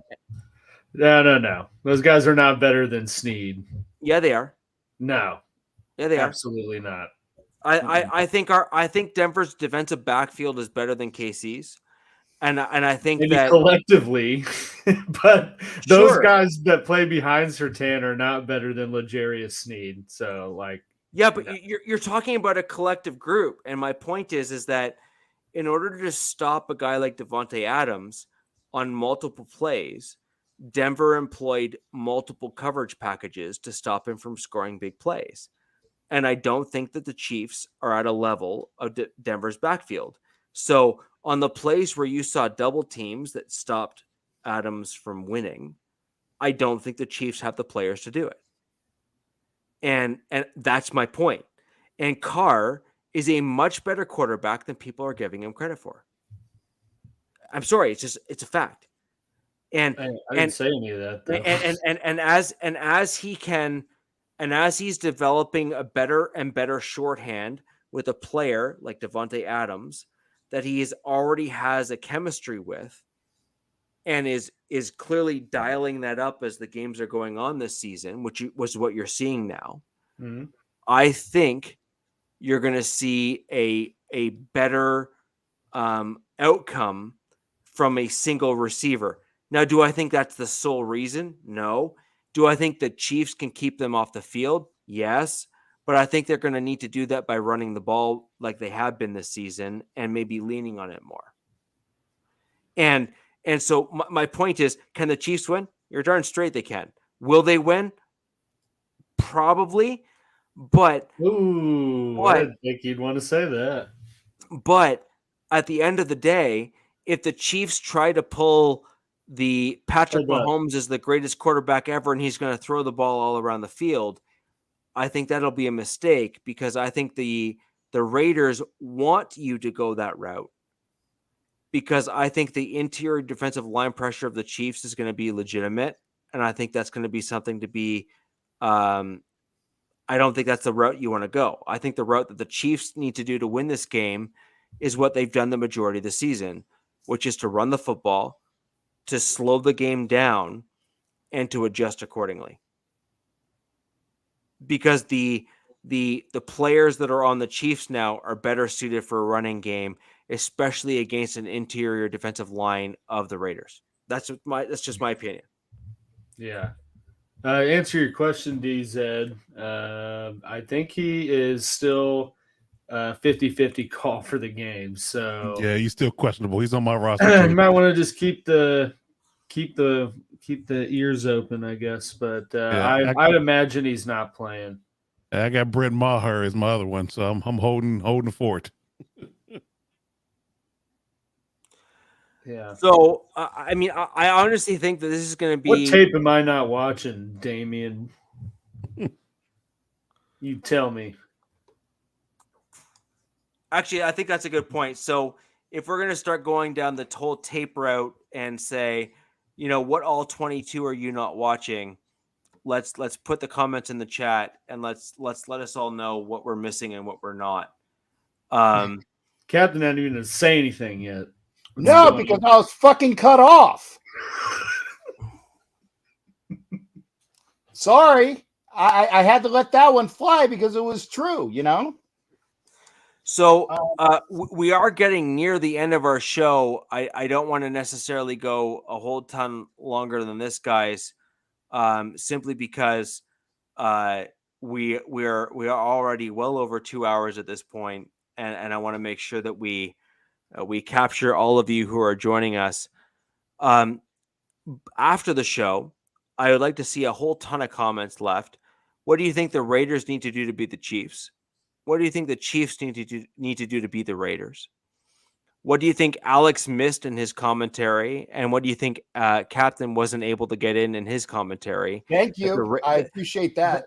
No. Those guys are not better than Snead. Yeah, they are. No. Yeah, they are. Absolutely not. I think Denver's defensive backfield is better than KC's. And I think maybe that collectively, but those guys that play behind Surtain are not better than L'Jarius Sneed. So, but you're talking about a collective group, and my point is that in order to stop a guy like Davante Adams on multiple plays, Denver employed multiple coverage packages to stop him from scoring big plays, and I don't think that the Chiefs are at a level of Denver's backfield. So on the plays where you saw double teams that stopped Adams from winning, I don't think the Chiefs have the players to do it. And that's my point. And Carr is a much better quarterback than people are giving him credit for. I'm sorry, it's a fact. And I didn't say any of that, though. And as he's developing a better and better shorthand with a player like Davante Adams that he already has a chemistry with, and is clearly dialing that up as the games are going on this season, which was what you're seeing now. Mm-hmm. I think you're going to see a better outcome from a single receiver. Now, do I think that's the sole reason? No. Do I think the Chiefs can keep them off the field? Yes. But I think they're going to need to do that by running the ball like they have been this season and maybe leaning on it more. And so my point is, can the Chiefs win? You're darn straight they can. Will they win? Probably. But I didn't think you'd want to say that. But at the end of the day, if the Chiefs try to pull the Patrick Mahomes is the greatest quarterback ever and he's going to throw the ball all around the field, I think that'll be a mistake, because I think the Raiders want you to go that route, because I think the interior defensive line pressure of the Chiefs is going to be legitimate. And I think that's going to be something to be I don't think that's the route you want to go. I think the route that the Chiefs need to do to win this game is what they've done the majority of the season, which is to run the football, to slow the game down, and to adjust accordingly. Because the players that are on the Chiefs now are better suited for a running game, especially against an interior defensive line of the Raiders. That's just my opinion. Yeah. Answer your question, DZ. I think he is still 50-50 call for the game. So yeah, he's still questionable. He's on my roster. You might want to just keep the ears open, I guess. But I'd imagine he's not playing. I got Brett Maher as my other one, so I'm holding the fort. Yeah. So, I mean, I honestly think that this is going to be... What tape am I not watching, Damien? You tell me. Actually, I think that's a good point. So, if we're going to start going down the whole tape route and say, what all 22 are you not watching? Let's put the comments in the chat and let's let us all know what we're missing and what we're not. Captain didn't even say anything yet. No, because I was fucking cut off. Sorry. I had to let that one fly because it was true, So we are getting near the end of our show. I don't want to necessarily go a whole ton longer than this, guys, simply because we are already well over 2 hours at this point, and I want to make sure that we capture all of you who are joining us. After the show, I would like to see a whole ton of comments left. What do you think the Raiders need to do to beat the Chiefs? What do you think the Chiefs need to do to beat the Raiders? What do you think Alex missed in his commentary? And what do you think Captain wasn't able to get in his commentary? Thank you. I appreciate that.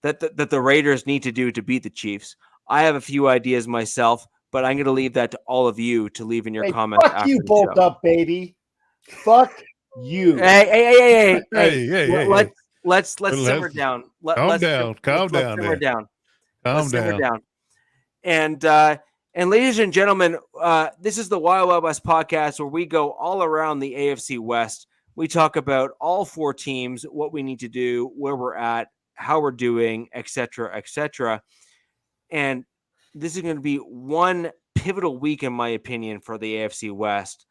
That the Raiders need to do to beat the Chiefs. I have a few ideas myself, but I'm going to leave that to all of you to leave in your comments. Fuck you, bolt up, baby. Fuck you. Hey. Let's simmer down. Calm down. Simmer down. And ladies and gentlemen, this is the Wild Wild West podcast, where we go all around the AFC West. We talk about all four teams, what we need to do, where we're at, how we're doing, etc., etc. And this is going to be one pivotal week, in my opinion, for the AFC West,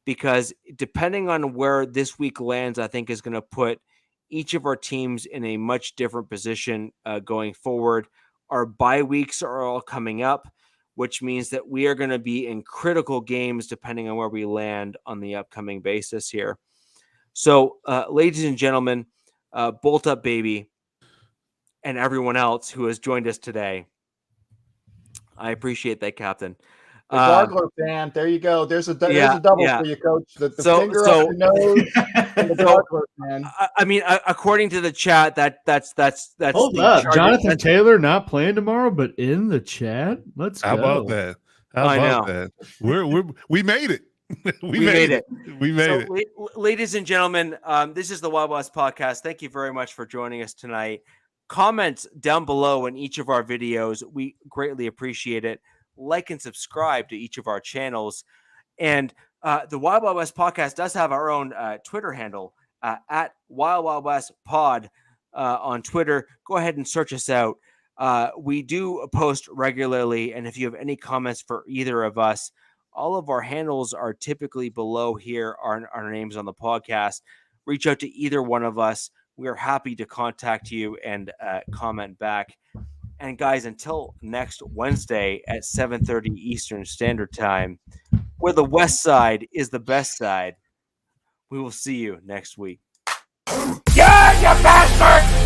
because depending on where this week lands, I think is going to put each of our teams in a much different position going forward. Our bye weeks are all coming up, which means that we are going to be in critical games depending on where we land on the upcoming basis here. So, ladies and gentlemen, bolt up, baby, and everyone else who has joined us today. I appreciate that, Captain. The Gargler fan. There you go. There's a double for you, Coach. The finger up your nose and the Gargler fan. I mean, according to the chat, that's. Hold up, Jonathan Taylor not playing tomorrow, but in the chat. Let's go. How about that? We made it. We made it. Ladies and gentlemen, this is the Wild West podcast. Thank you very much for joining us tonight. Comments down below in each of our videos. We greatly appreciate it. Like and subscribe to each of our channels. And the Wild Wild West podcast does have our own Twitter handle at Wild Wild West Pod on Twitter. Go ahead and search us out. We do post regularly. And if you have any comments for either of us All of our handles are typically below here, our names on the podcast. Reach out to either one of us. We are happy to contact you and comment back. And guys, until next Wednesday at 7:30 Eastern Standard Time, where the West Side is the best side, we will see you next week. Yeah, you bastard!